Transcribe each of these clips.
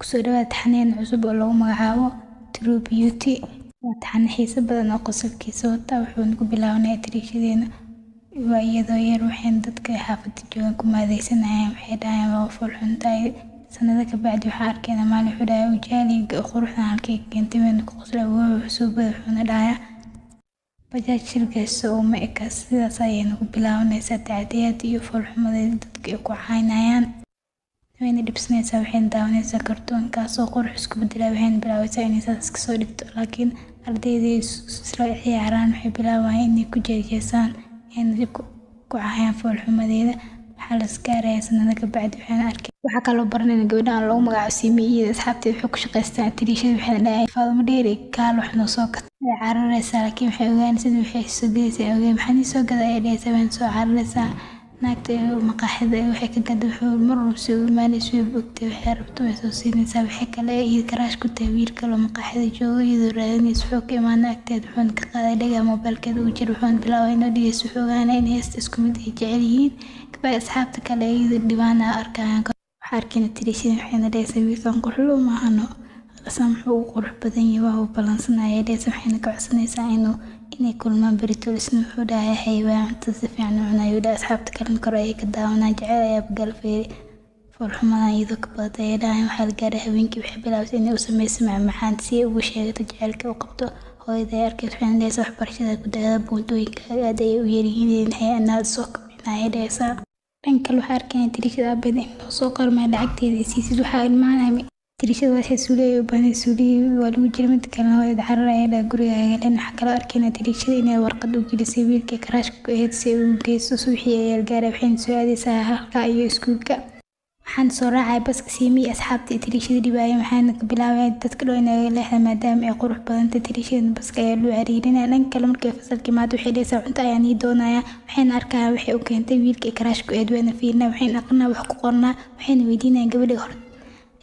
Kusoo dhawaad taxaneen cusub oo lagu magacaabo True Beauty. Waa taxane xiiso badan oo qosolkiisa wata, wuxuuna ku bilaabanayaa tiriishadeena waa iyadoo yar waxaan dadka xaafadda joogan ku maadaysanayaan, waxay dhahayaan waa fool xun tahay. Sanado ka bacdi waxaan arkaynaa maalin wuxuu dhahayaa ujaaliga quruxdan halkay ka keentay, wayna ku qoslaa wuxuu wuxuuna dhahayaa bajaaj shil geyso oo ma eka. Sidaas ayayna ku bilaabanaysaa tacadiyada iyo fool xumada dadka ay ku caynayaan, wayna dhibsanaysaa, waxayna daawanaysaa kartoon kaasoo qurux isku beddelaya, waxayna bilaabaysaa inay saas iska soo dhigto. Laakiin ardayda isla ciyaaraan waxay bilaabayaan inay ku jeesjeesaan, inay ku cayaan fool xumadeeda. Waxaa la iskaarayaa sanado ka bacdi waxaan arkay waxaa kaloo baranayna gabadhan lagu magacaabo Simi iyo asxaabteeda waxay ku shaqaystaan tiriishada, waxayna dhahayaan Faadumo Dheeri kaal wax noo soo gat. Way cararaysaa laakiin waxay ogaanaysaa waxay soo gadaysaa ogeey maxaa soo gaday ay dhahaysaa, waan soo cararaysaa. Naagta maqaaxida waxay ka gaday wuxuu mar soo imaanayso way bogtay, waxay rabto way soo siinaysaa. Waxay kale iyo garaash ku tahay wiil kale oo maqaaxida jooga iyadoo raadinaysa wuxuu ka imaanay agteeda, wuxuuna ka qaaday dhagaa moobilkeeda ugu jira, wuxuuna bilaabay inuu dhageysto. Wuxuu ogaanay in heesta isku mid ay jecel yihiin. Kabacdi asxaabta kale iyadoo dhibaan arkayaan waxaa arkayna tiriishada, waxayna dhahaysaa wiilkan qurux ma ahano qasam wuxuu u qurux badan yahay, waa uu balansanaya dhahaysaa. Waxayna ka codsanaysaa inay kulmaan berito. Isna wuxuu dhahayaa xayawaan cunto si fiican u cunayo dhahay. Asxaabta kale kor ayay ka daawanayaan, jecel ayaa galfeey fool xumadan iyadoo ka badatay ayay dhahayan. Waxaa la gaaray habeenkii, waxay bilaabaysaa inay u sameyso macmacaan si ay ugu sheegato jacaylka u qabto. Hooyada ay arkayso waxayna dhahaysaa waxbarashada ku dadaal, buuntooyinkaaga aad ayay u yaryihiin, inaad soo kobcinaya dhahaysaa. Dhanka kale waxaa arkayna tiriishada aabaheed inuu soo qormay lacagteeda ay siisid. Waxaa imaanaya tiriishada waxay suuliye u baahnay suuliye waa lagu jira, mid kalena hooyada carar ayay dhahay gurigaaga dhan. Waxaa kaloo arkayna tiriishada inay warqad u gelisay wiilkii karaashka ku ahayd si ay u geyso suuxii ay gaaray. Waxayna soo aadaysaa halka iyo iskuulka. Waxaan soo raacay baska Simi asxaabta tiriishada dhibaayeen, waxaana ka bilaabay dadka dhan inay leexdaan maadaama ay qurux badan tahay. tiriishada baska ayaa loo cariirinaya. Dhanka kale markay fasalka imaado waxay dhahaysaa cunto ayaan ii doonayaa. Waxayna arkayaan waxay u keentay wiilkii karaashka ku ahayd, wayna fiirinayaan, waxayna aqrinayaan wax ku qornaa, waxayna weydiinayaan gabadha hore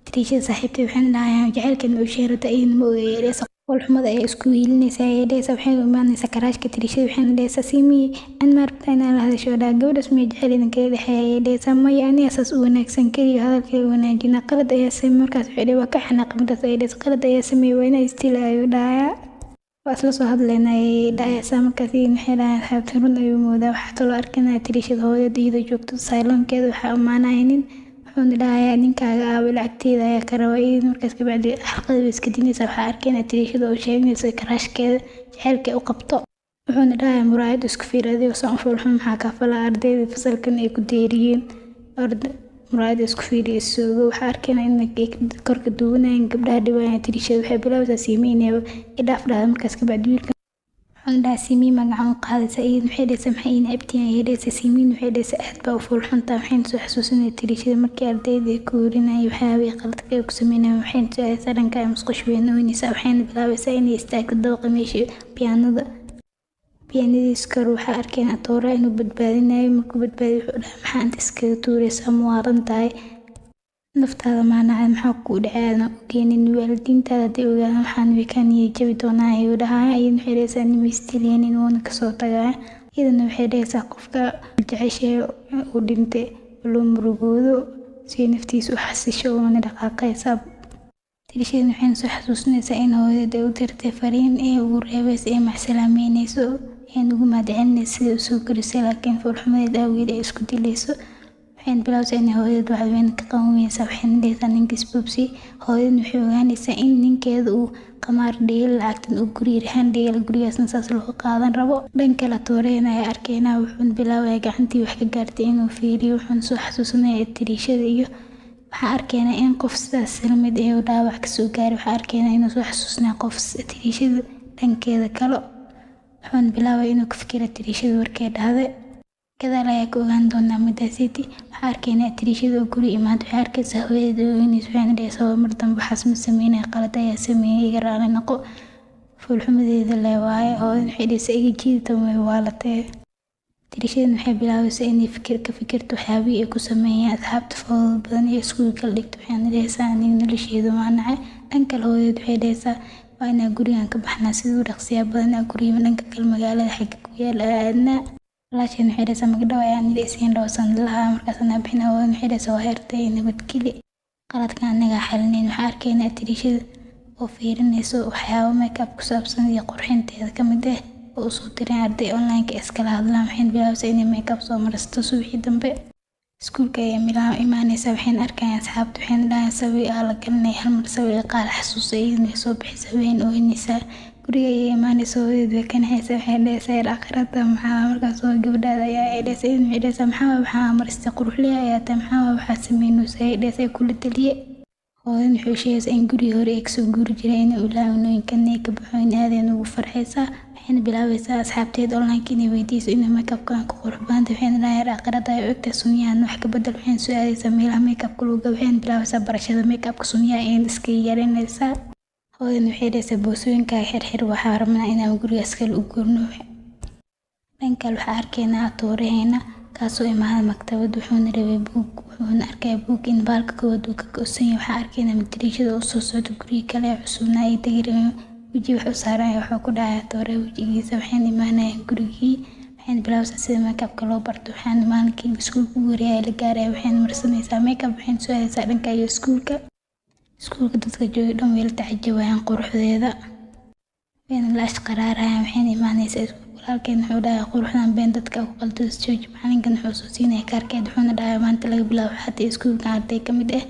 tiriishada saaxiibtay, waxayna dhahayaan jacaylkan u sheerata ayayna ma ogeeyay. Fool xumada ayay isku hiilinaysaa ayay dhahaysaa. Waxayna u imaanaysaa karaashka tiriishada, waxayna dhahaysaa Simi aan ma rabtaa inaan la hadasho dhaha gabadhaas miyay jecel idinkaga dhexeeya ayay dhahaysaa. Maya aniga saas u wanaagsan keliya hadalkayga wanaajina, qalad ayaa sameeyay. Markaas waxay dhahay waa ka xanaaqay midaas ayay dhahaysaa, qalad ayaa sameeyay waa inaa istila ayuu dhahayaa. waa isla soo hadlayna ayay dhahaysaa. Markaas waxay dhahayaan asxaabta run ayuu moodaa. Waxaa kaloo arkaynaa tiriishada hooyada iyadoo joogto sayloonkeeda, waxaa imaanaya nin wuxuuna dhahayaa ninkaaga aabe lacagteeda ayaa ka rabaa iyada. Markaas kabacdi xalqada way iska dinaysaa. Waxaa arkaynaa tiriishada oo sheegnaysa karaashkeeda jacaylka u qabto, wuxuuna dhahayaa muraayad isku fiir adigoo saan u fool xun maxaa kaa falaa. ardayda fasalkan ay ku deeriyeen muraayad isku fiiriyo isoogo. Waxaa arkaynaa in korka duwanayaan gabdhaha dhibayaan tiriishada. Waxay bilaabaysaa Simi inay idhaaf dhahdo. Markaas kabacdi wiilka wuxuuna dhahaa Simi magacan u qaadaysaa iyada. Waxay dhahaysaa maxay ina cabtiin ayay dhahaysaa. Simin waxay dhahaysaa aad baa u fool xun tahay. Waxayna soo xasuusinaysaa tiriishada markii ardayda ay ku warinayeen waxyaabihii qaladka ay ku sameynayeen. waxayna soo aadaysaa dhanka ay musqush weyn weynaysaa. waxayna bilaabaysaa inay istaagto dabaqa meeshii biyaanadiis kor. waxaa arkaynaa Toora inuu badbaadinayo. Markuu badbaadiyo wuxuu dhahaa maxaa inta iskaga tuuraysaa ma waaran tahay, naftaada maanacad maxaa kuu dhacay aadan u keenin, waalidiintaada hadday ogaadaan waxaan way kaa niyad jabi doonaa ayuu dhahaa. iyadana waxay dhahaysaa nima istileenin wuuna kasoo tagaya. iyadana waxay dhahaysaa qofka jeceshahay uu dhintay loo murugoodo si naftiisa u xasisho uuna dhaqaaqaysaa. tiriishadana waxayna soo xasuusinaysaa in hooyada ay u dirtay fariin ee ugu reebaysa ee macsalaameynayso ayna ugu mahadcelinayso sida u soo korisay, laakiin fool xumadeed awgeed ay isku dilayso. waxayna bilaabaysaa inay hooyada waxweyne ka qabanaysaa. waxayna dhahaysaa ninkiis bobsi. hooyadana waxay ogaanaysaa in ninkeeda uu qamaar dhigay lacagtan uu guri rahan dhigay, gurigaasna saas loo qaadan rabo. dhan kale Tooreen ayaa arkaynaa wuxuuna bilaabayaa gacantii wax ka gaartay inuu fiiriyo. wuxuuna soo xasuusinayaa tiriishada iyo waxaa arkaynaa in qof sidaas lamid ah uu dhaawac kasoo gaaray. waxaa arkaynaa inuu soo xasuusinayo qof tiriishada dhankeeda kale. wuxuuna bilaabaya inuu ka fikiro tiriishada warkay dhahday. gadaal ayaa ka ogaan doonaa midaasiti. waxaa arkaynaa tiriishada oo guri imaado. waxay arkaysaa hooyada oo weynaysa. waxayna dhahaysaa mar dambe waxaas ma sameynaya, qalad ayaa sameeyay, iga raali noqo, fool xumadeeda lee waaye. hooyada waxay dhahaysaa iga jiidata way waalatee. tiriishadana waxay bilaabaysaa inay ka fikirto waxyaabihii ay ku sameeyeen asxaabta fowdada badan iyo iskuulka la dhigto. waxayna dhahaysaa aniga nolosheeda waa nacay. dhan kale hooyada waxay dhahaysaa waa inaa gurigan ka baxnaa sida u dhaqsiyaa badan aa guriyima dhanka kale magaalada xagga ku yaal aadnaa. walaasheen waxay dhahaysaa magdhaw ayaan ila isiin dhowsan lahaa. markaasna bixina hooyada waxay dhahaysaa waa heertay nabadgeli. qaladkan anaga xalinayn. Waxaan arkaynaa tirishada oo fiirinayso waxyaabo makeup ku saabsan iyo qurxinteeda ka mid ah oo u soo direen arday online-ka iskala hadlaan. Waxaan bilaabay inay makeup soo marsato subaxii dambe iskuulka ay imaanaysaa. Waxaan arkayaan asxaabta waxaan dhahayn sawir la galinay hal mar sawir qaar xasuusay inay soo bixisay weyn oo inaysaa guriga ay imaanayso way kan haysa. Waxaan dhahaysay aqrada maxaa markaas oo gabadhaada ayaa dhaysay inay dhaysay maxaa marista quruxley ayaa taa maxaa waxaa sameynaysaa dhaysay kula taliye hooyan wuxuu sheegay in guriga hore ay soo guuri jiray inay u laawinooyinkan ay ka baxoyn aadeen ugu farxaysaa. waxaan bilaabaysaa asxaabteed online-ka inay weydiiso inay makeup-kan ku qurux badan tahay. waxaan dhahayaa aqrada ay ogtahay sunyahan wax ka bedel. waxaan su'aadaysaa meelaha makeup-ka lagu gabo. waxaan bilaabaysaa barashada makeup-ka sunyaha ee iska yareynaysaa. hooyan waxay dhaysay boosooyinka xirxir waxaa rabnaa inaan guriga iskala u guurno. dhanka waxaa arkaynaa atoorahayna kaasoo imaada maktabad wuxuuna rabay buug wuxuuna arkayaa buug in baalka koowaad uu ka goosan yahay. waxaa arkaynaa matriishada oo soo socda guriga kale ee cusubna ay tagireen weji wax u saaran wuxuu ku dhacay atoore wejigiisa. waxaan imaanayaan gurigii waxaan bilaabaysaa sida makeup-ka loo barto. waxaan maalinkii iskuulka ugu horeeyay la gaaraya waxaan marsanaysaa makeup. waxaan su'aadaysaa dhanka iyo iskuulka dadka jooga dhan way la tacajabayaan quruxdeeda wayna la ashqaraarayaan. waxaan imaanaysaa walaalkeen wuxuu dhahay quruxdan been dadka ku qaldo jooji. maalinkan wuxuu soo siinaya kaarkeed wuxuuna dhahay maanta laga bilaabo xataa iskuulka arday ka mid ah.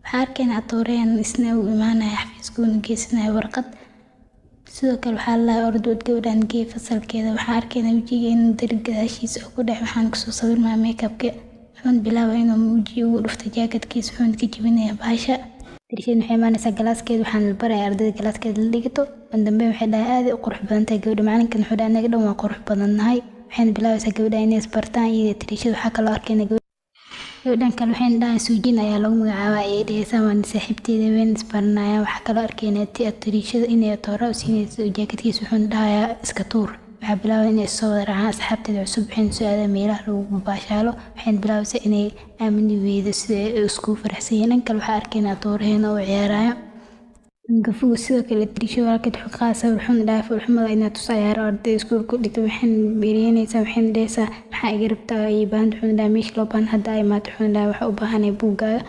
waxaa arkaynaa atooreen isna uu imaanaya xafiiskoona geysanaya warqad. sidoo kale waxaa la ordood gabadhan geey fasalkeeda. waxaa arkaynaa wejiga in dari gadaashiisa oo ku dhex waxaan kusoo sawirmaa makeup-ka. wuxuuna bilaabay inuu wejiga ugu dhufto jaakadkiisa wuxuuna ka jebinaya baasha. tirishada waxay imaanaysaa galaaskeeda waxaan la barayaa ardayda galaaskeeda la dhigato. dambe waxay dhahay aad u qurux badan tahay gabadha. maalinkan wuxuu dhahay anaga dhan waa qurux badannahay. waxaan bilaabaysaa gabadha inay isbartaan iyo tirishada. waxaa kaloo arkaynaa gabadhan kale waxaan dhahay suujin ayaa lagu magacaabaa ayay dhahaysaa waan saaxiibteeda weyn isbaranayaan. waxaa kaloo arkaynaa tirishada inay atoora u siinayso jaakadkiisa wuxuuna dhahayaa iska tuur. waxaa bilaabay inay soo wada raacaan asxaabteeda cusub. waxaan su'aadaa meelaha lagu baashaalo. waxaan bilaabaysaa inay aamini weydo sida ay iskugu faraxsan yihiin. dhan kale waxaa arkaynaa atooraheena oo ciyaaraya gafuga. sidoo kale tirisho walaalkeed wuxuu qaadaysaa wuxuuna dhahay fulxumada inaad tus ciyaaro arday iskuulka u dhigto. waxaan beeriyanaysaa waxaan dhahaysaa maxaa iga rabtaa ay baahan. wuxuuna dhahay meesha loo baahan hadda ay imaato. wuxuuna dhahay waxaa u baahanay buuggaaga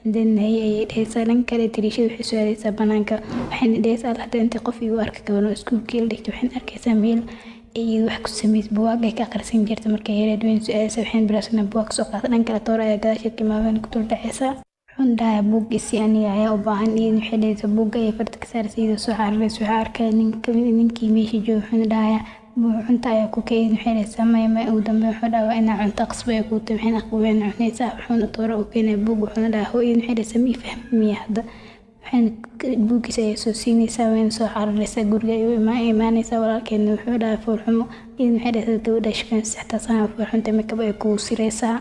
hadanahay ayay dhahaysaa. dhan kale tirishada waxay su'aadaysaa banaanka. waxaan dhahaysaa hadda inta qof igu arka gabadho iskuulkii la dhigto. waxaan arkaysaa meel ay wax ku sameysay buugaag ay ka akhrisan jirtay markay yareed weyn su'aadaysaa. waxaan bilaasanaa buugaag soo qaata. dhan kale atoora ayaa gadaasheed ka imaadeen ku dul dhacaysaa. wuxuuna dhahay buug isi aniga ayaa u baahan iyo waxay dhahaysaa buugga ayay farta ka saaraysa iyadoo soo cararaysa. waxaa arkaya ninkii meesha jooga wuxuuna dhahayaa cunta ayaa ku kaydin. waxay dhahaysaa maya ugu dambe wuxuu dhahay waa inaa cunto qasbo ay kuu tahay. waxaan aqbeen cunaysaa. wuxuuna atoora u keenaya buug wuxuuna dhahay hooyadii waxay dhahaysaa ma ii fahmi miya hadda. waxaan buuggiisa ayay soo siinaysaa wayna soo cararaysaa guriga ayuu imaanaysaa. walaalkeedna wuxuu dhahay foolxumo idin waxay dhahaysaa gabadha shaqeyn saxtaa sana foolxunta makeup ay kugu siraysaa.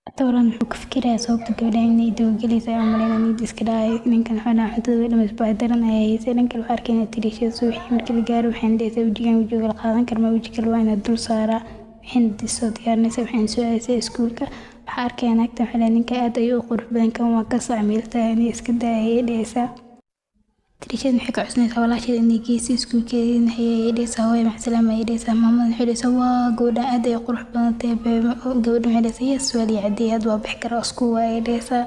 atooran wuxuu ka fikirayaa sababta gabadha inay dawagelaysa ay umalayna niyad iska dhahay. ninkan wuxuu dhahay cuntada way dhamaysbaa daran ayay haysay. dhan kale waxaa arkayna tirishada subaxii markii la gaaro waxaan dhahaysaa wejigan wejiga la qaadan karmaa weji kale waa inaad dul saaraa. waxaan soo diyaarinaysaa waxaan su'aadaysaa iskuulka. waxaa arkayna naagtan waxay dhahay ninka aad ayuu u qurux badan kan waa ka sacmiiltaa inay iska daayay dhahaysaa. tirishada waxay ka codsanaysaa walaasheed inay geyso iskuulkeeda waxay dhahaysaa hooyo maxsalaam ayay dhahaysaa. maamada waxay dhahaysaa waa gabadha aad ay qurux badan tahay. gabadha waxay dhahaysaa yes waali cadeey had waa bixi karaa isku waayay dhahaysaa.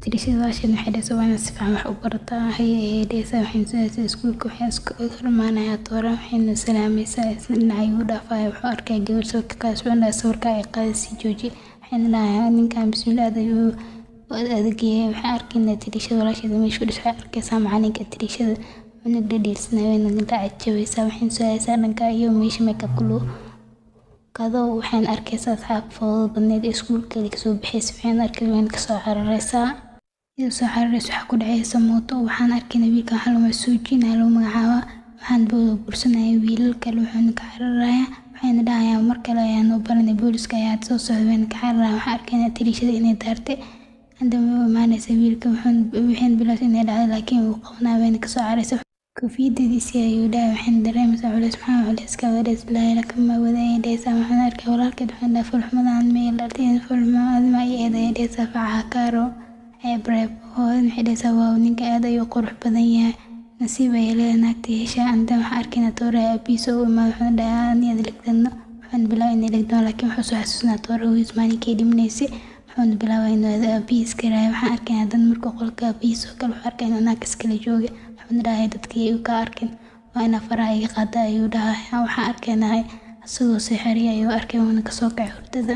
tirishada walaasheed waxay dhahaysaa waa inaad si fiican wax u barataa ayay dhahaysaa. waxaan su'aadaysaa iskuulka waxaan isku hormaanaya atoora waxayna salaamaysaa dhinacay u dhaafaya. wuxuu arkaya gabar sawirka qaadaysa wuxuuna dhahay sawirka ay qaadaysa jooji. waxaan dhahayaa ninkan bismillaah aad ayuu adagyahay. waxaan arkaynaa tirishada walaasheeda meesha fadhisa. waxay arkaysaa macalinka tirishada cunug dhadhiilsanaya wayna la cajabaysaa. waxaan su'aadaysaa dhanka iyo meesha makeup-ka loo qado. waxaan arkaysaa asxaab fowdo badneed ee iskuulka kasoo baxaysa. waxaan arkay wayna kasoo cararaysaa. iyadoo soo cararaysa waxaa ku dhacaysa mooto. waxaan arkaynaa wiilkan waxaa loo suujinaya loo magacaabaa. waxaan bursanaya wiilal kale wuxuuna ka cararayaa. waxayna dhahayaa mar kale ayaa noo baranay booliska ayaa soo socda wayna ka cararaya. waxaan arkaynaa tirishada inay daartay. عندما imaanaysa wiilka waxaan bilaashay inay dhacday laakiin uu qabanaa wayna kasoo cararaysa. koofiyadiisi ayuu dhahay waxaan dareemaysaa culays maxaa culayska wareys laayla kama wadaayay dhaysaa. waxaan arkay walaalkeed waxaan dhahay fulxumadan meel dharteen fulxumada ma ay eeday dhaysaa faca kaaro ceebreeb. hooyada waxay dhaysaa waa ninka aad ayuu qurux badan yahay nasiib ay leedahay naagta hesha. عندما waxaan arkaynaa toora abiiso u imaad waxaan dhahay niyad ligdano waxaan bilaabay inay ligdano laakiin wuxuu soo xasuusnaa toora wiis maalinkay dhimanaysay. wuxuuna bilaabay inuu aabihiis garaayo. Waxaan arkaynaa dad markuu qolka aabihiis oo kale wuxuu arkay inuu naagis kala jooga. Wuxuuna dhahay dadkii igu ka arkin waa inaa faraha iga qaada ayuu dhahay. Waxaan arkaynaa asagoo sixiriya ayuu arkay wuuna kasoo kacay hurdada.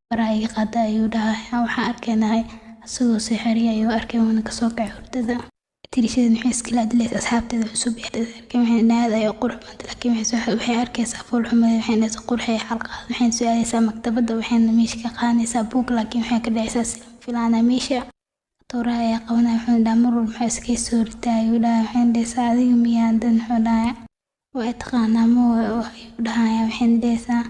faraha iga qaada ayuu dhahay. Waxaan arkaynaa asagoo sixiriya ayuu arkay wuuna kasoo kacay hurdada. Tirishada waxay iskala hadlaysaa asxaabteeda cusub ee arkay waxay naad ay qurux badan laakiin waxay arkaysaa fool xumada waxay nasa qurxay xalqad waxay su'aalaysaa maktabada waxayna meesha ka qaanaysaa buug laakiin waxay ka dhacaysaa si filaana meesha tooraha ayaa qabanaya wuxuuna dhahay mar walba maxay iska soo ritay ayuu dhahay. Waxayna dhahaysaa adiga miyaan dan wuxuu dhahay waa taqaanaa ma ayuu dhahay. Waxayna dhahaysaa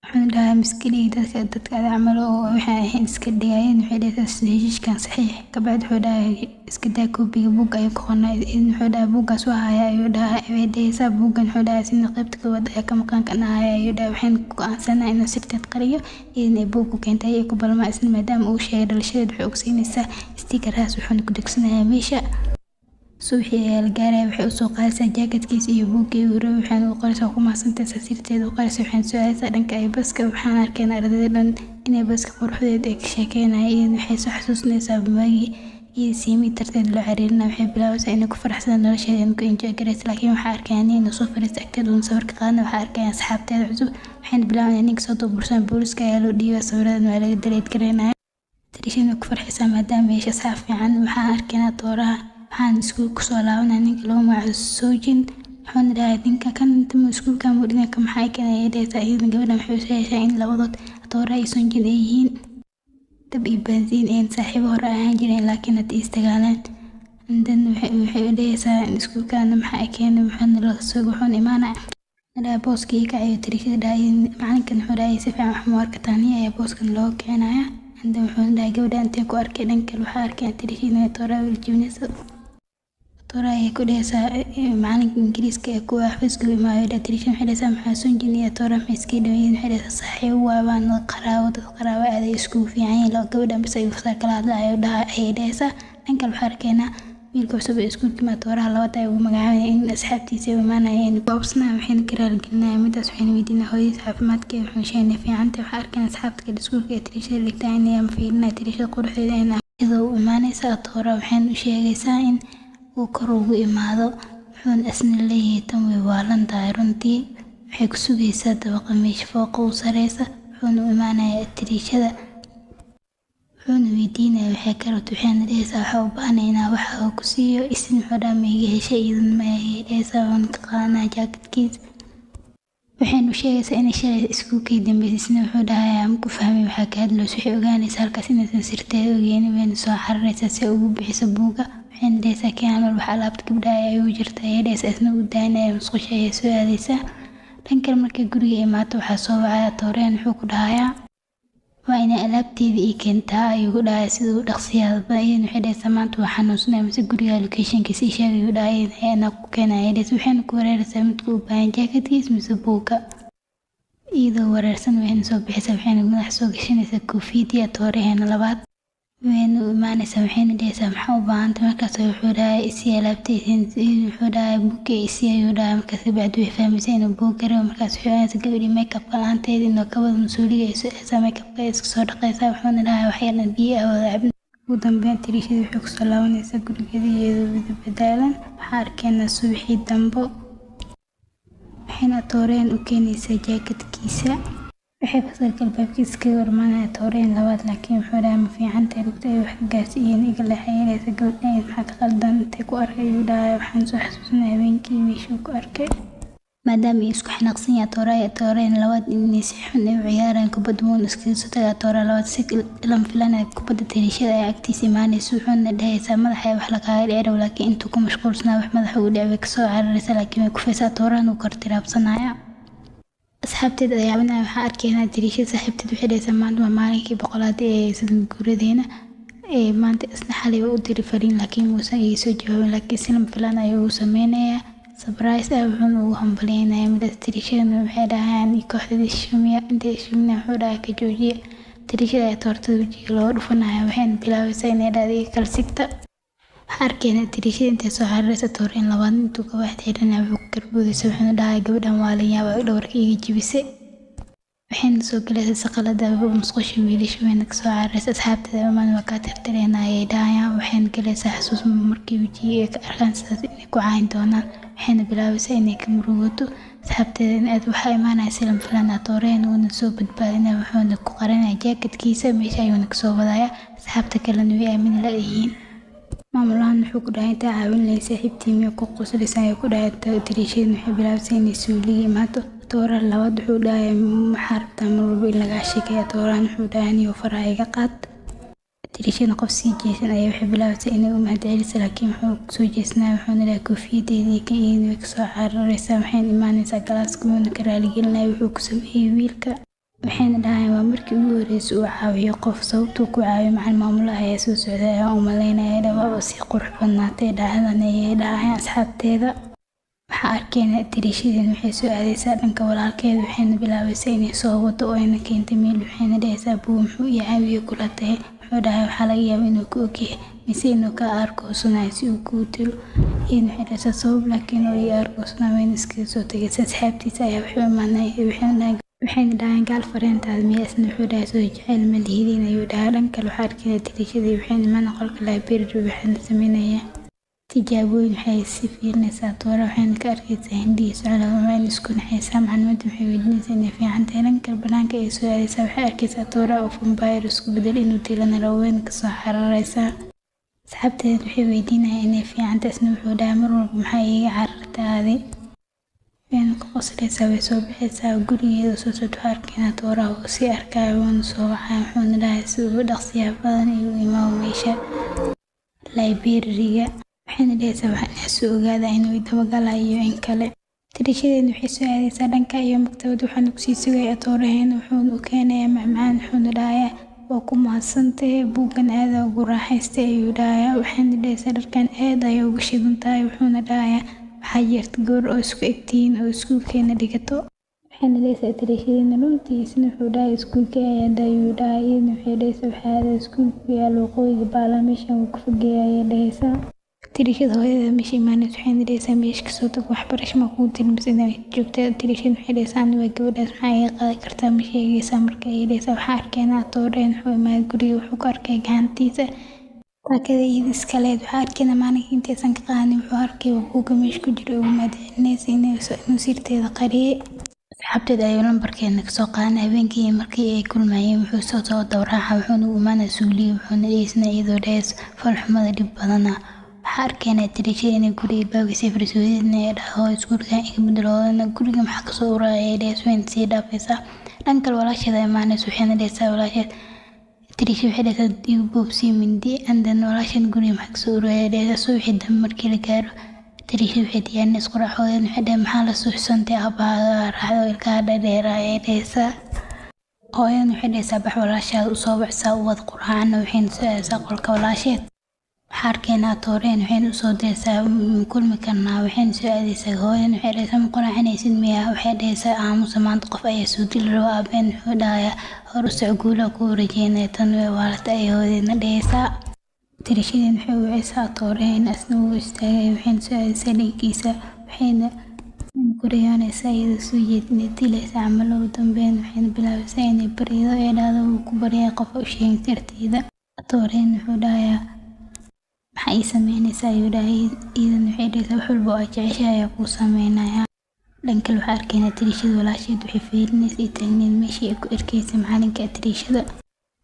wuxuuna dhahay miskiin dadka camal oo waxay ahayn iska dhigayeen. Waxay dhahaysaa heshiiskan saxiix kabacdi wuxuu dhahay iska daa koobiga buug ayuu ku qornay. Wuxuu dhahay buuggaas waa haya ayuu dhahay. Waxay dhahaysaa buuggan wuxuu dhahay sida qaybta koowaad ee ka maqan ka nahay ayuu dhahay. Waxayna go'aansanaa inuu sirteed qariyo inay buug ku keentay ay ku balma isla maadaama uu sheegay dhalashadeed waxay ogsiinaysaa stickeraas wuxuuna ku dhagsanayaa meesha. subaxii ayaa la gaaray waxay u soo qaadaysaa jaakadkiisa iyo buuggii uu rabay waxaana u qoraysaa ku mahadsantahay sirteeda u qoraysaa waxaana su'aalaysaa dhanka ay baska waxaan arkaynaa ardayda dhan inay baska quruxdeed ay ka sheekeynayeen. Waxay soo xasuusinaysaa maagii iyo siimii darteed loo xiriirina waxay bilaabaysaa inay ku faraxsadaan nolosheeda inay ku enjoy garayso laakiin waxaa arkayaan inay soo fariista agteeda uun sawirka qaadana waxaa arkayaan asxaabteeda cusub waxayna bilaabayaan ninka soo duubursan booliska ayaa loo dhiibay sawiradan waa laga daleed garaynaya. Tirishada ku farxaysaa maadaama meesha asxaab fiican waxaan arkaynaa tooraha waxaan iskuul ku soo laabanaa ninka lagu magacaabo Soojin wuxuuna dhahay ninka kan inta iskuulka muu dhinka maxay keenay dhayta iyada gabadha waxay u sheegaysaa in labadood tooraha iyo Soojin ay yihiin dab iyo benziin ee saaxiibo hore ahaan jireen laakiin hadda istagaalaan. Intan waxay u dhaysaa iskuulkana maxay keenay wuxuuna la soo wuxuuna imaanaa booskii ka caawiyo tirishada dhahay macalinkan wuxuu dhahay si fiican wax mu arka taaniya ayaa booskan loo keenaya. Intan wuxuuna dhahay gabadha intee ku arkay dhanka waxaa arkay tirishada tooraha weli jibnaysa tooraha ay ku dhaysaa macalinka ingiriiska ee kuwa xafiiska u imaaday tirishada waxay dhaysaa maxaa Soojin iyo tooraha maxay iska dhaweeyeen waxay dhaysaa saaxiibo waabaan dad qaraabo aaday isku fiican yihiin loo gabadha bis ay fasax kala hadlay ayay dhaysaa. dhanka waxaa arkaynaa wiilka cusub ee iskuulka ma tooraha labada ay ugu magacaabeen in asxaabtiisa ay imaanayeen boobsna waxayna ka raaligelinayaan midaas waxayna weydiinayaan hooyadiis caafimaadkeeda wuxuuna sheegnay fiicanta waxaa arkaynaa asxaabta kale iskuulka ee tirishada dhigtaa inay fiirinayaan tirishada quruxdeeda iyadoo u imaanaysa tooraha waxayna u sheegaysaa in uu kor ugu imaado wuxuuna isna leeyahay tan way waalan tahay runtii waxay ku sugaysaa dabaqa meesha fooqa u sareysa wuxuuna u imaanayaa tirishada wuxuuna weydiinayaa waxay ka rabto waxayna dhahaysaa waxaa u baahnay inaa waxa ku siiyo isin wuxuu dhahay ma iga heshay iyadan ma ayay dhahaysaa wuxuuna ka qaadanaya jaakadkiisa waxayna u sheegaysaa inay shalay iskuulkii dambeysay isna wuxuu dhahay ma ku fahmay waxaa ka hadlayso waxay ogaanaysaa halkaas inaysan sirteeda ogeynin wayna soo cararaysaa si ay ugu bixiso buugga waxayna dhahaysaa keenan wax alaabta gabdhaha ay ugu jirta ayay dhahaysaa isna u daanaya musqusha ayay soo aadaysaa. dhankan markay guriga imaato waxaa soo wacaya tooreen wuxuu ku dhahayaa waa inay alaabteeda ii keentaa ayuu ku dhahay sida uu dhaqsiyaadba ayayna waxay dhahaysaa maanta waa xanuunsanaya mise guriga locationkiisa ii sheegay ayuu dhahay anaa ku keenaya dhahaysaa waxayna ku wareeraysaa midka u baahan jaakadkiisa mise buugga iyadoo wareersan waxayna soo bixaysaa waxayna madaxa soo gashanaysaa koofiyadii tooreheena labaad wayna u imaanaysaa waxayna dhahaysaa maxaa u baahantay markaas wuxuu dhahay isii alaabteeda wuxuu dhahay buugga isii ayuu dhahay markaas bacdi way fahmaysaa inuu buug garayo markaas waxay ogaanaysaa gabadhii makeupka la'aanteeda inuu ka wada mas-uuliga ay soo makeupka ay iska soo dhaqaysaa wuxuuna dhahay waxyaalan biyo ah wada cabin. ugu dambeyn tirishada waxay ku soo laabanaysaa gurigeeda iyadoo wada badaalan waxaa arkaynaa subaxii dambo waxayna tooreen u keenaysaa jaakadkiisa waxay fasalka albaabkiisa kaga hormaanaya tooreen labaad laakiin wuxuu dhahay ma fiicantahay lugta ay wax ka gaarsiiyeen iga leexaynaysa gabadha maxaa ka qaldan intay ku arkay ayuu dhahay waxaan soo xasuusinaya habeenkii meeshuu ku arkay maadaama ay isku xanaaqsan yahay tooreen labaad inay si xun ay u ciyaaraan kubadda wuuna iskaga soo tagaa tooraha labaad si lam filanaya kubadda tirishada ay agtiisa imaanaysa wuxuuna dhahaysaa madaxa wax lagaaga dheerow laakiin intuu ku mashquulsanaa wax madaxa ugu dhacay way kasoo cararaysaa laakiin way kufaysaa toorahan uu kor tiraabsanaya. asxaabteeda ayaa caawinaya waxaa arkaynaa tirishada saaxiibteed waxay dhahaysaa maanta waa maalinkii 100aad ee sanad guuradeena maanta isna xalay u diri fariin laakiin muusan iga soo jawaabin laakiin si lama filaan ayuu u sameynayaa surprise ah wuxuuna ugu hambaleynayaa midaas tirishadana waxay dhahayaan kooxdii shumiya intay shumina wuxuu dhahay ka joojiya tiriishada ayaa toortada wajiga looga dhufanaya waxayna bilaabaysaa inay dhahdo kala sigta. Waxaan arkaynaa tiriishada intay soo xariiraysa tooreen labaad intuu ka wax xiranaya wuxuu ku garboodaysa wuxuuna dhahay gabadhan waa la yaabaa dhabarka iga jibisay. waxayna soo galaysaa saqalada musqusha wiilasha wayna kasoo cararaysa asxaabteeda amaan waa kaa tirtirayna ayay dhahayaan. waxayna galaysaa xasuus markii wajiga ay ka arkaan sidaas inay ku caayin doonaan waxayna bilaabaysaa inay ka murugoto. asxaabteeda aad waxaa imaanaysa lama filaan tooreen uuna soo badbaadinaya wuxuuna ku qarinaya jaakadkiisa meesha ayuuna kasoo wadaya. asxaabta kalena way aamin la yihiin. maamulahan wuxuu ku dhahay intaa caawin lahayd saaxiibtii miya ku qoslaysa ayuu ku dhahay tiriishada waxay bilaabaysaa inay suuliga imaato. tooraha labaad wuxuu dhahay maxaa rabtaa mar walba in lagaa sheegaya. toorahan wuxuu dhahay aniyo faraha iga qaad. tiriishada qof sii jeesan ayay waxay bilaabaysaa inay u mahadceliso laakiin wuxuu kusoo jeesnaa wuxuuna dhahay koofiyadeedii ka eedi way kasoo cararaysaa waxayna imaanaysaa galaaska wuuna ka raaligelinaya wuxuu ku sameeyey wiilka. waxayna dhahayn waa markii ugu horreysay uu caawiyo qof sababtuu ku caawiyo macalin maamulaha ayaa soo socday ayaa u malaynaya waa sii qurux badnaatay dhacdadan ayay dhahayn asxaabteeda. waxaa arkaynaa tiriishadeen waxay soo aadaysaa dhanka walaalkeeda waxayna bilaabaysaa inay soo wado oo ayna keentay meel waxayna dhahaysaa buu muxuu ii caawiyo kula tahay. wuxuu dhahay waxaa laga yaabaa inuu ku ogyahay mise inuu ka aargoosanayo si uu kuu dilo. iyaduna waxay dhahaysaa sabab laakiin oo ii aargoosanayo wayna iskaga soo tagaysa. asxaabtiisa ayaa waxay u imaanaya waxayna dhahayn gaal fareentaada miya isna wuxuu dhahay soo jeceyl ma lihidin ayuu dhahay. dhan kale waxaa arkaynaa tiriishadii waxayna imaana qolka library waxayna sameynaya tijaabooyin waxay si fiirinaysaa toora waxayna ka arkaysaa hindhihiisa culaama wayna isku naxaysaa. macluumaadda waxay weydiinaysaa inay fiican tahay. dhan kale banaanka ay soo aadaysaa waxay arkaysaa toora oo vampire isku bedel inuu dilana rabo wayna kasoo xararaysaa. asxaabteeda waxay weydiinayaan inay fiican tahay isna wuxuu dhahay mar walba maxaa iiga carartay aadi. wayna ku qoslaysaa way soo baxaysaa gurigeeda soo socda waxaa arkaynaa tooraha oo sii arkaya wuuna soo wacaya wuxuuna dhahay si ugu dhaqsiyaa badan inuu imaamo meesha library-ga. waxayna dhahaysaa waxaan soo ogaadaa inuu dabagalayo in kale. tiriishadeena waxay soo aadaysaa dhanka iyo maktabad waxaana kusii sugaya tooraheena wuxuuna u keenayaa macmacaan wuxuuna dhahayaa waa ku mahadsantahay buuggan aada ugu raaxaystay ayuu dhahayaa. waxayna dhahaysaa dharkan aad ayay ugu shidan tahay wuxuuna dhahayaa waxaa jirta gabar oo isku egtihiin oo iskuulkeena dhigato. waxayna dhahaysaa tiriishadeena runtii isna wuxuu dhahay iskuulka ayaa ayuu dhahay. iyaduna waxay dhahaysaa waxaa aada iskuulku yaalo waqooyiga baala meeshan wuu ku fogeeya ayay dhahaysaa. tiriishada hooyada meesha imaanaysa waxayna dhahaysaa meesha kasoo tag waxbarasho ma kugu tilmis inay joogtaa. tiriishada waxay dhahaysaa ani waa gabadhaas maxaa iga qaadan kartaa ma sheegaysaa. marka ayay dhahaysaa waxaa arkaynaa tooreen wuxuu imaaday guriga wuxuu ku arkay gacantiisa taakada iyada iskaleed. waxaa arkaynaa maalinka intaysan ka qaadanin wuxuu arkay buugga meesha ku jira ugu mahadcelinaysa inuu sirteeda qariyay. asxaabteeda ayuu lambarkeena kasoo qaadanay habeenkii markii ay kulmayeen wuxuu soo dawraaca wuxuuna u imaanaa suuliya wuxuuna dhegeysnaa iyadoo dhahaysa falxumada dhib badana. waxaa arkaynaa tiriishada inay guriga baagisay farsoodina ee dhaho iskuulka iga bedeloodana guriga maxaa kasoo uraya ee dhahaysa wayna sii dhaafaysaa. dhan kale walaasheeda imaanaysa waxayna dhahaysaa walaasheed tiriishada waxay dhahaysaa igu boobsii mindi andan walaasheed guriga maxaa kasoo uraya ee dhahaysaa soo wixii dambe markii la gaaro. tiriishada waxay diyaarinaysa isquraaxoodan waxay dhahay maxaa la suuxsantay aabbaha raaxdo ilkaha dhadheeraa ee dhahaysaa. hooyadan waxay dhahaysaa bax walaashaada usoo baxsaa u wad quraacana waxayna soo aadaysaa qolka walaasheed. waxaa arkaynaa tooreen waxayna usoo daysaa kulmi karnaa waxayna soo aadaysaa hooyadan waxay dhahaysaa ma quraacanaysid miya. waxay dhahaysaa aamusa maanta qof ayaa soo dili rabo. aabeen wuxuu dhahayaa hor u soc guula kuu rajeynaya tan way waalata ay hooyadeedna dhahaysaa. tiriishadeen waxay wacaysaa tooreen asna wuu istaagay waxayna soo aadaysaa dhankiisa waxayna ku riyoonaysaa iyadoo soo jeedinay dilaysa camal. ugu dambeyn waxayna bilaabaysaa inay barido ee dhahdo wuu ku baryaa qof u sheegin sirteeda. tooreen wuxuu dhahayaa maxaa ii sameynaysaa ayuu dhahay. iyadana waxay dhahaysaa wax walba oo aad jeceshahay ayaa kuu sameynaya. dhan kale waxaa arkaynaa tiriishada walaasheed waxay fiirinaysa ay taagneed meeshii ay ku erkaysay macalinka tiriishada.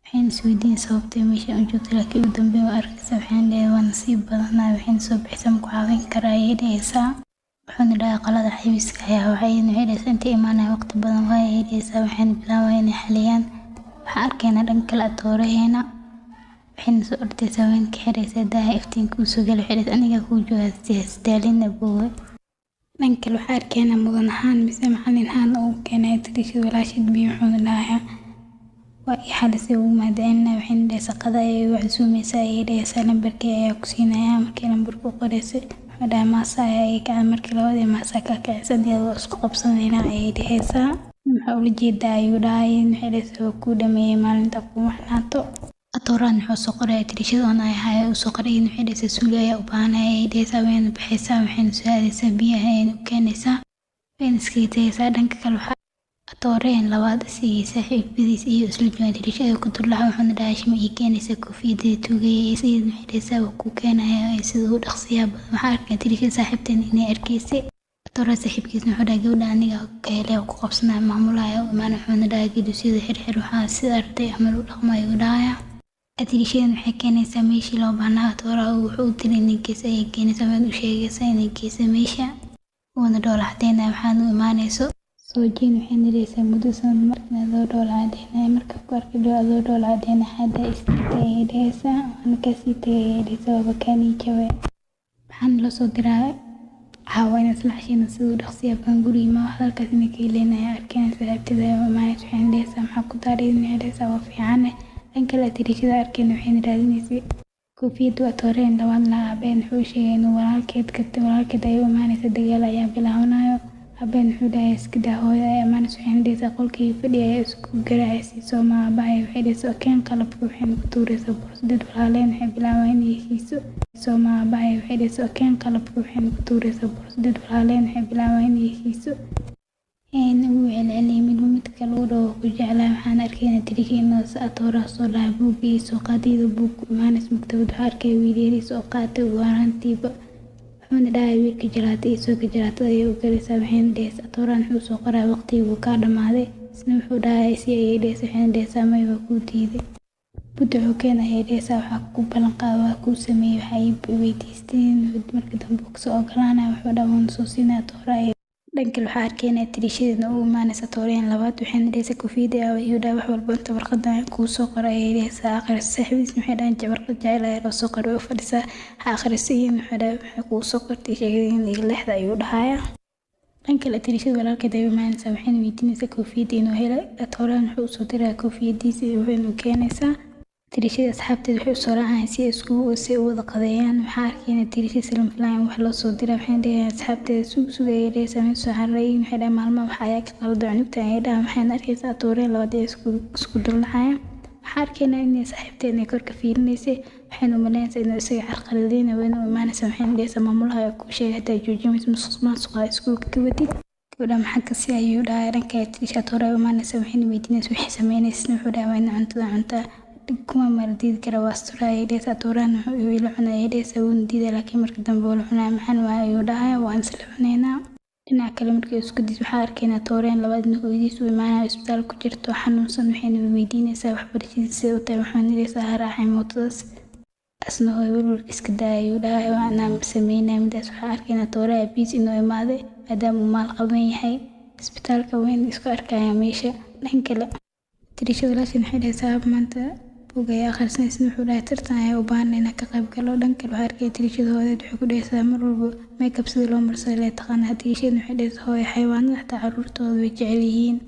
waxayna isweydiin sababtay meesha u joogtay laakiin ugu dambeyn waa arkaysaa waxayna dhahay waa nasiib badanaa waxayna soo bixisa ma ku caawin karaa ayay dhahaysaa. wuxuuna dhahay qalada xabiiska ayaa waxayna waxay dhahaysaa intay imaanaya waqti badan waay ayay dhahaysaa waxayna bilaabaya inay xaliyaan. waxaa arkaynaa dhan kale tooraheena waxayna soo ordaysaa wayna ka xiraysaa daaha iftiinka uu soo galay waxay dhahaysaa aniga kuu joogaa isdaalina boowe. dhan kale waxaa arkaynaa mudan ahaan mise macalin ahaan uu keenaya tiriishada walaasheed biyo wuxuuna dhahayaa waa ii xalisay ugu mahadcelinaya. waxayna dhahaysaa qada ayay u casuumaysaa ayay dhahaysaa lambarkii ayaa ku siinaya. markii lambarka u qoraysay wuxuu dhahay maasa ayaa ii kacay markii labadii maasa ka kacaysa iyadoo isku qabsanayna ayay dhahaysaa. maxaa ula jeedaa ayuu dhahay waxay dhahaysaa waa kuu dhameeyey maalinta kuma xanaato atooraan wuxuu soo qoray tirishada oon ay ahay uu soo qoray waxay dhahaysaa suuli ayaa u baahanaya ay dhahaysaa wayna baxaysaa waxayna soo aadaysaa biyaha ayayna u keenaysaa wayna iskaga tegaysaa dhanka kale waxaa atooreen labaad isagii saaxiibadiis iyo isla joogaan tirishada ku dulaha wuxuuna dhahay shima ii keenaysaa koofiyadda tuugayay sidii waxay dhahaysaa waa kuu keenaya sida uu dhaqsiyaa badan waxaa arkay tirishada saaxiibteen inay arkaysay atoora saaxiibkiisna wuxuu dhahay gabadha aniga ka helay oo ku qabsanaya maamulaya imaan wuxuuna dhahay geedusiyada xirxir waxaa sida arday camal u dhaqmayo u dhahaya atirishadan waxay keenaysaa meeshii loo baahnaa atoora wuxuu u diray inay gees ayay keenaysaa waan u sheegaysaa inay geesa meesha uuna dhoola cadeynaya waxaana u imaanayso soo jiin waxay niraysaa muddo sanad markana adoo dhoola cadeynaya marka ku arkay adoo dhoola cadeynaya hadda istiita ayay dhahaysaa waana kasii tagay ayay dhahaysaa waaba kaanii jabe waxaana loo soo diraa caawa inaad isla cashayna siduu dhaqsiya badan guriga ma halkaas inay ka helaynaaya arkeen saaxiibtada imaanaysa waxayna dhahaysaa maxaa ku daaray waxay dhahaysaa waa fiicane dhan kale tirishada arkeen waxayna raadinaysay koofiyaddu atooreen labaad la abeen wuxuu sheegay inuu walaalkeed ay u imaanaysa dagaal ayaa bilaabanayo abeen wuxuu dhahay iska daa hooyo ay imaanaysa waxayna dhahaysaa qolkii fadhiya ayaa isku garaacaysa sooma aabahaya waxay dhahaysaa okeen qalabka waxayna ku tuuraysaa borsadid walaaleen waxay bilaabaan inay heshiiso sooma aabahaya waxay dhahaysaa okeen qalabka waxayna ku tuuraysaa borsadid walaaleen waxay bilaabaan inay heshiiso ugu celceliyay mid kale u dhawo ku jeclaa waxaan arkayna tirishada atooraa soo dhahay buuggii soo qaadayda buug imaanaysa maktabad waxaa arkay wiilyariis oo qaatay waaraantiiba wuxuuna dhahay wiilka jaraata iyo sooka jaraatada ayay u galaysaa waxayna dhahaysaa atooraan wuxuu soo qoray waqtigii kaa dhammaaday isna wuxuu dhahay si ayay dhahaysaa waxayna dhahaysaa may waa kuu diiday budda xukeen ayay dhahaysaa waxaa ku ballan qaada waa kuu sameeyey waxay weydiisteen marka dambe kasoo ogolaanaya wuxuu dhaha waan soo siinay atoora dhankale waxaa arkayna tirishadana u imaanaysa atooreen labaad waxayna dhahaysaa koofiyadda ayuu dhahay wax walba inta warqadan kuu soo qoray ayay dhahaysaa akhris saaxiibadiisna waxay dhahaan warqad jecel ayaa loo soo qoray u fadhisaa ha akhrisayin wuxuu dhahay waxay kuu soo qortay sheegadayn iyo leexda ayuu dhahaya dhankale tirishada walaalkeed ay u imaanaysaa waxayna weydiinaysaa koofiyadda inuu helay atooraan wuxuu usoo diraa koofiyadiisa waxayna u keenaysaa tirishada asxaabteed waxay usoo raacayaan si u wada qadeeyaan waxaa arkayna tirishada salam filaan wax loo soo diray waxayna dhahayaan asxaabteeda sugayay dhahaysaa meel soo xarareeyay waxay dhahaan maalmaha waxa ayaa ka qaldo cunugta ayay dhahaan waxayna arkaysaa atooreen labaad ee isku duldhacayaan waxaa arkayna inay saaxiibteed ay korka fiirinaysay waxayna u malaynaysaa inuu isaga carqaladeynayo wayna u imaanaysaa waxayna dhahaysaa maamulaha ayaa kuu sheegay hataa joojimaysa musuqmaasuqa iskuulka ka wadid gabadha maxaa kasi ayuu dhahay dhanka tirisha atoora ay u imaanaysaa waxayna weydiinaysaa waxay sameynaysa wuxuu dhahay waa ina cuntada cuntaa kuma mardiid kara waa astura ayay dhahaysaa atooraan wuxuu ila cunay ayay dhahaysaa wuuna diiday laakiin marka dambe wuu la cunaya maxaan waa ayuu dhahay waan isla cunaynaa dhinaca kale markii isku dis waxaa arkayna atooreen labaad in hooyadiis u imaanaya isbitaal ku jirto xanuunsan waxayna weydiinaysaa waxbarashadiisa u tahay waxaana dhahaysaa ha raacay mootadaas asna hooy walwalka iska daaya ayuu dhahay waa inaan sameynaya midaas waxaa arkayna atoore aabiis inuu imaaday maadaama uu maal qaban yahay isbitaalka wayna isku arkayaan meesha dhan kale tirishada walaashan waxay dhahaysaa maanta buug ayaa akhrisanaysa wuxuu dhahay tartan ayaa u baahan inaan ka qayb galo dhan kale waxaa arkay tirishada hoodeed waxay ku dhahaysaa mar walba makeup sida loo marsado lee taqaana tirishada waxay dhahaysaa hooyo xayawaanada xataa caruurtooda way jecel yihiin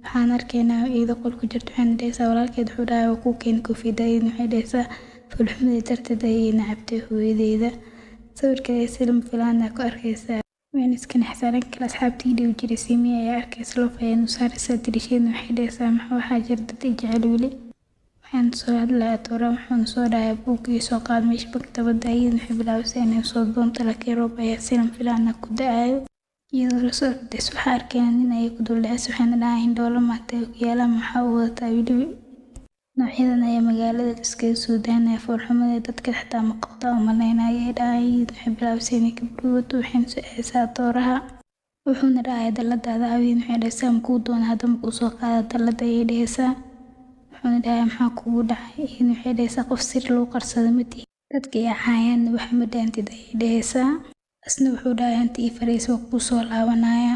waxaan arkaynaa iyada qol ku jirto waxayna dhahaysaa walaalkeed wuxuu dhahay waa kuu keena koofiyadda ayadna waxay dhahaysaa fulxumada darteed ayay nacabtay hooyadeeda sawirka ee salam filaana ku arkaysaa wayna iska naxsaa dhan kale asxaabtii dhiw jiray simiya ayaa arkaysa loof ayaynu saaraysaa tirishadana waxay dhahaysaa waxaa jira dad i jecel weli waxaan soo hadlaya atoora wuxuuna soo dhahay buuggii soo qaad meesha maktabadda ayadana waxay bilaabaysaa inay soo doonto laakiin roob ayaa salam filaana ku da-ayo iyadoo lasoo ordays waxaa arkayna nin ayay ku duldhacaysa waxayna dhahayn dhoola maatay okiyaalama waxaa u wadataa weli noocyadan ayaa magaalada iskaga soo daanaya foolxumada dadka xataa ma qabta oo malaynaya ay dhahay waxay bilaabaysaa inay ka burwato waxayna soo aadaysaa atooraha wuxuuna dhahaya dalladaada awiin waxay dhahaysaa makuu doona hadda makuu soo qaada dallada ayay dhahaysaa wuxuuna dhahay maxaa kugu dhacay iyadna waxay dhahaysaa qof sir lagu qarsado matihi dadka iyo caayaanna waxa ma dhaantid ayay dhahaysaa asna wuxuu dhahay hanta ii fariisa waa kuu soo laabanaya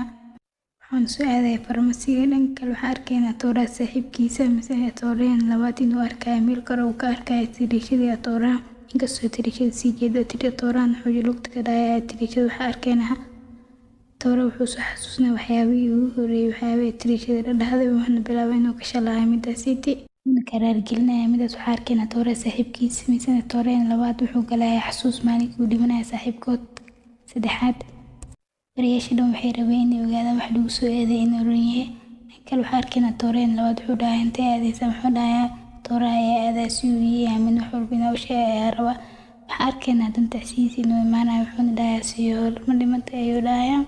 waxaan soo aadaya farmasiga dhan kale waxaa arkayna atooraha saaxiibkiisa mise atooreen labaad inuu arkaya meel kore uu ka arkaya tirishadii atooraha inkastoo tirishada sii jeedo tiri atoorahan wuxuu lugta ka dhahaya tirishada waxaa arkayna atoora wuxuu soo xasuusnaa waxyaabihii ugu horeeyey waxyaabihii tirishada la dhahday wuxuuna bilaabay inuu ka shalaaya midaasiiti una karaargelinaya midaas waxaa arkayna atoora saaxiibkiisa mise atooreen labaad wuxuu galaya xasuus maalinkii uu dhimanaya saaxiibkood saddexaad bariyaasha dhan waxay rabeen inay ogaadaan wax lagu soo eeday inuu run yahay kale waxaan arkaynaa tooreen labaad wuxuu dhahay intee aadaysaa muxuu dhahayaa tooraha ayaa aadaa si uu ii aamin wax walba inuu u sheegay ayaa raba waxaan arkaynaa dantacsiisi inuu imaanayo wuxuuna dhahayaa siyool ma dhimantay ayuu dhahayaa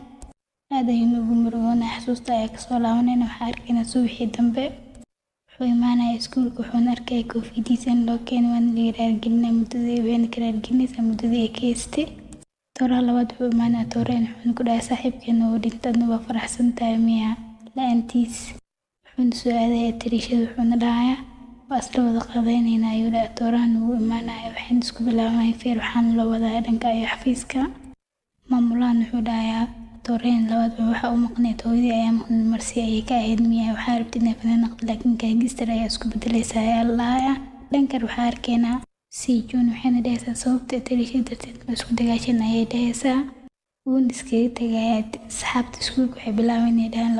aad ayuu ugu murugoonaya xasuusta ayaa kasoo laabanayna waxaan arkaynaa subaxii dambe wuxuu imaanaya iskuulka wuxuuna arkaya koofidiisa in loo keenay waana la raargelinaya muddadii wayna ka raargelinaysaa muddadii ay ka haystay tooraha labaad wuxuu imaanaya tooreen wuxuuna ku dhahay saaxiibkeena oo dhintay adna waa faraxsan tahay miya la-aantiis wuxuuna soo aadaya tiriishada wuxuuna dhahayaa waa isla wada qadaynaynaa ayuu dhahay toorahan wuu imaanaya waxayna isku bilaabanaya feer waxaana loo wadaa dhanka iyo xafiiska maamulahan wuxuu dhahayaa tooreen labaad waxa u maqnayd hooyadii ayaa maqnayd marsi ayay ka ahayd miya waxaa rabtay inay fanaan noqdo laakiin gaagistar ayaa isku bedelaysa ayaa la dhahayaa dhankan waxaa arkaynaa Sejun waxayna dhahaysaa sababta tiriishada darteed ma isku dagaashan ayay dhahaysaa wuuna iskaga tagayaa asxaabta iskuulka waxay bilaabeen inay dhahaan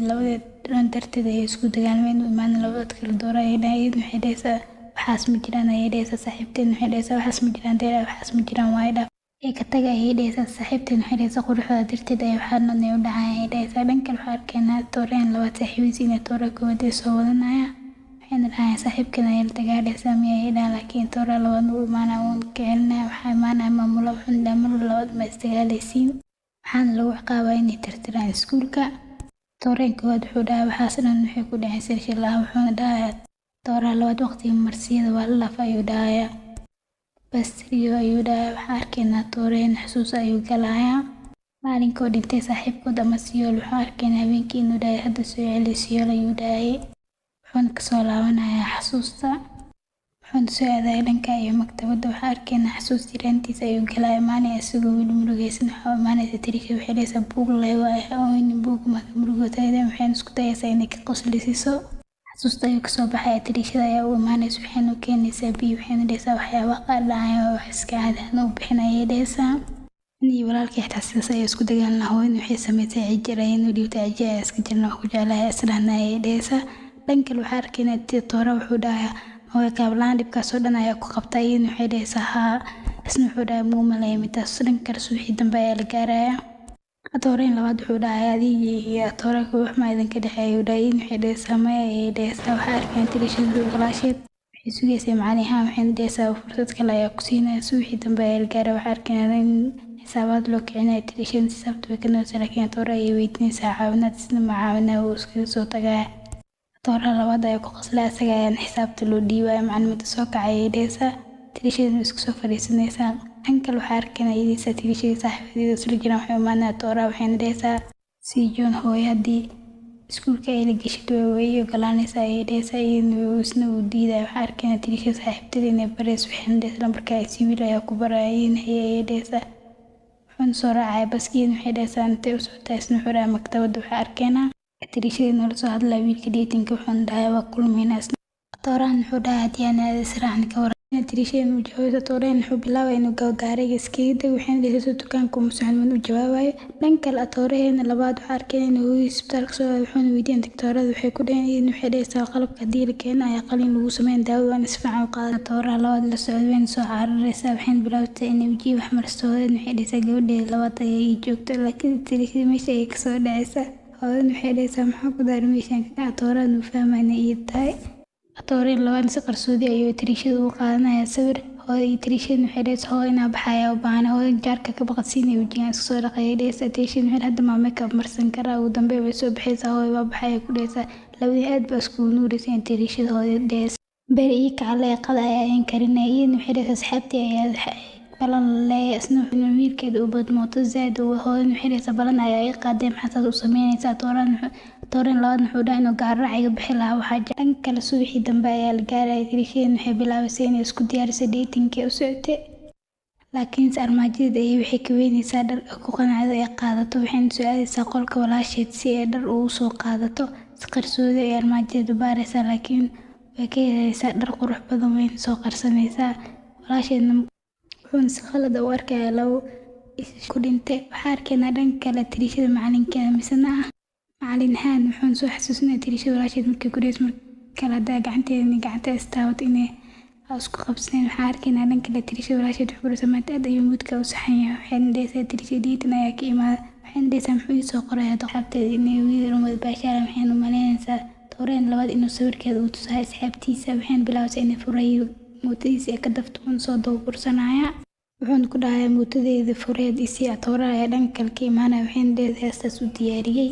labadeed dhan darteed ayay isku dagaalmeen u imaan labadood kala doora ayay dhahayd waxay dhahaysaa waxaas ma jiraan ayay dhahaysaa saaxiibteen waxay dhahaysaa waxaas ma jiraan deela waxaas ma jiraan waayo dhaaf ee ka taga ayay dhahaysaa saaxiibteen waxay dhahaysaa quruxda darteed ayay waxaa noodnay u dhacay ayay dhahaysaa dhankan waxaa arkaynaa tooreen labaad saaxiibadiisa inay toora koowaad ay soo wadanaya waxayna dhahayaa saaxiibkan ayaa la dagaadhaysaa miya ayay dhahaan laakiin toora labaad u imaanaya uun ka celinaya waxaa imaanaya maamula wuxuuna dhahay mar labaad ma isdagaalaysiin waxaana lagu ciqaabaa inay tirtiraan iskuulka tooreen koowaad wuxuu dhahay waxaas dhan waxay ku dhaceen silshil laha wuxuuna dhahayaa tooraha labaad waqtiga marsiyada waa la laaf ayuu dhahayaa bastriyo ayuu dhahayaa waxaa arkaynaa tooreen xusuus ayuu galayaa maalinkoo dhintay saaxiibkood ama siyool waxaa arkaynaa habeenkii inuu dhahay hadda soo celi siyool ayuu dhahayay wuxuuna kasoo laabanayaa xasuusta wuxuuna soo aadaya dhanka iyo maktabadda waxaa arkaynaa xasuus jiraantiisa ayuu galaya imaanaya isagoo weli murugaysan waxaa imaanaysa tiriisha waxay dhahaysaa buug leewa ooynin buug marka murugootayda waxayna isku dayaysaa inay ka qoslisiiso xasuusta ayuu kasoo baxaya tiriishada ayaa u imaanaysa waxayna u keenaysaa biyo waxayna dhahaysaa waxyaaba qaar dhacaya oo wax iska caadaan u bixin ayay dhahaysaa iyo walaalkii xitaa sidaas ayaa isku dagaalna hooyadna waxay samaysay cijir ayayna u dhiibtay cijir ayaa iska jirna wax ku jeclahay isdhahna ayay dhahaysaa dhankan waxaa arkaynaa toora wuxuu dhahayaa hooyo kaablaan dhibkaasoo dhan ayaa ku qabta iyadna waxay dhahaysaa haa isna wuxuu dhahay muu malaya midaas dhankan suuxii dambe ayaa la gaarayaa tooreen labaad wuxuu dhahay adigii iyo tooraka wax ma idinka dhexeeya ayuu dhahay iyadna waxay dhahaysaa maya ayay dhahaysaa waxaa arkaynaa tiriishada walaasheed waxay sugaysay macalihaan waxayna dhahaysaa fursad kale ayaa ku siinaya suuxii dambe ayaa la gaaraya waxaa arkaynaa in xisaabaad loo kicinaya tiriishada xisaabta way ka noosay laakiin toora ayay weydiinaysaa caawinaad isna ma caawinaa wuu iskaga soo tagaya tooraha labaad ayaa ku qoslay asaga ayaan xisaabta loo dhiibaya macalimadda soo kacay ayay dhahaysaa tiriishadana isku soo fadhiisanaysaa dhankan waxaa arkaynaa iyadiisa tiriishadii saaxiibadeeda isla jiraan waxay imaanaya tooraha waxayna dhahaysaa Sejun hooyo haddii iskuulka ay la geshid way ogolaanaysaa ayay dhahaysaa iyadana isna uu diidaya waxaa arkaynaa tiriishada saaxiibteeda inay barayso waxayna dhahaysaa lambarka ay siwiil ayaa ku baraya iyadana ayay dhahaysaa wuxuuna soo raacaya baskiina waxay dhahaysaa intay u socotaa isna wuxuu dhahay maktabadda waxaa arkaynaa tiriishadii noola soo hadlaya wiilka dhiitinka wuxuuna dhahay waa kulmaynaa isna toorahan wuxuu dhahay haddii aan aada israacni ka waran tiriishadii u jawaabta tooreen wuxuu bilaabaya inuu gaariga iskaga dego waxayna dhahaysaa dukaanka musaxilman u jawaabayo dhan kale tooraheena labaad waxaa arkayna inuu hooyadii isbitaalka soo aaday wuxuuna weydiiyeen daktoorada waxay ku dhaheen iyadna waxay dhahaysaa qalabka haddii la keeno ayaa qalin lagu sameyn daawada waan isfiican u qaada tooraha labaad la socda wayna soo cararaysaa waxayna bilaabtay inay wajihi wax marsto hooyadna waxay dhahaysaa gabadheeda labaad ayaa ii joogta laakiin tiriishadii meesha ayay kasoo dhacaysaa hooyadna waxay dhahaysaa maxaa ku daari meeshaan ka dhaca toorahan uu fahmayna iyo tahay tooreen labaad si qarsoodi ayuu tiriishada u qaadanaya sawir hooyo iyo tiriishadna waxay dhahaysaa hooyo inaa baxaya u baahan hooyo jaarka ka baqadsiinaya wajigaan iska soo dhaqayay dhahaysaa tiriishadna waxay hadda maa makeup marsan karaa ugu dambe way soo baxaysaa hooyo waa baxaya ku dhahaysaa labadii aad baa iskugu nuuraysa in tiriishada hooyo dhahaysaa beer iyo kacale ee qada ayaan karinaya iyadna waxay dhahaysaa asxaabtii ayaa balan leeya isna wuxuu wiilkeeda u badmooto zaad uu hooyadna waxay dhahaysaa balan ayaa ii qaadeen maxaa saas u sameynaysaa tooreen labaadna wuxuu dhahay inuu gaarraac iga bixi lahaa waxaa jira dhan kale subaxii dambe ayaa la gaaraya tiriishadana waxay bilaabaysay inay isku diyaarisay dheytinkii u socotay laakiinse armaajadeed ayay waxay ka weynaysaa dhar ku qanacdo ay qaadato waxayna soo aadaysaa qolka walaasheed si ay dhar ugu soo qaadato si qarsoodi ay armaajadeedu baaraysaa laakiin way ka helaysaa dhar qurux badan wayna soo qarsanaysaa walaasheedna wuxuuna si khalad u arkaya labo ku dhintay waxaa arkaynaa dhan kale tiriishada macalinkeeda misena ah macalin haan wuxuuna soo xasuusinaya tiriishada walaasheed markay guriyaysa mar kale haddaa gacanta istaawato inay isku qabsanayn. Waxaan arkaynaa dhanka kale Tiriisha walaasheed wuxuu ku samaynta aad ayuu moodka u saxan yahay. Waxayna dhahaysaa Tiriisha dhiitan ayaa ka imaaday. Waxayna dhahaysaa muxuu ii soo qoray asxaabteeda inay wiil umad baashaara. Waxayna u malaynaysaa Tooreen labaad inuu sawirkeeda u tusahay asxaabtiisa. Waxayna bilaabaysaa inay furayo mootadiisa ee ka dafto uun soo dawbursanaya. wuxuuna ku dhahay mootadeeda fureed isii Toora ayaa dhanka kale ka imaanaya. Waxayna dhahaysaa heestaas u diyaariyey.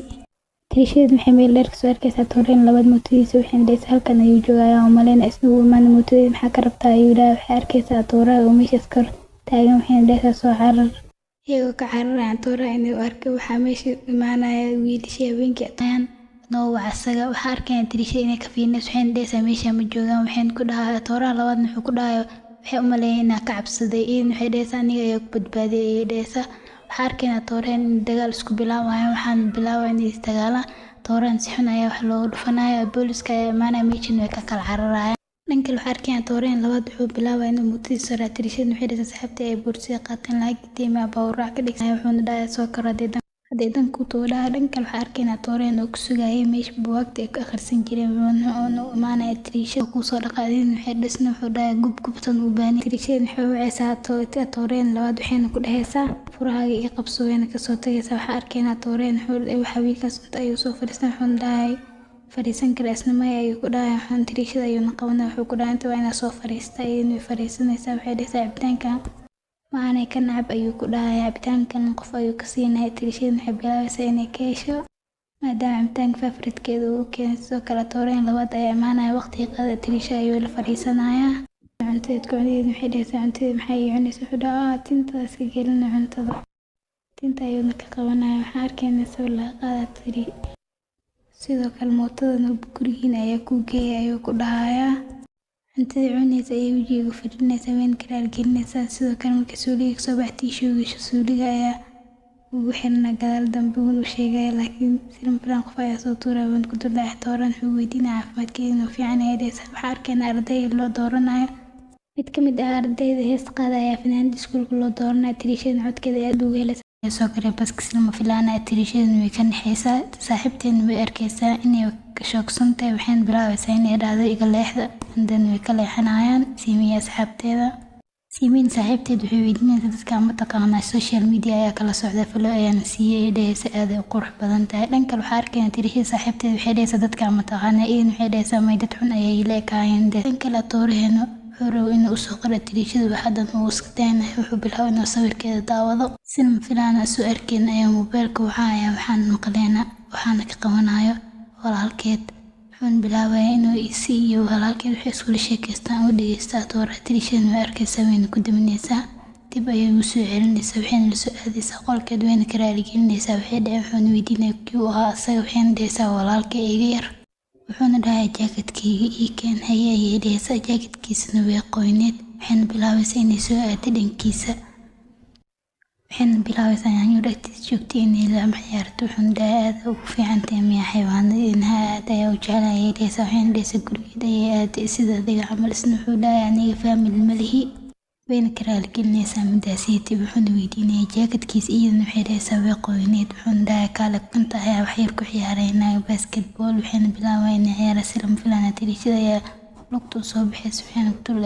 Tiriishadeed waxay meel dheer kasoo arkaysaa Tooreen labaad mootadiisa. Waxayna dhahaysaa halkan ayuu joogayaa oo malaynaya isna uu imaana mootadeeda maxaa ka rabtaa ayuu dhahay. Waxay arkaysaa Toora oo meeshaas kor taagan. Waxayna dhahaysaa soo carar. iyagoo ka cararayaan Toora inuu arkay waxaa meesha imaanaya wiilashii habeenkii atayaan noo wacasaga. waxaa arkayaan Tiriisha inay ka fiirinayso. Waxayna dhahaysaa meesha ma joogaan. Waxayna ku dhahay Toora labaad wuxuu ku dhahay waxay u maleeyeen inaa ka cabsaday. waxay dhahaysaa aniga ayaa ku badbaadiyay ayay dhahaysaa. waxaa arkaynaa Tooreen in dagaal isku bilaabayo. waxaan bilaabay inay isdagaalaan. Tooreen si xun ayaa wax loogu dhufanaya. booliska ayaa imaanaya meeshan way ka kala cararayaan. dhanka kale waxaa arkaynaa Tooreen labaad wuxuu bilaabay inuu mootadiisa raaco. Tiriishadna waxay dhahaysaa saxaabtii ay boorsiga qaateen lacag tiima baawraac ka dhigsanaya. wuxuuna dhahay soo karo hadday danku tuu dhaha. dhanka kale waxaa arkaynaa Tooreen oo ku sugayay meesha buugaagta ay ku akhrisan jireen. wuxuuna u imaanaya Tiriisha oo kusoo dhaqaadeen. waxay dhisna wuxuu dhahay gubtan u baani. Tiriishadna waxay u wacaysaa Tooreen labaad. waxayna ku dhahaysaa furahaaga ii qabso. wayna kasoo tagaysaa. waxaa arkaynaa Tooreen waxa wiilkaas inta ayuu soo fadhiistay. wuxuuna dhahay fariisan kara isna maya ayuu ku dhahay. waxaan Tiriishada ayuuna qabanaya. wuxuu ku dhahay inta waa inaa soo fariista. iyaduna way fariisanaysaa. waxay dhahaysaa cabitaankan ma aanay ka nacab ayuu ku dhahay. cabitaankan qof ayuu ka siinaya. Tiriishadna waxay bilaabaysaa inay ka hesho maadaama cabitaanka favoritkeeda uu keenay. sidoo kale Tooreen labaad ayaa imaanaya waqtiga qaada. Tiriisha ayuu la fariisanaya. cuntadeed kucunayeen waxay dhahaysaa cuntadeed maxay ii cunaysa. wuxuu dhahay tintaas ka gelina cuntada. tinta ayuuna ka qabanaya. waxaan arkaynaa sawir laga qaada Tiri. sidoo kale mootadana gurigiina ayaa ku geeyay ayuu ku dhahayaa. cuntadii cunaysa ayay wejiga fadhinaysaa. wayna karaar gelinaysaa. sidoo kale markay suuliga kasoo baxtay shoogisha suuliga ayaa ugu xirna gadaal dambe wuxuu sheegaya. laakiin sidan filan qof ayaa soo tuuraya. wuuna ku duldahay Tooraan wuxuu weydiinaya caafimaadkeeda inuu fiican yahay dhahaysaa. waxaa arkaynaa arday loo dooranayo. mid ka mid ah ardayda heesta qaada ayaa fanaanada iskuulka loo dooranaya. Tiriishadna codkeeda aad ugu helaysa. soo kale baskis lama filaana. Tiriishadna way ka naxaysaa. saaxiibteedna way arkaysaa inay ka shoogsan tahay. waxayna bilaabaysaa inay dhahdo iga leexda. haddana way ka leexanayaan Siimiya asxaabteeda. Siimiin saaxiibteed waxay weydiinaysaa dadka ama taqaanaa social media ayaa kala socda. falo ayaana siiyay ay dhahaysa aad ay u qurux badan tahay. dhanka kale waxaa arkaynaa Tiriishada saaxiibteed waxay dhahaysaa dadka ama taqaanaa. iyadana waxay dhahaysaa may dad xun ayay la ekaayeen. dhanka kale Tooreena wuxuu rabay inuu usoo qoro Tiriishada waxadan uu iska daynayo. wuxuu bilaabay inuu sawirkeeda daawado. sina ma filaana soo arkeen ayaa moobeelka wacaya. waxaan maqleena waxaana ka qabanayo walaalkeed. wuxuuna bilaabaya inuu isi iyo walaalkeed waxay iskula sheekaystaan oo dhageystaa Toora. Tiriishadna way arkaysaa wayna ku daminaysaa. dib ayay u soo celinaysaa. waxayna la soo aadaysaa qolkeed wayna ka raali gelinaysaa. waxay dhahay wuxuuna weydiinaya kii ahaa asaga. waxayna dhahaysaa walaalka iga yar. wuxuuna dhahay jaakadkayga ii keen. haye ayay dhahaysaa. jaakadkiisana way qoyneed. waxayna bilaabaysaa inay soo aado dhankiisa. waxayna bilaabaysaa yaanyuu dhagtiisa joogtay inay la ciyaarto. wuxuuna dhahay aad ugu fiican tahay miyaa xayawaanada. inaha aad ayaa u jecel ayay dhahaysaa. waxayna dhahaysaa gurigeed ayay aaday sida adiga camal. isna wuxuu dhahay aniga faamil ma lihi. wayna ka raali gelinaysaa midaasiiti. wuxuuna weydiinaya jaakadkiisa. iyadana waxay dhahaysaa way qoyneed. wuxuuna dhahay kaale inta ayaa wax yar ku ciyaaraynaa basketball. waxayna bilaabaya inay ciyaara. si lama filaana Tiriishada ayaa lugta u soo baxaysa. waxayna ku dul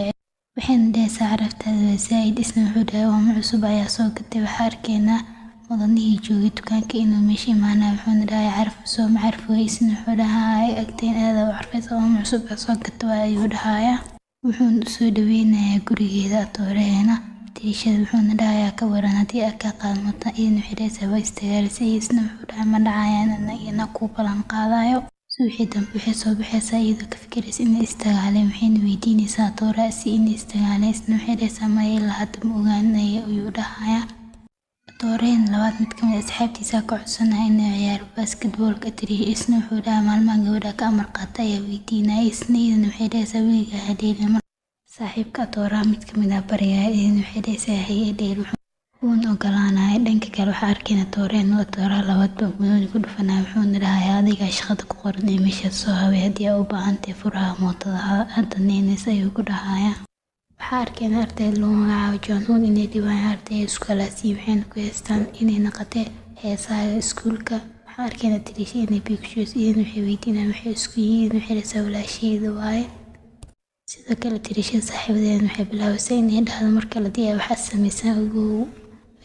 waxayna dhahaysaa caraftaada waa zaa'id. isna wuxuu dhahay waama cusub ayaa soo gatay. waxaa arkaynaa mudanihii joogay dukaanka inuu meesha imaanaya. wuxuuna dhahay caraf soo ma carf wey. isna wuxuu dhahay agteen aada u carfaysa waama cusub aa soo gata ayuu dhahayaa. wuxuuna u soo dhaweynayaa gurigeeda Tooreena. Tiriishada wuxuuna dhahayaa ka waran haddii aad ka qaadmata. iyadana waxay dhahaysaa waa istagaalisay. isna wuxuu dhahay ma dhacayaan ina kuu balan qaadayo. subaxii dambe waxay soo baxaysaa iyadoo ka fikiraysa inay istagaaleen. waxayna weydiinaysaa Toora si inay istagaaleen. isna waxay dhahaysaa maya ilaa hadda ma ogaanaya ayuu dhahayaa. Tooreen labaad mid ka mid asxaabtiisa ka codsanaya inuu ciyaaro basketballka. isna wuxuu dhahay maalmaha gabadha ka amar qaata ayaa weydiinaya. isna iyadana waxay dhahaysaa weligaa hadheelin. saaxiibka Toora mid ka mid ah baraya. iyadana waxay dhahaysaa haye dheel. wuuna ogolaanaya. dhanka kale waxaa arkaynaa Tooreen oo Toora labaadba gudooni ku dhufanaya. wuxuuna dhahayaa adigaa shaqada ku qoran ee meeshaad soo haway haddii aa u baahantahay furaha mootada hadda neenaysa ayuu ku dhahayaa. waxaa arkaynaa arday lagu magacaabo John Hoon inay dhibayaan ardayda iskoolaasi. waxayna ku heestaan inay naqatay heesaha iskuulka. waxaa arkaynaa Tiriisha inay big shoes. iyadana waxay weydiinayaan waxay isku yihiin. waxay dhahaysaa walaasheeda waaye. sidoo kale tirishada saaxiibadeena waxay bilaabisay inay dhahdo marka la diyaa waxaad samaysaa ogow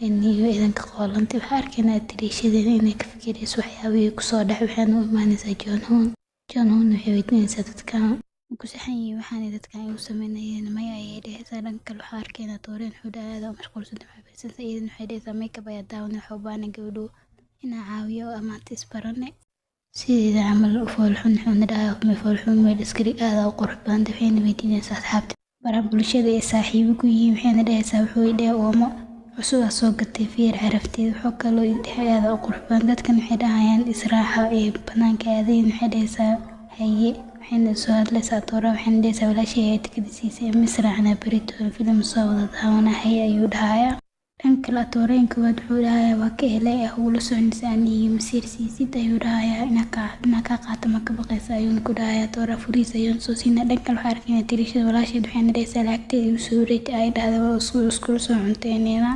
iyo idanka qoolanta. Waxaa arkaynaa tirishadeen inay ka fikirayso waxyaabihii kusoo dhacay. waxaana u imaanaysaa John Hoon waxay weydiinaysaa dadkan ku saxan yihiin waxaanay dadkan u sameynayeen maya ayay dhehaysaa. dhanka kale waxaa arkaynaa Tooreen wuxuu dhahay aad mashquulsan maxabaysansa iidan waxay dhehaysaa makeup ayaa daawan waxa u baahan gabadhu inaa caawiyo oo amaanta isbarane sideeda camal u foolxun wuxuuna dhahay foolxun meel iskari aad u qurux badan. waxayna weydiinaysaa asxaabta baraha bulshada ee saaxiibo ku yihiin. waxayna dhehaysaa wuxuu dhahay oomo cusub soo gatay fiir carafteeda wuxuu kaloo dhahay aad u qurux badan. dadkan waxay dhahayaan israaxa ee banaanka aadayn. waxay dhehaysaa haye waxayna soo hadlaysaa Toora waxayna dhehaysaa walaashii ay tikadisiisay misraacna berito filim soo wada daawana haye ayuu dhahayaa. dhanka kale Tooreen koowaad wuxuu dhahayaa waa ka helay ula soconaysa aniga masiir siisid ayuu dhahayaa inaa ka qaato ma ka baqaysa ayuuna ku dhahayaa Toora furiis ayuuna soo siinaa. dhanka kale waxaa arkaynaa tirishada walaasheed waxayna dhehaysaa lacagteeda igu soo wareejay ay dhahday waa iskula soo cunteynayna.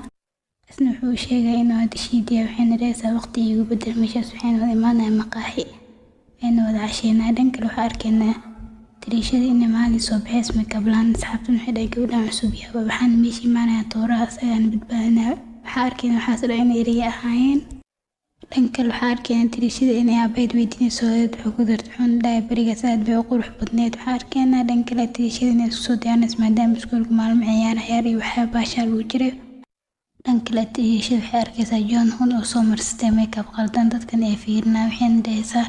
isna wuxuu sheegay inuu hadda shiidiya. waxayna dhehaysaa waqti igu bedel meeshaas waxayna wada imaanaya maqaaxi ayna wada casheynaa. dhanka kale waxaa arkaynaa tirishada inay maalin soo baxays makeup laan. asxaabtan waxay dhahay gabadhan cusub yahay waxaana meesha imaanaya Tooraha isagaan badbaadinaa. waxaa arkaynaa waxaas dhan inay eriya ahaayeen. dhanka kale waxaa arkaynaa tirishada inay aabayd weydiinayso wuxuu ku dartay wuxuuna dhahay berigaas aad bay u qurux badneed. waxaa arkaynaa dhanka kale tirishada inay isku soo diyaarinays maadaama iskuulka maalmo ciyaar iyo waxyaa baashaa lagu jiray. dhanka kale tirishada waxay arkaysaa John Hoon oo soo marsatay makeup qaldan. dadkan ay fiirinaa waxayna dhehaysaa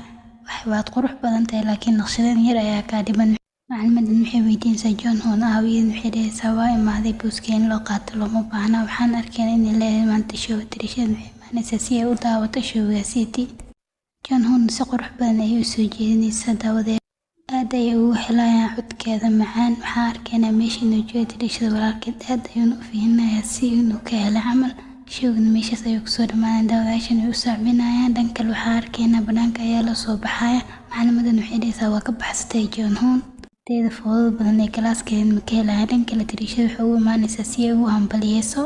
waad qurux badan tahay laakiin naqshadan yar ayaa kaa dhiman. macalimadan waxay weydiinaysaa John Hoon aawiyeed waxay dhehaysaa waa imaaday buuskeen loo qaato looma baahna. waxaan arkaynaa inay leedahay maanta show. tirishada waxay imaanaysaa si ay u daawato showgaasiiti. John Hoon si qurux badan ayay u soo jeedinaysaa daawadeed aad ayay ugu helayaan codkeeda macaan. waxaa arkaynaa meesha inuu joogo tirishada walaalkeed aad ayuuna u fiirinayaa si inuu ka helo camal. showgana meeshaas ayuu kusoo dhammaanaya daawadayaashan ay u sacbinayaan. dhanka kale waxaa arkaynaa banaanka ayaa la soo baxaya. macalimadan waxay dhehaysaa waa ka baxsatay John Hoon teeda foodada badan ee kalaaskeeda ma ka helayaan. dhanka kale tirishada waxay u imaanaysaa si ay ugu hambaliyeyso.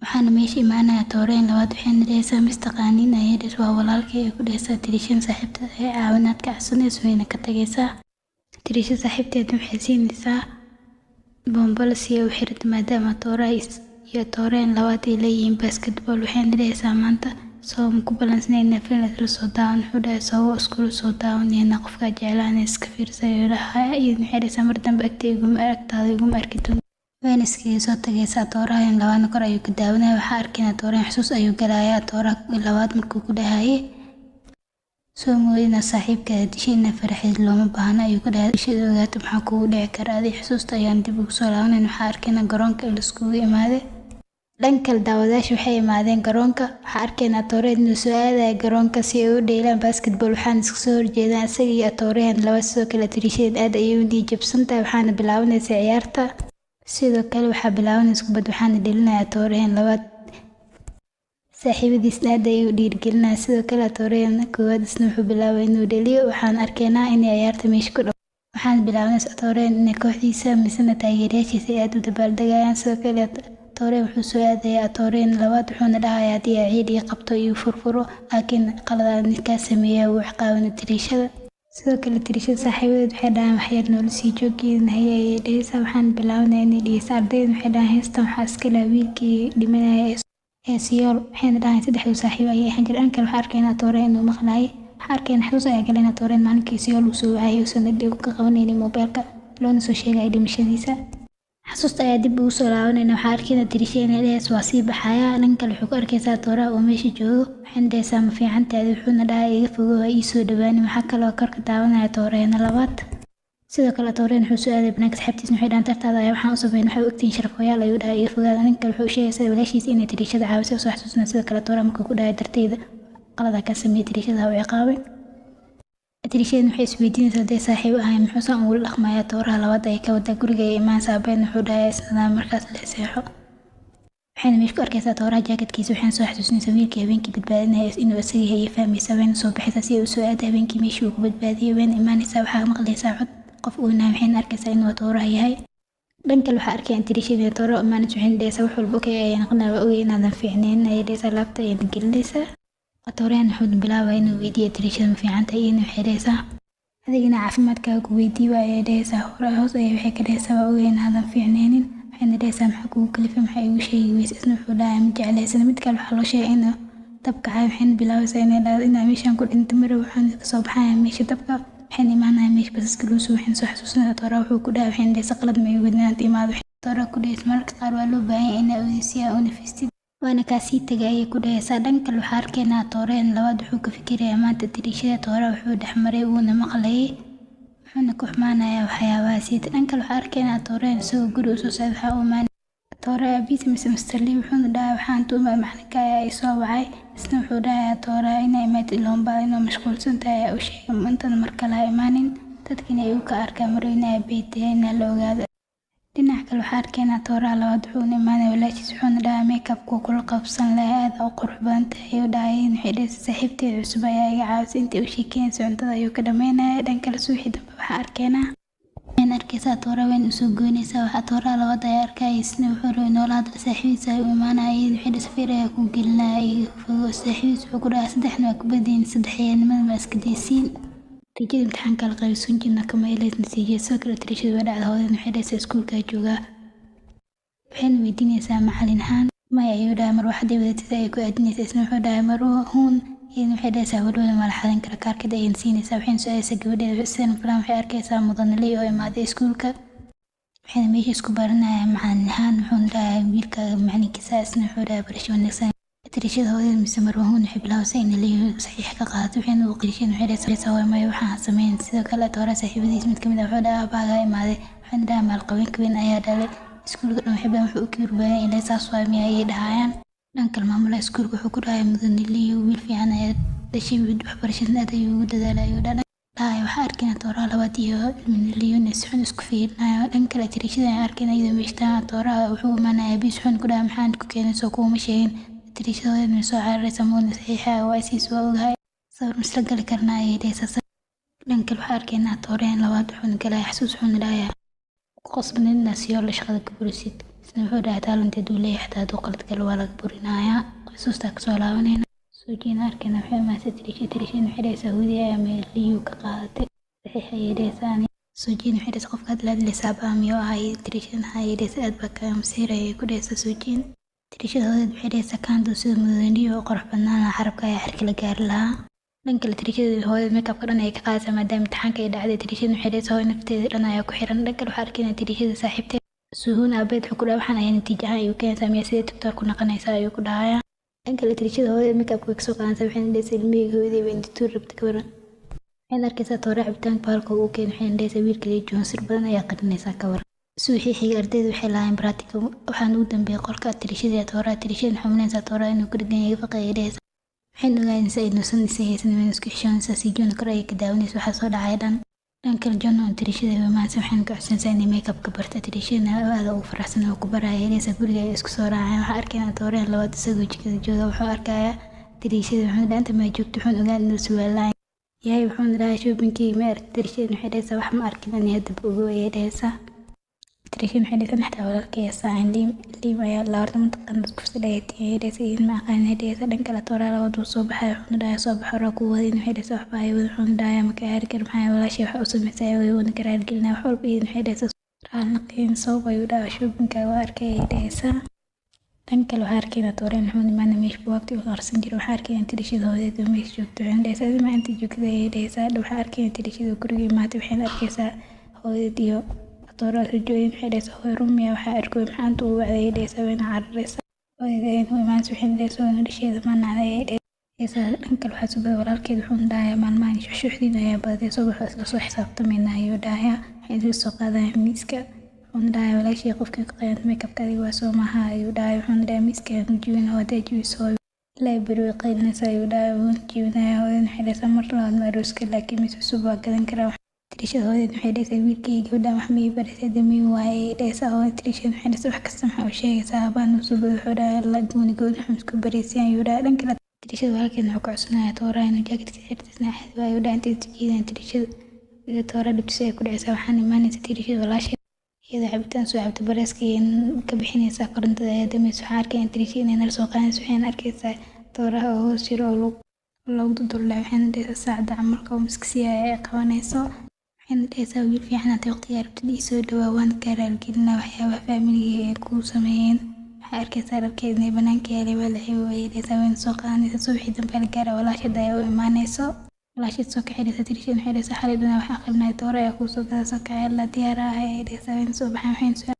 waxaana meesha imaanaya Tooreen labaad waxayna dhehaysaa mistaqaaniin ayay dhis waa walaalkay ay ku dhehaysaa tirishada saaxiibteed ee caawinaad ka codsanayso wayna ka tagaysaa. tirishada saaxiibteedna waxay siinaysaa boonbalo si ay u xirato maadaama Toora iyo Tooreen labaad ay leeyihiin basketball. waxayna dhehaysaa maanta soo ku balansnayna filim la soo daawan. wuxuu dhahay soo iskula soo daawanayna qofka jeclaan iska fiirsay ilaha iyo waxay dhehaysaa mar dambe agtaada iguma arki doon. wayna iskaga soo tagaysaa Tooraan labaadna kor ayuu ka daawanaya. waxaa arkaynaa Tooreen xusuus ayuu galayaa Toora labaad markuu ku dhahayay soo mooyina saaxiibkeeda dishayna farxeed looma baahna ayuu ku dhahay. dishada ogaata maxaa kugu dhici kara adi xusuusta ayaan dib ugu soo laabanay. waxaa arkaynaa garoonka la iskugu imaaday. dhanka kale daawadayaasha waxay imaadeen garoonka. waxaa arkaynaa Tooreen inuu soo aadaya garoonka si ay u dheelaan basketball. waxaana iska soo horjeedaan isaga iyo Tooreen laba. sidoo kale tirishada aad ayay u dhiijabsantahay waxaana bilaabanaysa ciyaarta. sidoo kale waxaa bilaabanaysa kubad waxaana dhelinaya Tooreen labaad. saaxiibadiis aad ayay u dhiirgelinaya. sidoo kale Tooreen koowaad isna wuxuu bilaabay inuu dhaliyo. waxaan arkaynaa inay ciyaarta meesha ku dhow waxaana bilaabanaysa Tooreen inay kooxdiisa misana taageerayaashiisa ay aad u dabaaldegayaan. sidoo kale Tooreen wuxuu soo aadayaa Tooreen labaad wuxuuna dhahayaa haddii ay ciid ii qabto iyo furfuro laakiin qalad ninkaa sameeyaa wuu ciqaabana tirishada. sidoo kale tirishada saaxiibadeed waxay dhahaan waxyar noola sii jooggeedin haye ayay dhehaysaa. waxaan bilaabanaya inay dhegeysa ardaydan waxay dhahaan heestan waxaa iska laha wiilkii dhimanaya ee siyool. waxayna dhahaan saddexdu saaxiibo ayay ahaan jireen. dhanka kale waxaa arkaynaa Tooreen inuu maqlaayay. waxaa arkaynaa xusuus ayaa galayna Tooreen maalinkii siyool uu soo wacayay uusan dhib ka qabanaynin moobeelka loona soo sheegay dhimashadiisa. xasuusta ayaa dib ugu soo laabanayna. waxaa arkaynaa tirishada inay dhehaysa waa sii baxaya. dhanka kale wuxuu ku arkaysaa Tooraha oo meesha joogo. waxayna dhehaysaa ma fiicantaadi wuxuuna dhahay iga fogow ha ii soo dhawaanin. waxaa kaloo korka daawanaya Tooreena labaad. sidoo kale Tooreen wuxuu soo aaday banaanka saaxiibtiisna waxay dhahaan tartaada ayaa waxaan u sameyn waxay u ogtiin sharafooyaal ayuu dhahay iga fogaada. dhanka kale wuxuu sheegaysaa walaashiisa inay tirishada caawisay soo xasuusna. sidoo kale Toora markuu ku dhahay darteeda qalada ka sameeyay tirishada ha u ciqaabay. tirishada waxay isweydiinaysaa haday saaxiib ahayn muxuusan ugu dhaqmayaa Tooraha labaad ay ka wada guriga ay imaanaysaa. aabbaheedna wuxuu dhahay isna markaas la seexo. waxayna meesha ku arkaysaa Tooraha jaakadkiisa. waxayna soo xasuusinaysaa wiilkii habeenkii badbaadinaya inuu isaga yahay iyo fahmaysaa. wayna soo baxaysaa si ay u soo aada habeenkii meeshii uu ku badbaadiyay. wayna imaanaysaa waxaa maqlaysaa cod qof uu nahay. waxayna arkaysaa inuu Tooraha yahay. dhanka kale waxaa arkayaan tirishada inay Tooraha imaanayso. waxayna dhehaysaa wax walba okay ayay noqonaya waa ogay inaadan fiicnayn ayay dhehaysaa laabta ayayna gelinaysaa. Tooreen wuxuu bilaabay inuu weydiiyo tirishada ma fiican tahay iyo waxay dhehaysaa adigina caafimaadkaaga ku weydii waayay dhehaysaa hore hoos ayay waxay ka dhehaysaa waa ogeyn aadan fiicnaynin waxayna dhehaysaa maxaa kugu kalifay maxaa igu sheegi weyse isna wuxuu dhahay ma jeclaysan mid kale waxaa loo sheegay inuu dabka cay waxayna bilaabaysaa inay dhahdo inaa meeshaan ku dhinta marow waxaan kasoo baxaya meesha dabka waxayna imaanaya meesha basaska luusu waxayna soo xasuusanaya toora wuxuu ku dhahay waxayna dhehaysaa qalad ma igu inaad imaado toora ku dhehaysa mararka qaar waa loo baahan yahay inaa odeysiyaan u nafistid waana kaasii tagay ayay ku dhehaysaa dhan kale waxaa arkaynaa tooreen labaad wuxuu ka fikirayaa maanta dariishada toora wuxuu dhexmaray wuuna maqlayay wuxuuna ku xumaanayaa waxyaabahaasiita dhan kale waxaa arkaynaa tooreen isagoo guri usoo socda waxaa u imaanaya toora aabihiisa mise Mr. Lee wuxuuna dhahay waxaan tuuma macalinka ayaa i soo wacay isna wuxuu dhahayaa toora inay imaad iloonbaa inuu mashquulsan tahay ayaa u sheegay intana mar kale ha imaanin dadkiina ay u ka arkaa maro inay abeetay inaa la ogaado dhinaca kale waxaa arkaynaa tooraha labaad wuxuuna imaanaya walaashiis wuxuuna dhahay makeupku kula qabsan lahaa aad u qurux badan tahay ayuu dhahay waxay dhehaysaa saaxiibteeda cusub ayaa iga caawisay intay u sheekeynaysa cuntada ayuu ka dhammaynaya dhan kale suuxii dambe waxaa arkaynaa waxayna arkaysaa toora weyn usoo goynaysaa waxaa tooraha labaad ayaa arkaya isna wuxuu rabay noola hadla saaxiibadiisa ay u imaanaya waxay dhahaysaa fiir ayaa ku gelinaya iga fogo saaxiibadiis wuxuu ku dhahay saddexna waa ku badayin saddexyeennimada ma iska daysiin natiijada imtixaanka la qaybisan jirna kama helays natiijada sidoo kale natiijada waa dhacda hoodan waxay dhahaysaa iskuulkaa joogaa waxayna weydiinaysaa macalin ahaan maya ayuu dhahay mar waxaday wadatida ay ku aadinaysaa isna wuxuu dhahay mar huun iyadana waxay dhahaysaa walwada ma la xadan kara kaarkada ayayna siinaysaa waxayna su-aalaysaa gabadheeda sidan filan waxay arkaysaa mudanali oo imaaday iskuulka waxayna meesha isku baranayaan macalin ahaan wuxuuna dhahay wiilkaaga macalinkiisa isna wuxuu dhahay barasho wanaagsan natiijada hooyada mise marwahuun waxay bilaabasay inay leeyihiin saxiix ka qaadato waxayna u qirisheen waxay dhahaysaa waa maya waxaan sameyn sidoo kale toora saaxiibadiis mid kamid ah wuxuu dhahay aabaagaa imaaday waxayna dhahay maalqabeenka weyn ayaa dhalay iskuulka dhan waxay wuxuu u kibir badan ilaa saas waa miya ayay dhahayaan dhanka maamulaha iskuulka wuxuu ku dhahay mudaniliyo wiil fiican ayaa dhashay waxbarashada aad ayuu ugu dadaalay ayuu dhahay waxaa arkaynaa tooraha labaad iyo ilminiliyo inay si xun isku fiirinayo dhan kale natiijada ayaan arkaynaa iyadoo meeshtaan tooraha wuxuu imaanaya aabihiis wuxuuna ku dhahay maxaan ku keenayso kuuma sheegin natiijada hooyadana soo cararaysa muudna saxiixa waa isiis waa ogahay sawir misla gali karnaa ayay dhahaysaa dhan kale waxaa arkaynaa tooreen labaad wuxuuna galaya xasuus wuxuuna dhahayaa qosbanin inaad siyo la shaqada ka burisid isna wuxuu dhahay taalanteed uu leeyahay xataa hadduu qalad galo waa laga burinayaa xusuustaa kasoo laabanayna soojiina arkayna waxay imaanaysaa tiriishada waxay dhahaysaa hooyadii ayaa meeliyuu ka qaadatay saxiix ayay dhahaysaa soojiina waxay dhahaysaa qofka aad la hadlaysaa baamiyo ahay tiriishada ayay dhahaysaa aad baa kaa masiir ayay ku dhahaysaa soojiina tiriishada hooyad waxay dhahaysaa kaandu sida mudaniyo oo qurux badnaan lahaa xarabka ayaa xirka la gaari lahaa dhan kale tiriishada hooyada makeupka dhan ay ka qaadaysaa maadaama imtixaanka ay dhacday tiriishada waxay dhahaysaa hooyo nafteeda dhan ayaa ku xiran dhan kale waxaa arkaynaa tiriishada saaxiibteed suhuun aabeed wuxuu ku dhahay waxaan ayaa natiijo ahaan ayuu keenaysaa miyaa sidee doctor ku naqanaysaa ayuu ku dhahayaa dhan kale tiriishada hooyada makeupka way kasoo qaadanaysaa waxayna dhahaysaa ilmihii hooyadii bay indituur rabta ka waran waxayna arkaysaa toora cabitaanka halka uu keen waxayna dhahaysaa wiilkaliya joonsir badan ayaa qarinaysaa ka waran suuxii xiga ardayda waxay lahaayeen baraatika waxaana ugu dambeeyay qolka tiriishada tooraa tiriishada xuminaysaa tooraa inuu ku dhigan yahay faqi ay dhahaysaa waxayna ogaanaysaa inuusan isa haysan wayna isku xishoonaysaa si joona kor ayay ka daawanaysa waxaa soo dhacay dhan kale john oo tiriishada imaanaysa waxayna ka codsanaysaa inay makeupka barta tiriishadana aada ugu faraxsan oo ku baraya inaysa guriga ay isku soo raaceen waxaa arkaynaa tooreen labaad isagoo jikada jooga wuxuu arkayaa tiriishada wuxuuna dhahay inta maa joogto wuxuuna ogaan inuu suwaalaan yahay wuxuuna dhahay shoobinkii ma aragti tiriishada waxay dhahaysaa wax ma arkin ani haddaba ogo ayay dhahaysaa tiriishada waxay dhahaysaa naxtaa walaalkaya saacan liim ayaa labarta mantaqan kufsi dhayatay ayay dhahaysaa idin ma aqaanin ay dhahaysaa dhan kale tooraa labaad wuu soo baxay wuxuuna dhahay soo bax horaa ku wadin waxay dhahaysaa waxba ay wada wuxuuna dhahay maka aargar maxaa walaashay waxa u samaysay ay wadana ka raargelinaa wax walba idin waxay dhahaysaa raalnaqiin sabab ayuu dhahay shoobinka waa arkay ayay dhahaysaa dhan kale waxaa arkaynaa tooreen wuxuuna imaana meesha buwaagti u qarsan jira waxaa arkaynaa tiriishada hooyadeed oo meesha joogto waxayna dhahaysaa adima inta joogtada ayay dhahaysaa waxaa arkaynaa tiriishada guriga imaatay waxayna arkaysaa hooyadeed iyo toora rajooyin waxay dhahaysaa hooyo rumiya waxaa arkoy maxaanta uu wacday ayay dhahaysaa wayna cararaysaa hooyada ayayna u imaanaysa waxayna dhahaysaa hooyana dhasheeda ma nacday ayay dhahaysaa dhan kale waxaa subada walaalkeed wuxuuna dhahayaa maalmahan shuxshuxdiin ayaa badatay soo waxaa isla soo xisaabtamayna ayuu dhahayaa waxay isla soo qaadayaan miiska wuxuuna dhahayaa walaashii qofkii ka qayaanta makeupka adiga waa soo maaha ayuu dhahayaa wuxuuna dhahayaa miiska ayaan jibina oo hadaa jibiso hooyo ilaa beri way qaylinaysaa ayuu dhahayaa wuuna jibinayaa hooyadana waxay dhahaysaa mar labaad ma arooska laakiin miis cusub waa gadan karaa tiriishada hooyadeed waxay dhahaysaa wiilkii gabadhaan wax ma ii barisay damiin waaye ayay dhahaysaa hooyada tiriishada waxay dhahaysaa wax kasta maxaa u sheegaysaa habaan usubada wuxuu dhahay la goonigood waxaan isku baraysay ayuu dhahay dhan kale tiriishada walaalkeedna wuxuu ka codsanayaa tooraa inuu jaakadka xirtisna axdi ayuu dhahay intay jiidaan tiriishada toora dhibtisa ay ku dhacaysaa waxaan imaanaysa tiriishada walaasheed iyadoo cabitaan soo cabta baraaska ka bixinaysaa korontada ayaa damaysa waxaan arkayna tiriishada inay nala soo qaadaysa waxayna arkaysaa tooraha oo hoos jiro oo loogu duldaco waxayna dhahaysaa saacada camalka oo maskasiya ay qabanayso waxayna dhahaysaa wiil fiican hada waqtiga rabtid ii soo dhawaa waan kaa raalgelinaa waxyaabaha faamiliga ay kuu sameeyeen waxaa arkaysaa dharkeeda inay banaanka yaalay waa la xigo ayay dhahaysaa wayna soo qaadanaysaa subaxii dambe la gaara walaasheed ayaa u imaanayso walaasheed soo kaxidhaysa tirishada waxay dhahaysaa xalay dhanaa waxaan aqrinay dooro ayaa kuu soo gada soo kacay la diyaar ah ayay dhahaysaa wayna soo baxaan waxayna soo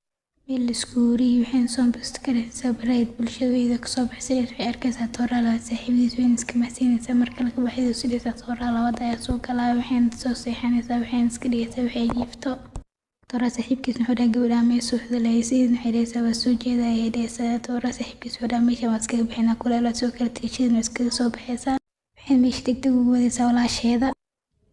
meel iskuuriyey waxayna soo basta karaysaa barayd bulshadayda kasoo baxsay waxay arkaysaa tooraa labaad saaxiibadiis wayna iska mahadsanaysaa marka laga baxaydo sidaysaa tooraa labaad ayaa soo galaa waxayna soo seexanaysaa waxayna iska dhigaysaa waxay jiifto tooraa saaxiibkiis wuxuu dhahay gabadhaa mee suuxda lahaysiin waxay dhahaysaa waa soo jeeda ayay dhahaysaa tooraa saaxiibkiis wuxuu dhahay meeshan waa iskaga bixinaa kuleelaa soo kala tirishadana waa iskaga soo baxaysaa waxayna meesha degdeg ugu wadaysaa walaasheeda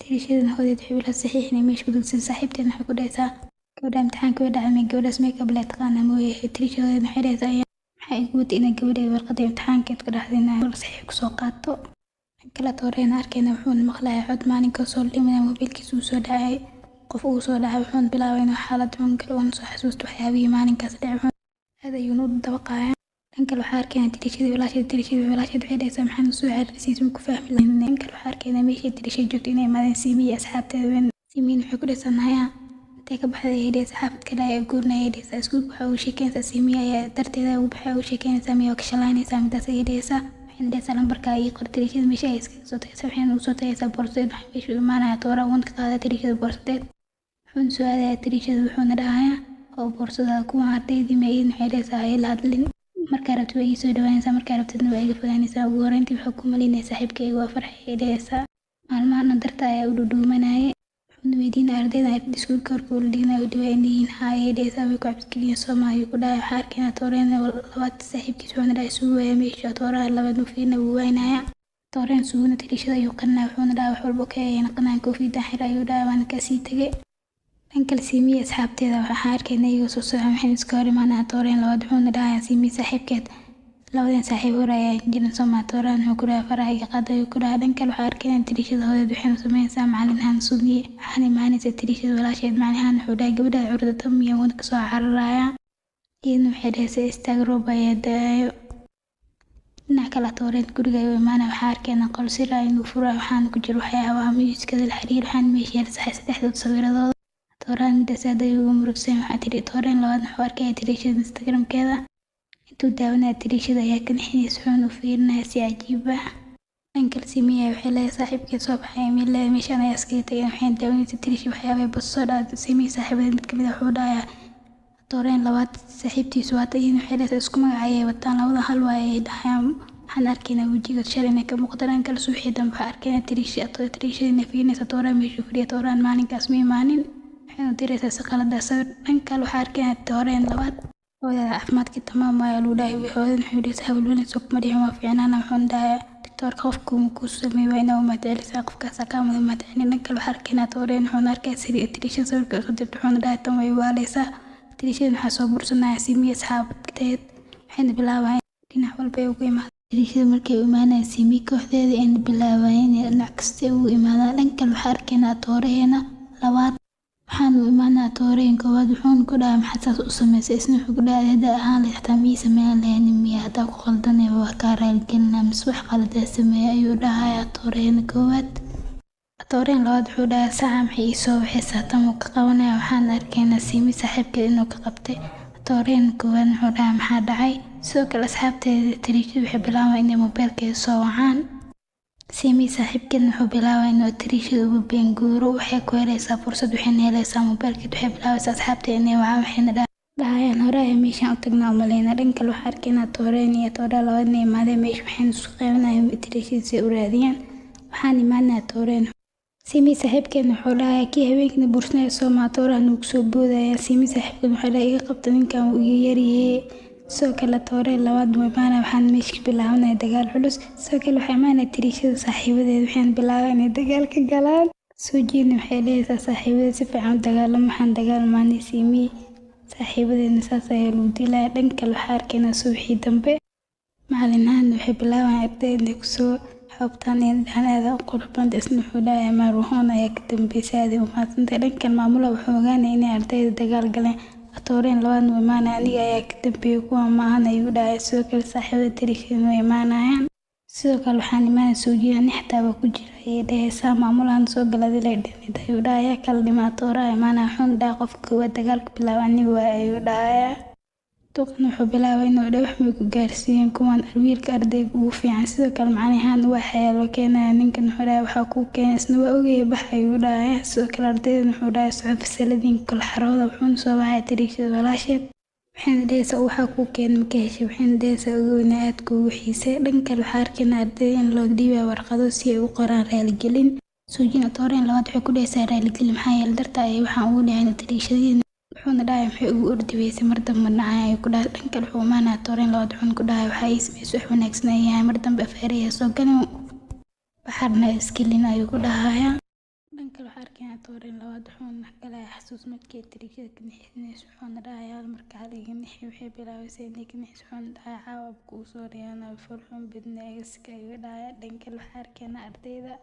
tirishadana hoodeed waxay ula saxiixinay meesha kudugsan saaxiibteedna waxay ku dhahaysaa gabadha imtixaanka way dhacday gabadhaas makeup lee taqaana mooyahay tirishadana waxay dhahaysaa maxaa igu wata inay gabadheeda warqada imtixaankeed ka dhaxdayna saxiix kusoo qaato kala tooreyna arkayna wuxuuna maqlayaa cod maalinka soo dhimana mobiilkiisa uu soo dhacay qof uu soo dhacay wuxuuna bilaabay inuu xaalad xun galo uuna soo xasuusto waxyaabihii maalinkaas dhacay aad ayuuna u dabaqayaa dhan kale waxaa arkayna tirishadii walaasheed waxay dhahaysaa maxaan usoo xariirsiisa ku fahmi lahayn dhan kale waxaa arkayna meeshii tirishada joogto inay imaadeen siimiyi asxaabteeda siimiyin waxay ku dhahaysaa nayaa intay ka baxday ayay dhahaysaa xaafad kale ayaa guurnay ayay dhahaysaa iskuulka waxaa ugu sheekeynaysaa siimiyi ayaa darteeda ugu baxay ugu sheekeynaysaa miyaa ka shalaynaysaa midaas ayay dhahaysaa waxayna dhahaysaa lambarka ii qor tirishada meesha ay iskaga soo tagaysaa waxayna usoo tagaysaa boorsadeed waxay meesha u imaanaya toora uuna ka qaada tirishada boorsadeed wuxuuna soo aadaya tirishada wuxuuna dhahayaa oo boorsada kuwa ardaydii maayeen waxay dhahaysaa ha ila hadlin markaa rabtid waa ii soo dhawaanaysaa markaa rabtidna waa iga fogaanaysaa ugu horreyntii waxaa ku malinaya saaxiibkayga waa farxay ayay dhahaysaa maalmahana darta ayaa u dhudhuumanayay wuxuuna weydiinaya ardayda arday iskuulka horka ula dhigna u dhiwaanyihiin haa ayay dhahaysaa way ku cabsigeliyen soomaaliya ku dhahay waxaa arkayna tooreyna labaad saaxiibkiis wuxuuna dhahay sugu waaya meesha tooraha labaad ufiirna wuu waynaya tooreen suguna tirishada ayuu qanaa wuxuuna dhahay wax walba ka ayayna qanaan koofiidan xir ayuu dhahay waana kasii tegay dhan kale siimiye asxaabteeda waxaa arkayna iyagoo soo socon waxayna iska hor imaanaya tooreen labaad wuxuuna dhahayaa siimiye saaxiibkeed labadeen saaxiib hore ayaa jiran soomaa tooraan wuxuu ku dhahay faraha iga qaada ayuu ku dhahay dhan kale waxaa arkayna tirishada hoodeed waxayna sameynaysaa macalinahan sumiye waxaana imaanaysa tirishada walaasheed macalinahan wuxuu dhahay gabadha curdata miya wana kasoo cararaya iyadna waxay dhahaysaa istaag roob ayaa daayo dhinac kale tooreen guriga ayuu imaanaya waxaa arkayna qol sira inuu fura waxaana ku jira waxyaabaha muusikada la xiriir waxaana meesha yaala saddexdood sawiradooda tooraan midaas aad ayuu ugu murugsan waxaa tiri tooreen labaad wuxuu arkaya tirishada instagramkeeda intuu daawanaya tirishada ayaa ka nixinaysa wuxuuna u fiirinaya si cajiib ah dhan kale siimiya waxay leedahay saaxiibkeed soo baxay emiil leedahay meeshaan ayaa iskaga tagay waxayna daawanaysa tirishi waxyaabay bas soo dhacday siimiya saaxiibadeed mid kamid ah wuxuu dhahayaa tooreen labaad saaxiibtiisu waata iyadna waxay leedahay isku magacayay wataan labada hal waay ay dhahayaan waxaan arkaynaa wejigood shalay inay ka muuqda dhan kale suuxii dambe waxaa arkaynaa tirishadiina fiirinaysa tooraan meeshuu fadhiya tooraan maalinkaas ma imaanin waxayna diraysaa si qalada sawir dhan kale waxaa arkaynaa tooreen labaad hooyada caafimaadkii tamaam ayaa lagu dhahay hooyadan wuxuu dhahaysaa hawlweynaysa kuma dhihin waa fiicnaana wuxuuna dhahayaa doctoorka qofku kuu sameeyay waa inaa u mahadcelisaa qofkaasa kaa mudan mahadcelin dhan kale waxaa arkaynaa tooreen wuxuuna arkaya sidii tirishada sawirka isu dirta wuxuuna dhahay tan way waaleysaa tirishada waxaa soo bursanaya siimiye asxaabteed waxayna bilaabayeen dhinac walba ay ugu imaadeen tirishada markay u imaanayeen siimiye kooxdeeda ayna bilaabayeen inay dhinac kasta ugu imaadaan dhan kale waxaa arkaynaa tooreheena labaad waxaanu imaanaa tooreen koowaad wuxuuna ku dhahay maxaad saas u samaysay isna wuxuu ku dhahay haddaa ahaan leh xataa mii sameyn lahayn miya haddaa ku qaldanay waa kaa raalgelinaa mise wax qaladaa sameeya ayuu dhahayaa tooreena koowaad tooreen labaad wuxuu dhahay saca maxay ii soo waxaysaa tan wuu ka qabanaya waxaan arkaynaa siimi saaxiibkeed inuu ka qabtay tooreen koowaad wuxuu dhahay maxaa dhacay sidoo kale asxaabteeda tirishada waxay bilaabaan inay mobeelkeeda soo wacaan siimi saaxiibkeedna wuxuu bilaabaa inuu tirishada ugu beenguuro waxay ku helaysaa fursad waxayna helaysaa mobeelkeed waxay bilaabaysaa asxaabteeda inay wacaan waxayna dhahayaan hore ayaa meeshaan u tagnaa umaleyna dhan kale waxaa arkaynaa tooreen iyo tooraa labaadna imaadeen meesha waxayna isku qeybinayaan tirishada si u raadiyaan waxaan imaanaa tooreen siimi saaxiibkeedna wuxuu dhahayaa kii habeenkina bursnaya soomaa tooraha nuugu soo boodaya siimi saaxiibkeed wuxuu dhahay iga qabta ninkan uu iga yaryahey sidoo kale tooreen labaad wuu imaanaya waxaana meesha ka bilaabanaya dagaal culus sidoo kale waxaa imaanaya tirishada saaxiibadeed waxayna bilaabaa inay dagaal ka galaan soo jeedna waxay leeyaysaa saaxiibadeed si fiican u dagaalamo waxaan dagaalmaanay siimiye saaxiibadeedna saas ayaa lagu dilaya dhan kale waxaa arkaynaa subaxii dambe macalinahanna waxay bilaabayaan ardayda inay kusoo xogtaan in dhanaada qurux badan isna wuxuu dhahayaa maaruhoon ayaa ka dambeysay aad u mahadsantay dhankan maamula wuxuu ogaanaya inay ardayda dagaal galeen tooreen labaadna u imaanaya aniga ayaa ka dambeeyay kuwa maahan ayuu dhahay sidoo kale saaxiibada tirishadana way imaanayaan sidoo kale waxaan imaanay suujiya nixtaaba ku jira ayay dhahaysaa maamulahan soo galadi lay dhanid ayuu dhahayaa kala dhimaatoora imaana wuxuuna dhahay qofka koowaad dagaalka bilaaba aniga waa ayuu dhahayaa duqan wuxuu bilaabay inuu dhahay wax may ku gaarsiiyeen kuwan wiilka ardayga ugu fiican sidoo kale macnahaan waxaa loo keenaya ninkan wuxuu dhahay waxaa kuu keenay isna waa ogaya bax ayuu dhahayaa sidoo kale ardaydan wuxuu dhahay socod fasaladiin kala xarooda wuxuuna soo baxay tiriishada walaasheed waxayna dhahaysaa waxaa kuu keenay maka heshay waxayna dhahaysaa ogowna aad kuugu xiisay dhan kale waxaa arkayna ardayda in loo dhiibaya warqado si ay u qoraan raaligelin suujina tooreen labaad waxay ku dhahaysaa raaligelin maxaa yeelay darta ay waxaan ugu dhahayna tiriishadiina wuxuuna dhahay maxay ugu ordi weysay mar dambe nacay ay ku dhahay dhan kale wuxuu imaanaya tooreen labaad wuxuuna ku dhahay waxaa ii samaysa wax wanaagsan ay yahay mar dambe afeeraya soo galin baxarna iskelin ayuu ku dhahayaa dhan kale waxaa arkayna tooreen labaad wuxuuna galaya xasuus markii tiriishada ka nixinaysa wuxuuna dhahayaa marka haliga nixi waxay bilaabaysay inay ka nixis wuxuuna dhahay caawabka uu soo riyaanayo farxuun badna egaska ayuu dhahayaa dhan kale waxaa arkayna ardayda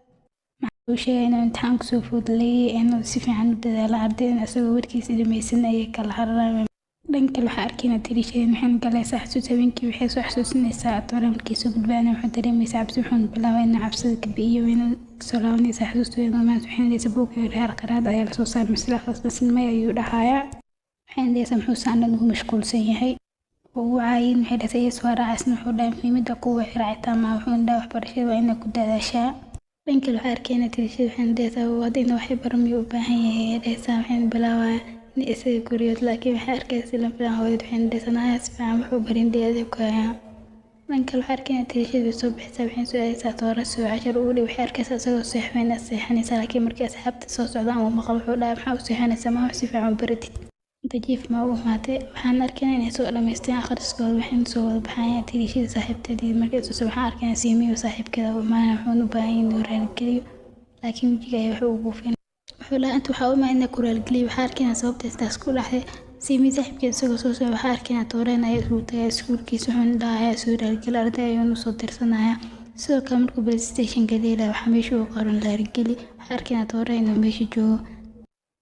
uu sheegay inuu imtixaanku soo fududeeyay inuu si fiican u dadaalo ardaydan isagoo warkiisa dhamaysan ayay kala xararaan dhan kale waxaa arkayna tiriishadeen waxayna galaysaa xasuus habeenkii waxay soo xasuusinaysaa tooreen markii soo gudbaanay wuxuu dareemaysaa cabsi wuxuuna bilaabay inuu cabsida ka bi'iyo inuu soo laabanaysaa xasuustooda maanta waxayna dhahaysaa buugga reer qaraad ayaa lasoo saaray maslaxdaas basnimay ayuu dhahayaa waxayna dhahaysaa muxuu saanan ugu mashquulsan yahay ugu caayin waxay dhahaysaa iyas waa raacisna wuxuu dhahay muhiimadda kuwa raacitaan maa wuxuuna dhahay waxbarashada waa inay ku dadaashaa dhan kale waxaa arkayna tiriishada waxayna dhahaysaa wadayna waxay barmi u baahan yahay ayay dhahaysaa waxayna bilaabaya in isaga guriyood laakiin waxay arkaysa la filan hooyad waxayna dhahaysaa naaya si fiican wuxuu barin dheeda ku hayaa dhan kale waxaa arkayna tiriishada way soo bixisaa waxayna soo aadaysaa toora soo cashar ugu dhow waxay arkaysaa isagoo seexweyn seexanaysaa laakiin markii asxaabta soo socdaan uu maqal wuxuu dhahay maxaa u seexanaysaa ma wax si fiican u baratid inta jiif ma u imaatay waxaan arkayna inay soo dhamaysteen akhriskooda waxayna soo wada baxayaan tiriishada saaxiibteedii markii soo waxaan arkayna siimiyo saaxiibkeeda u imaanaya wuxuuna u baahan yahay inuu raaligeliyo laakiin wejiga ayaa wuxuu u buufin wuxuu dhahay inta waxaa u imaan inay ku raaligeliyo waxaa arkayna sababtaas taas ku dhacday siimiyo saaxiibkeeda isagoo soo socda waxaa arkayna tooreen ayaa isugu tagay iskuulkiisa wuxuuna dhahayaa soo raaligeli arday ayuuna soo tirsanaya sidoo kale markuu playstation galeelaya waxaa meesha uu qoran raaligeli waxaa arkayna tooreen inuu meesha joogo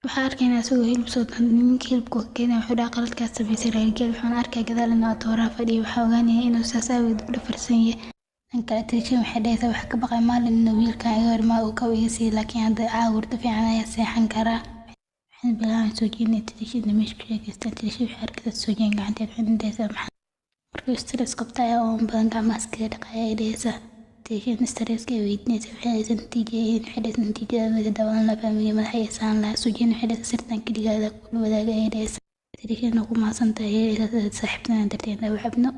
waxaa arkayna isagoo hilib soo ninka hilibka keenaya wuxuu dhahay qaladkaas samaysay raaligeli wuxuuna arkaya gadaal inuu tooraha fadhiyo waxaa ogaanaya inuu saas aaweed u dhafarsan yahay dhan kale tiriishada waxay dhahaysaa wax ka baqay maalin inuu wiilkan iga hor imaa uu ka iga siiyo laakiin hadda caawurta fiican ayaa seexan karaa waxayna bilaaban soo jeedinay tiriishada meesha ku sheegaystaan tiriishada waxay arkaysaa soo jeedin gacanteed waxayna dhahaysaa maxaa markuu stress qabta ayaa uun badan gacmaha iskaga dhaqaya ay dhahaysaa tiriishada stresska ay weydiinaysaa waxay dhahaysaa natiijayeen waxay dhahaysaa natiijada dabalan la fahmiyo madaxa iyo saan lahaa soo jeedin waxay dhahaysaa sirtan keligaada kula wadaaga ay dhahaysaa tiriishadana ku maasantahay ay dhahaysaa saaxiibtana darteed lagu cabno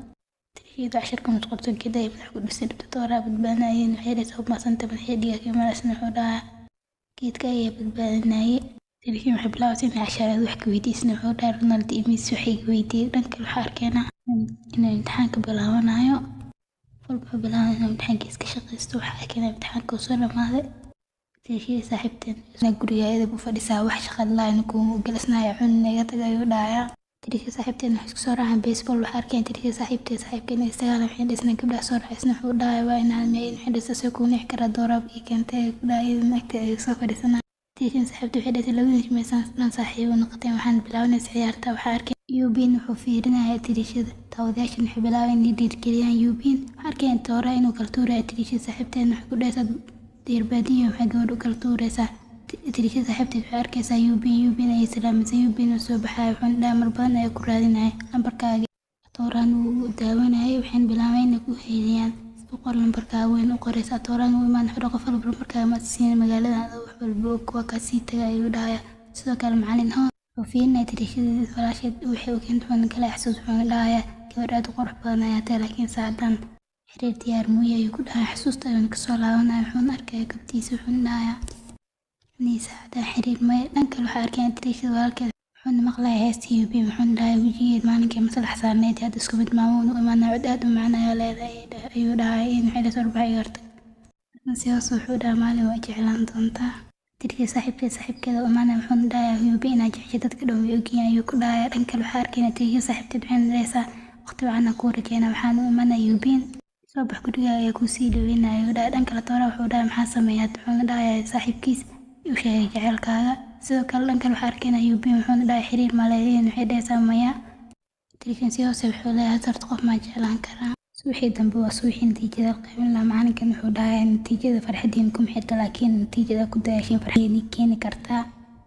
tiriishada casharka musqulsan kida ay madax ku dhisay dhibta tooraa badbaadinayeen waxay dhahaysaa ku maasantay madaxii dhiiga malaasna wuxuu dhahaa geedka ayaa badbaadinayay tiriishada waxay bilaabaysaa inay cashareed wax ka weydiisna wuxuu dhahay Ronald iyo Messi waxay ka weydiiyey dhan kale waxaa arkayna inuu imtixaanka bilaabanayo walba bilaabanayo inuu imtixaankiisa ka shaqaysto waxaa arkayna imtixaanka soo dhamaaday tiriishada saaxiibteen guriga ayada ku fadhisaa wax shaqo la-aan kuuma galasnaya cunna iga tagay ayuu dhahayaa tiriishada saaxiibteen waxay isku soo raacaan baseball waxaa arkayna tiriishada saaxiibkeena istagaal waxay dhisna gabdhaha soo raacisna wuxuu dhahay waa inaan meeyin waxay dhisa soo ku nix kara dooraab iyo keentay ku dhahay nagta ay soo fadhiisana tiriishada saaxiibta waxay dhasay labadii jimeysan dhan saaxiibo noqoteen waxaan bilaabanaysa ciyaarta waxaa arkay Yubin wuxuu fiirinaya tiriishada taawadayaashan waxay bilaabeen inay dhiirgeliyaan Yubin waxaa arkayna toora inuu kala tuurayo tiriishada saaxiibteen waxay ku dhahaysaa deerbaadiyo waxay gabadh u kala tuuraysaa tiriishada saaxiibteed waxay arkaysaa Yubin ayay salaamaysaa Yubin uu soo baxaya wuxuuna dhahay mar badan ayay ku raadinaya lambarkaaga tooraan wuu daawanayay waxayna bilaabeen inay ku heeliyaan u qor lambarkaaga weyn u qoraysaa tooraan uu imaan wuxuu qof walba markaa ma siin magaalada wax walba kuwa ka sii tagay ayuu dhahayaa sidoo kale macallin hoo wuxuu fiirinaya tiriishada walaasheed waxay u keentay wuxuuna kala xasuus wuxuuna dhahayaa gabadh aad u qurux badan ayaa tahay laakiin saacadan xiriir diyaar muuya ayuu ku dhahay xasuusta ayuuna kasoo laabanaya wuxuuna arkaya gabtiisa wuxuuna dhahayaa inay saacadan xiriir maya dhan kale waxaa arkayna tiriishada walaalkeed wuxuuna maqlaya heestii Yubin wuxuuna dhahay wejigeed maalinkii maslax saarneyd hadda isku mid maamuun u imaanaya cod aad u macaan ayaa leedahay ayuu dhahay in waxay dhasoo arbaca iga hortag si hoos wuxuu dhahay maalin waa jeclaan doontaa tiriishada saaxiibkeeda u imaanaya wuxuuna dhahayaa Yubin inaad jeceshay dadka dhan way ogyihiin ayuu ku dhahayaa dhan kale waxaa arkayna tiriishada saaxiibteed waxayna dhahaysaa waqti wacan kuu rajeynaa waxaan u imaanaya Yubin soo bax gurigaaga ayaa kusii dhaweynaya ayuu dhahay dhan kale toora wuxuu dhahay maxaa sameeyaa wuxuuna dhahayaa saaxiibkiis u sheegay jecelkaaga sidoo kale dhan kale waxaa arkayna Yubin wuxuuna dhahay xiriir ma leeyihiin waxay dhahaysaa maya tiriishada si hoose wuxuu leeyahay horta qof ma jeclaan karaa subaxii dambe waa subaxii natiijada la qaybin lahaa. Macalinkan wuxuu dhahayaa natiijada farxadiin kuma xirta, laakiin natiijada ku dayaashin farxadiin keeni kartaa.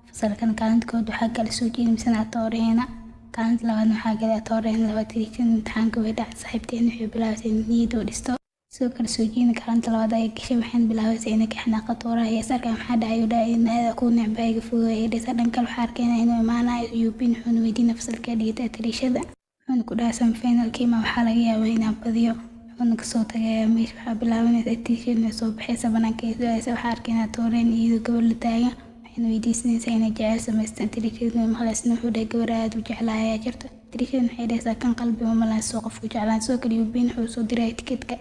Fasalkan kaalinta kood waxaa gala soo jeedinaysan atooreena, kaalinta labaad waxaa gala atooreena labaad. Natiijada imtixaanka way dhacday, saaxiibteen waxay bilaabaysay niyadoo dhisto. sidoo kale soo jeedin kaalinta labaad ay gashay waxaan bilaabaysay inay ka xanaaqo tooraha iyo sarka maxaa dhacay u dhahay in aad ku necbaaga fogeeyay dhisa dhanka waxaa arkayna inuu imaanayo Yubin wuxuu weydiina fasalka dhigata tirishada wuxuu ku dhahay semifinalkii ma waxaa laga yaabaa inaan badiyo wuxuu ka soo tagay meesha waxaa bilaabanaysa tirishada soo baxaysa banaanka waxaa arkayna tooreen iyo gobol la taagan waxaan weydiisanaysaa inay jecel samaystaan tirishada maqlaysna wuxuu dhahay gabar aad u jeclaaya jirta tirishada waxay dhaysaa kan qalbi uma la soo qof ku jeclaan soo kale Yubin wuxuu soo diray tiketka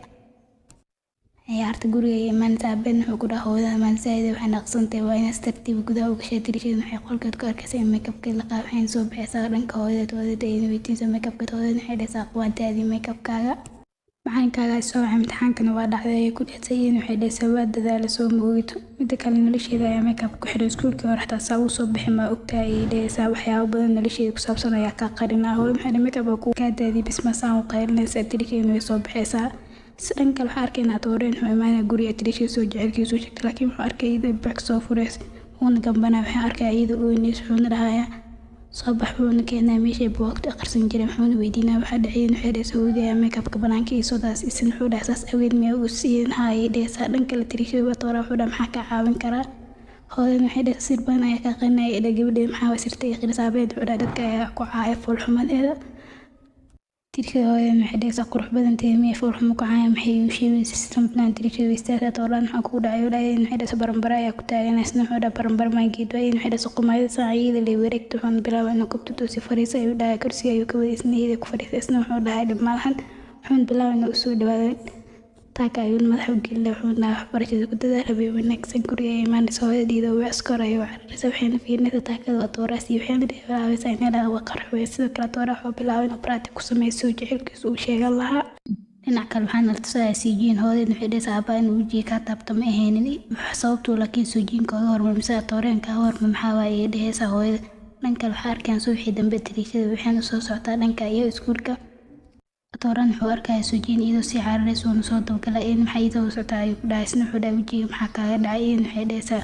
ciyaarta guriga iyo maanta Ben wuxuu ku dhahay hooyada maansaayda waxay naqsantay waa in tartiib gudaha uga gashay tirishada waxay qolkeed ku arkaysaa in makeup-ka la qaab waxay soo baxaysaa dhanka hooyada ay weydiinaysaa makeup-ka hooyada waxay dhaysaa qawaantaadii makeup-kaaga macalinkaaga soo imtixaankana waa dhacday ay ku dhasay in waxay dhaysaa waa dadaal soo moogito mid kale nolosheeda ayaa makeup ku xiray iskuulka hore xataa saa uu soo bixi ma ogtahay ay dhaysaa waxyaabo badan nolosheeda ku saabsan ayaa ka qarinaa hooyada waxay makeup ku ka daadii bis ma saan u qaylinaysaa tirishada way soo baxaysaa sidoo kale waxaa arkayna tooreen wuxuu imaanay guriga tirishada soo jecelkiisu sheegtay laakiin wuxuu arkay iyada back soo fureys uuna gambana waxaa arkay iyada oo inay wuxuu dhahayaa soo bax wuxuu keenay meesha buugta akhrisan jiray wuxuu weydiinaa waxaa dhacay in waxay Saudiya makeup-ka banaanka iyo soodaas isin wuxuu dhahay saas aweed ma uu siin hay dheesa dhanka la tirishada toora wuxuu dhahay maxaa ka caawin karaa hooyada waxay dhahay sir baan ayaa ka qanay ila gabadha maxaa wasirtay qirsaabeed wuxuu dhahay dadka ayaa ku caayay fool xumadeeda tirishada hooyada waxay dhaysaa qurux badan teemiyay fool xumo ku caayay maxay u sheegay system plan tirishada istaagta tooraan waxa ku dhacay waxay dhaysaa baranbara ayaa ku taaganaysan wuxuu dhahay baranbar ma geedo ay waxay dhaysaa qumayada saaciyada la wareegto waxaan bilaabay inuu kubto si fariisa ay dhahay kursi ayuu ka wadaysnayay ku fariisay wuxuu dhahay dhamahan wuxuu bilaabay inuu soo dhawaaday taaka ayuu madax u geliyay wuxuu dhahay waxbarashada ku dadaalay wanaagsan guriga ay imaanayso hooyadiida oo iskor ay waxay waxayna fiirnaysaa taakada tooraas iyo waxayna bilaabay inay la qarxo sidoo kale tooraha wuxuu bilaabay inuu practice ku sameeyo jecelkiisu uu sheegan lahaa dhinaca kale waxaan la tusayaa siijiin hooyada waxay dhaysaa aabaa inuu wajiga ka taabto ma ahaynin sababtoo laakiin siijiinka uga hormarmisa tooreenka hormar maxaa waaye dhaysaa hooyada dhanka waxaa arkayaan subaxii dambe tirishada waxayna soo socotaa dhanka iyo iskuulka tooraan wuxuu arkaya siijiin iyadoo si cararayso oo soo dabgalay in maxay iyadoo socota ay ku dhahay isna wuxuu dhahay wajiga maxaa kaaga dhacay in waxay dhaysaa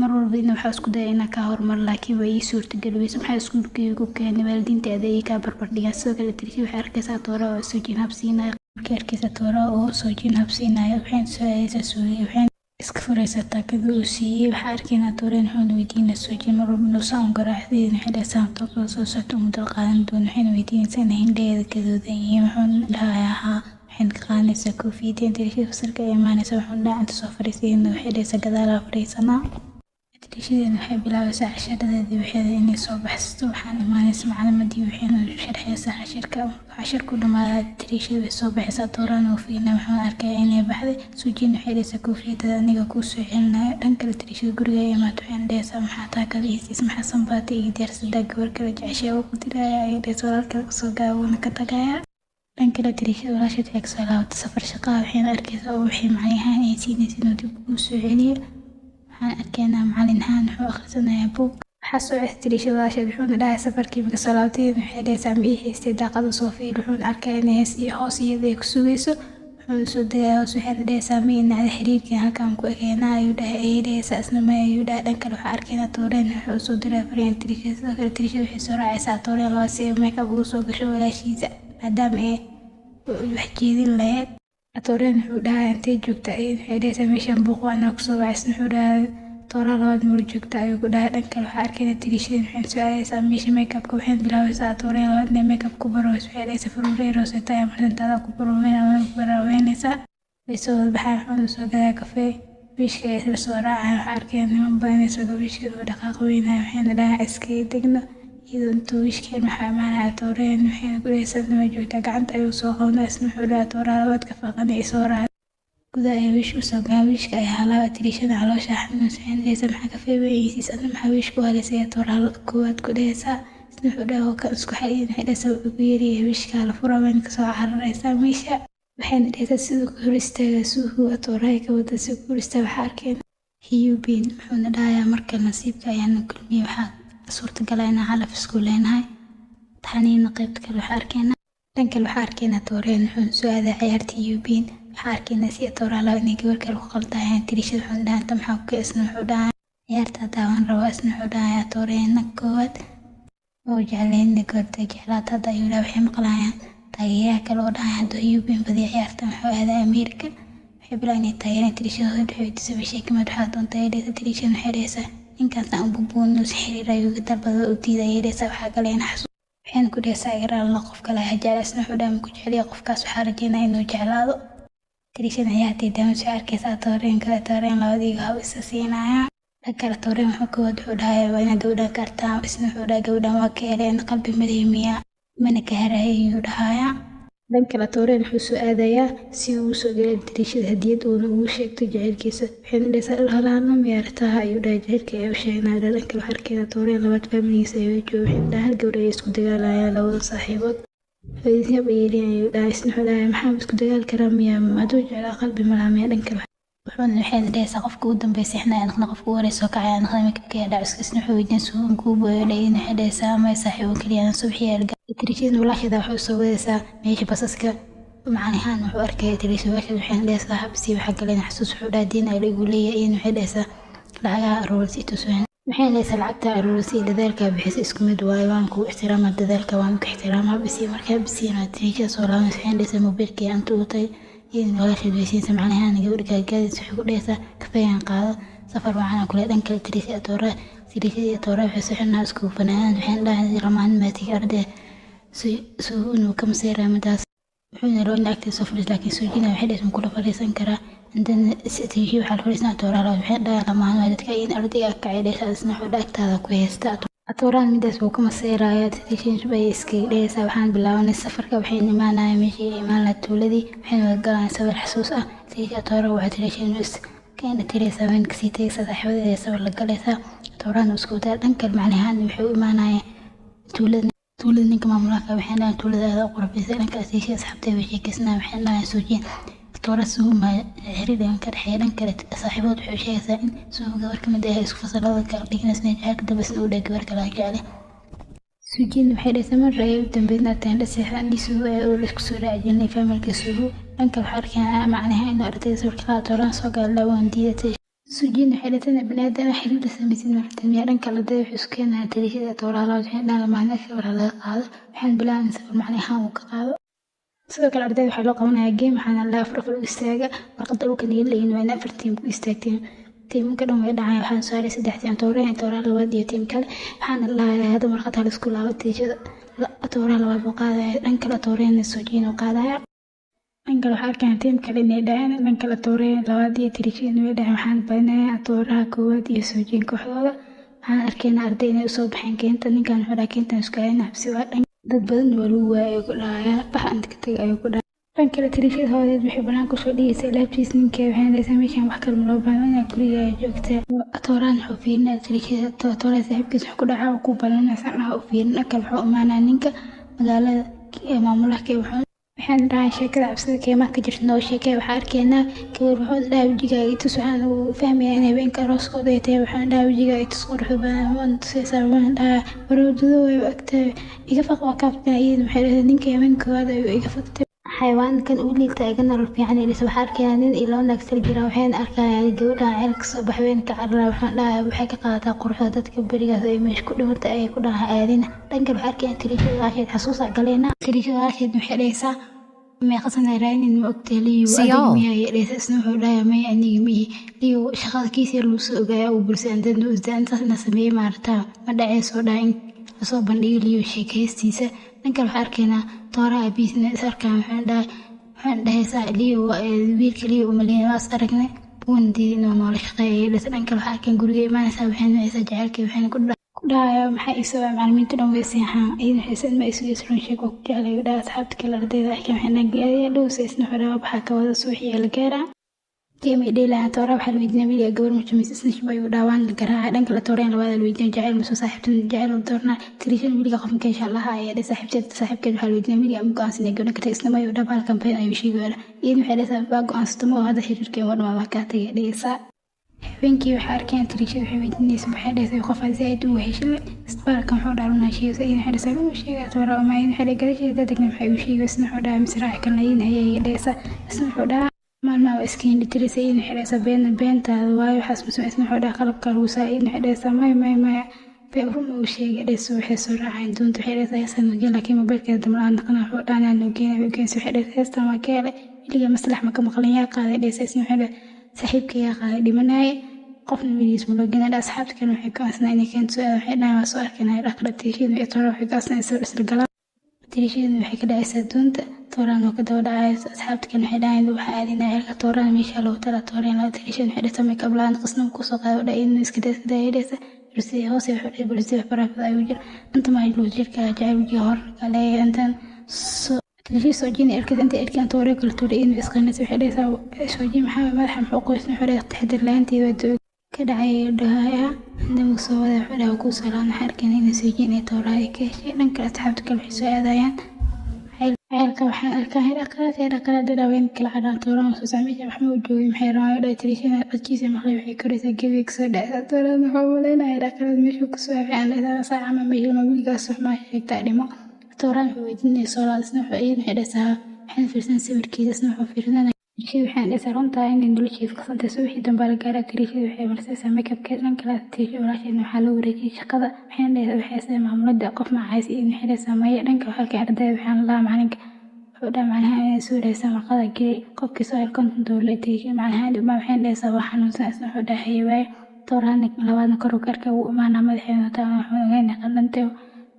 mar walba in waxa isku day inaa ka hormar laakiin way suurtagal weeyso maxay iskuulkii ku keenay waalidiinta adeeg ka barbar dhigan sidoo kale tirishada waxay arkaysaa toora oo siijiin habsiinaya markay arkaysaa toora oo siijiin habsiinaya waxay soo ayaysaa suuliye waxay iska furaysaa taakada uu siiyay waxaa arkayna tooreen wuxuu weydiinaa siijiin mar walba inuu saan garaacday waxay dhaysaa toobka soo socdo muddo qaadan doon waxay weydiinaysaa in hindheeda gadoodan yihiin wuxuu dhahayaa waxaan ka qaanaysaa koofiyadda tirishada fasalka ay imaanaysaa wuxuu dhahay inta soo fariisay waxay dhaysaa gadaal fariisanaa tirishada waxay bilaabaysaa casharadeedii waxay inay soo baxsato waxaan imaanaysaa macalimadii waxayna sharxaysaa cashirku dhamaaday tirishada way soo baxaysaa tooraan oo fiina waxaan arkay inay baxday suujiin waxay dhaysaa koofiyadda aniga ku soo celinayo dhanka tirishada guriga ay imaato waxaan dhaysaa maxaa taakada iisiis maxaa sanbaati iyo diyaarsada gabar kale jeceshay oo ku diraya ay dhaysaa walaalka soo gaabona ka tagaya dhanka tirishada walaasheed waxay kasoo laabatay safar shaqaa waxayna arkaysaa oo waxay macalinahaan ay siinaysa inuu dib ugu soo celiyo waxaan arkaynaa macalinahaan wuxuu akhrisanayaa buug waxaa soo tirishada walaasheed wuxuuna dhahay safarkii marka soo laabatay waxay dhaysaa ma ii haystay daaqada soo fiir wuxuuna arkaya inay hees iyo hoos iyada ay ku sugayso wuxuu soo degaya hoos waxayna dhaysaa ma inacda xiriirkii halkaan ku egeynaa ayuu dhahay ayay dhaysaa isna ma ayuu dhahay dhan kale waxaa arkaynaa tooreen wuxuu soo diray fariin tirishada sidoo kale tirishada waxay soo raacaysaa tooreen laba si ay makeup ugu soo gasho walaashiisa maadaama ay wax jeedin lahayd tooreen wuxuu dhahay intay joogta waxay dhaysaa meeshaan buuq waana kusoo wacaysan wuxuu dhahay toora labaad mur joogta ayuu ku dhahay dhan kale waxaa arkayna tirishada waxay soo aadaysaa meesha makeup-ka waxay bilaabaysaa tooreen labaad inay makeup ku barayso waxay dhaysaa furuurey rooseta ayaa marsantaada ku baraaweynaysaa way soo baxaan wuxuu soo gadaa kafee wiishka ay isla soo raacaan waxaa arkayna niman badan inay soo wiishkeeda u dhaqaaq weynaya waxayna dhahay iskay degno iyadoo intuu wiishkeen maxaa imaanaya tooreen waxayna ku dhaysaa nima joogtaa gacanta ayuu soo qabanaa isna wuxuu dhahay toora labaad ka faaqan ay soo raacay gudaha ay wiish u soo gaa wiishka ay halaaba tirishada caloosha xanuunsa waxayna dhaysaa maxaa kafee weysiis adna maxaa wiish ku halaysaya toora koowaad ku dhaysaa isna wuxuu dhahay oo kan isku xaliyin waxay dhaysaa wuxuu ku yeeriyay wiishka la fura wayna kasoo cararaysaa meesha waxayna dhaysaa siduu ku hor istaagaa suuhuga tooraha ka wada si ku hor istaaga waxaa arkeen Yubin wuxuuna dhahayaa marka nasiibka ayaana kulmiyey waxaa suurtagala inaan calaf isku leenahay taxaniina qaybta kale waxaa arkayna dhanka waxaa arkaynaa tooreen wuxuu soo aaday ciyaarta Yubin waxaa arkaynaa si toora laba inay gabar kale ku qaldayaan tirishada wuxuu dhahay inta maxaa ku isna wuxuu dhahay ciyaarta daawan rabo isna wuxuu dhahay tooreena koowaad oo jecleen gabarta jeclaata hadda ayuu dhahay waxay maqlayaan taageeraha kale oo dhahay hadduu Yubin badiyo ciyaarta wuxuu aaday Amerika waxay bilaabeen inay taageeraan tirishada waxay disay kamid waxaa doontay dheesa tirishada waxay dhehaysaa ninkaas aan bubuuno si xiriir ayuu dalbada u diiday dheesa waxaa galeen xasuus waxaan ku dhehaysaa igaraal qof kale ha jeclaysna wuxuu dhahay ku jeceliya qofkaas waxaa rajeynaa inuu jeclaado tirishada ciyaartay daawan soo arkaysaa tooreen kale tooreen labadiiga hab isa siinaya kala tooreen wuxuu koowaad wuxuu dhahay waa inaad gabadhan kartaa isna wuxuu dhahay gabadhan waa ka heleen qalbi maleemiya mana ka haraya ayuu dhahaya dhan kale tooreen wuxuu soo aadayaa si uu usoo gelay tirishada hadiyad uuna ugu sheegto jaceylkiisa waxayna dhehaysaa halaana miyaartaha ayuu dhahay jaceylka ee u sheegnaa dhan kale waxaa arkaynaa tooreen labaad faamiligiisa ayuu jooga waxayna dhahay hal gabadh ay isku dagaalayaan labada saaxiibood faydisyab ayelin ayuu dhahay isna wuxuu dhahay maxaa isku dagaal karaa miyaa hadduu jeclaa qalbi malaamiya dhan kale wuxuuna waxayna dhehaysaa qofka ugu dambeysay xnaa noqna qofka ugu horeysa oo kacaya noqda makabkaya dhacis isna wuxuu weydiin suugan kuu booyodhayin waxay dhehaysaa may saaxiibo keliya subaxii alga tirishada walaasheeda waxay usoo wadaysaa meesha basaska macalihaan wuxuu arkaya tirishada walaasheeda waxayna dhehaysaa habsii waxaa galeen xasuus wuxuu dhahay diin ay igu leeyahay in waxay dhehaysaa lacagaha aruurisi itusuhan waxayna dhehaysaa lacagta aruurisi dadaalka bixisa isku mid waayo waan ku ixtiraama dadaalka waan ku ixtiraama bisi markaa bisiina tirishada soo laabanaysa waxayna dhehaysaa mobiilkii anta u tahay in walaasheed weysiinsa macnahaan gabadha gaagaadis waxay ku dhehaysaa kafeeyan qaado safar waxaana kule dhan kale tirishada toora waxay sixinaa isku fanaanan waxayna dhahay ramaan maatiga arday inuu ka maseeraa midaas wuxuuna rabo in agtiisa soo fadhiis laakiin suujina waxay dhehaysaa kula fadhiisan karaa indana tiishi waxaa la fadhiisanaa toora waxayna dhahay ramaan waa dadka in ardayga kacay dhehaysaa isna wuxuu dhahay agtaada ku haysta tooraan midaas wuu ka maseeraya tiishin bay iskaga dhehaysaa waxaan bilaabanay safarka waxayna imaanaya meeshii imaan lahaa tuuladii waxayna wada galayaan sawir xasuus ah tiisha toora waxaa tirisheen keena tiraysaa wayn kasii tagaysaa saaxiibadeeda sawir la galaysaa tooraan isku wadaa dhan kale macalihaan waxay u imaanayaan tuulada ninka maamulaha waxayna dhahaan tuulada aada u qurxisay dhankaas tiisha asxaabtay way sheekaysnaa waxayna dhahaan suujiin toora suuma xiriirkan ka dhexeeya dhan kale saaxiibood waxay sheegaysaa in suuga gabar ka mid ah isku fasalada kala dhiganaysa jacaylka dabasna uu dhahay gabar kale jecel suujiin waxay dhahaysaa marra ay u dambeyn arteen dhaseexan dhisugu ee uu isku soo raacjinay faamilka suugu dhanka waxaa arkayaa macnaha inuu ardayda sawirka qaada tooraan soo gaala waan diidatay suujiin waxay dhahaysaa baniaadana xiriir la samaysid martan miyaa dhanka ardayda waxay isku keenayaa tirishada tooraala waxay dhahaan lamaana sawir laga qaado waxaan bilaabay sawir macnaha uu ka qaado sidoo kale ardayda waxaa loo qabanayaa game waxaana la afar u istaaga warqadda dhulka nigalayin waa in afar tiim ku istaagteen tiimka dhan way dhacay waxaan saaray 3 tiim toora labaad iyo tiim kale waxaana lahayaa hada warqad hal isku laabo tiijada toora labaad buu qaadaya dhan kale tooreen suujiin uu qaadaya dhan kale waxaa arkaan tiim kale inay dhaceen dhan kale tooreen labaad iyo tirishada way dhaceen waxaan badinayaa tooraha koowaad iyo suujiin kooxdooda waxaan arkaynaa arday inay usoo baxeen keenta ninkan wuxuu dhahay keentan isku hayna xabsi waa dhan dad badan waa lagu waayay ku dhahayaa bax anta ka tagay ayuu ku dhahay dhan kale tirishada hoodeed waxay banaan kusoo dhigaysay alaabtiis ninkee waxayna dhahaysaa meeshaan wax kale loo baahan inaa guriga ay joogtaa tooraan wuxuu fiirinaya tirishada toora saaxiibkiis wax ku dhacaa ku balanaysa dhaha u fiirin dhan kale wuxuu imaanaya ninka magaalada maamulaha kee waxaan dhahay sheekada cabsida keemaha ka jirta noo sheekay waxaa arkaynaa gabar wuxuu dhahay wejigaaga itus waxaan uu fahmayaa in habeenka arooskooda ay tahay waxaan dhahay wejigaaga itus quruxda badan waan tusaysaa waxaan dhahay baroodado way u agtahay iga faq waa kaaftan iyada waxay dhahay ninka habeenkooda ayuu iga fagtay xayawaankan uu liita iga nolol fiican ay dhisa waxaa arkayaa nin ilo naagtal jira waxayna arkayaan gabadhan ceel kasoo baxween ka carraa waxaan dhahay waxay ka qaadataa quruxda dadka berigaas ay meesha ku dhimatay ayay ku dhaha aadina dhankan waxaa arkayaan tirishada walaasheed xasuusa galeena tirishada walaasheed waxay dhahaysaa meeqasan raanin ma ogtay liyo adiga miyaa yeedhaysa isna wuxuu dhahay may aniga miyi liyo shaqada kiis yar lagu soo ogaaya uu bulsay andadna u isdaa intaas na sameeyey maartaa ma dhacee soo dhahay in lasoo bandhigo liyo sheekaystiisa dhankan waxaa arkaynaa toora abiisna is arkaan waxaan dhahaysaa liyo wiilka liyo umaleyn waas aragnay buuna diiday inuu noola shaqeeya dhasa dhankan waxaa arkaan guriga imaanaysaa waxayna wacaysaa jacaylkii waxayna ku dhahayaa maxaa isoo macalimiinta dhan way seexaan iyadana xiisan ma isu yeesrun sheeg oo ku jeclay dhaha asxaabta kale ardayda arkaan waxayna gaadaya dhowsa isna xoraa waxaa ka wada suuxiya la gaaraa كيما يديلها تورا بحال ويدنا ميليا قبل مش ميسس نشبه يوداوان القراءة دنك لتورين لبعض الويدنا جعل مسو صاحبتنا جعل ودورنا تريشن ميليا قفن كان شاء الله هاي دي صاحبتك بحال ويدنا ميليا مقان سنة قولنا كتاكسنا ما يودا بالكامبين أي بشي قولا إيد محالي سابقا قوان ستمو هذا حرير كيما ورما باكاتي ديسا habeenkii waxaa arkeen tiriishada waxay weydiinaysa maxay dhahaysa qof aan zaaid u heshay isbitaalka wuxuu dhahay una heshiis ay waxay dhahaysa uu sheegay toora ma ay waxay garashada dadka maxay u sheegay isna wuxuu dhahay misraac kan ay hayay dhahaysa isna wuxuu dhahay maalmaha waa iska indhitiraysa in waxay dhahaysa beentaada waayo waxaas isna wuxuu dhahay qalabka lagu saaid waxay dhahaysa may beeruma uu sheegay dhayso waxay soo raaceen doonta waxay dhahaysa magaalada laakiin mobilkeeda damlaan naqana wuxuu dhahay loo geeyay geeyay waxay dhahaysa ma keele iliga maslax ma ka maqlan yaa qaaday dhaysa isna waxay dhahay saaxiibkay yaa qaaday dhimanay qofna weligiis ma loo geeyay asxaabta kale waxay ka asnaa inay keento waxay dhahay waa soo arkanay dhaqda tiishiin iyo toora waxay ka asnaa soo isla galaan tiishiin waxay ka dhacaysaa doonta tooraan oo ka daba dhacaysa asxaabta kale waxay dhahay waxa aadinay halka tooraan meesha loo tala tooraan la tiishiin waxay dhahaysa ma qablaan qasnam ku soo qaado dhaay in iska daayaysa برسي هوسي وحده برسي برافو أيوجر أنت ما يجلو جيرك جاي وجه هور عليه أنت تجي سوجيني أركض أنت أركض طوري كل طوري إنه إسقنا سوي حدا سو سوجي محمد ملحم حقوق اسمه حدا تحضر لأنت ودو كده عي دهايا عندما سوى حدا وكوس على حركة إنه سوجيني طوري كشيء لأنك أصحاب كل حسوا هذايان عيلك waxaan arkaa heer kala dadaween kala xadaan tooraan soo sameeyay maxamed joogay maxay raayay tiriishada codkiisa maqlay waxay koraysaa gabiga soo dhacay tooraan waxa uu leenahay heer kala meesha ku soo fiican leedahay saaca ma meesha mobilkaas wax ma sheegtaa dhimo tooraan wuxuu weydiinay solaasna wuxuu ayeen xidhasaa waxaan fiirsan sawirkiisa wuxuu fiirsanay tiriishada waxaan dhisay runtaa in noloshiisa ka santay soo wixii dambe la gaaray tiriishada waxay marsaa makeup keedan kala tiriishada walaasheena waxaa loo wareejiyay shaqada waxaan leeyahay waxay sameeyay maamulada qof ma caayis in xidhay sameeyay dhanka halka ardayda waxaan la macalinka وده معناها إن سوريا سمع قضاء جي قف كسائر كنت دولتي معناها ما وحين ليس وحنو سأسمح وده حيواي طورانك لوادنا كرو كركا ومعنا مدحين وطانا حوغين قلنتو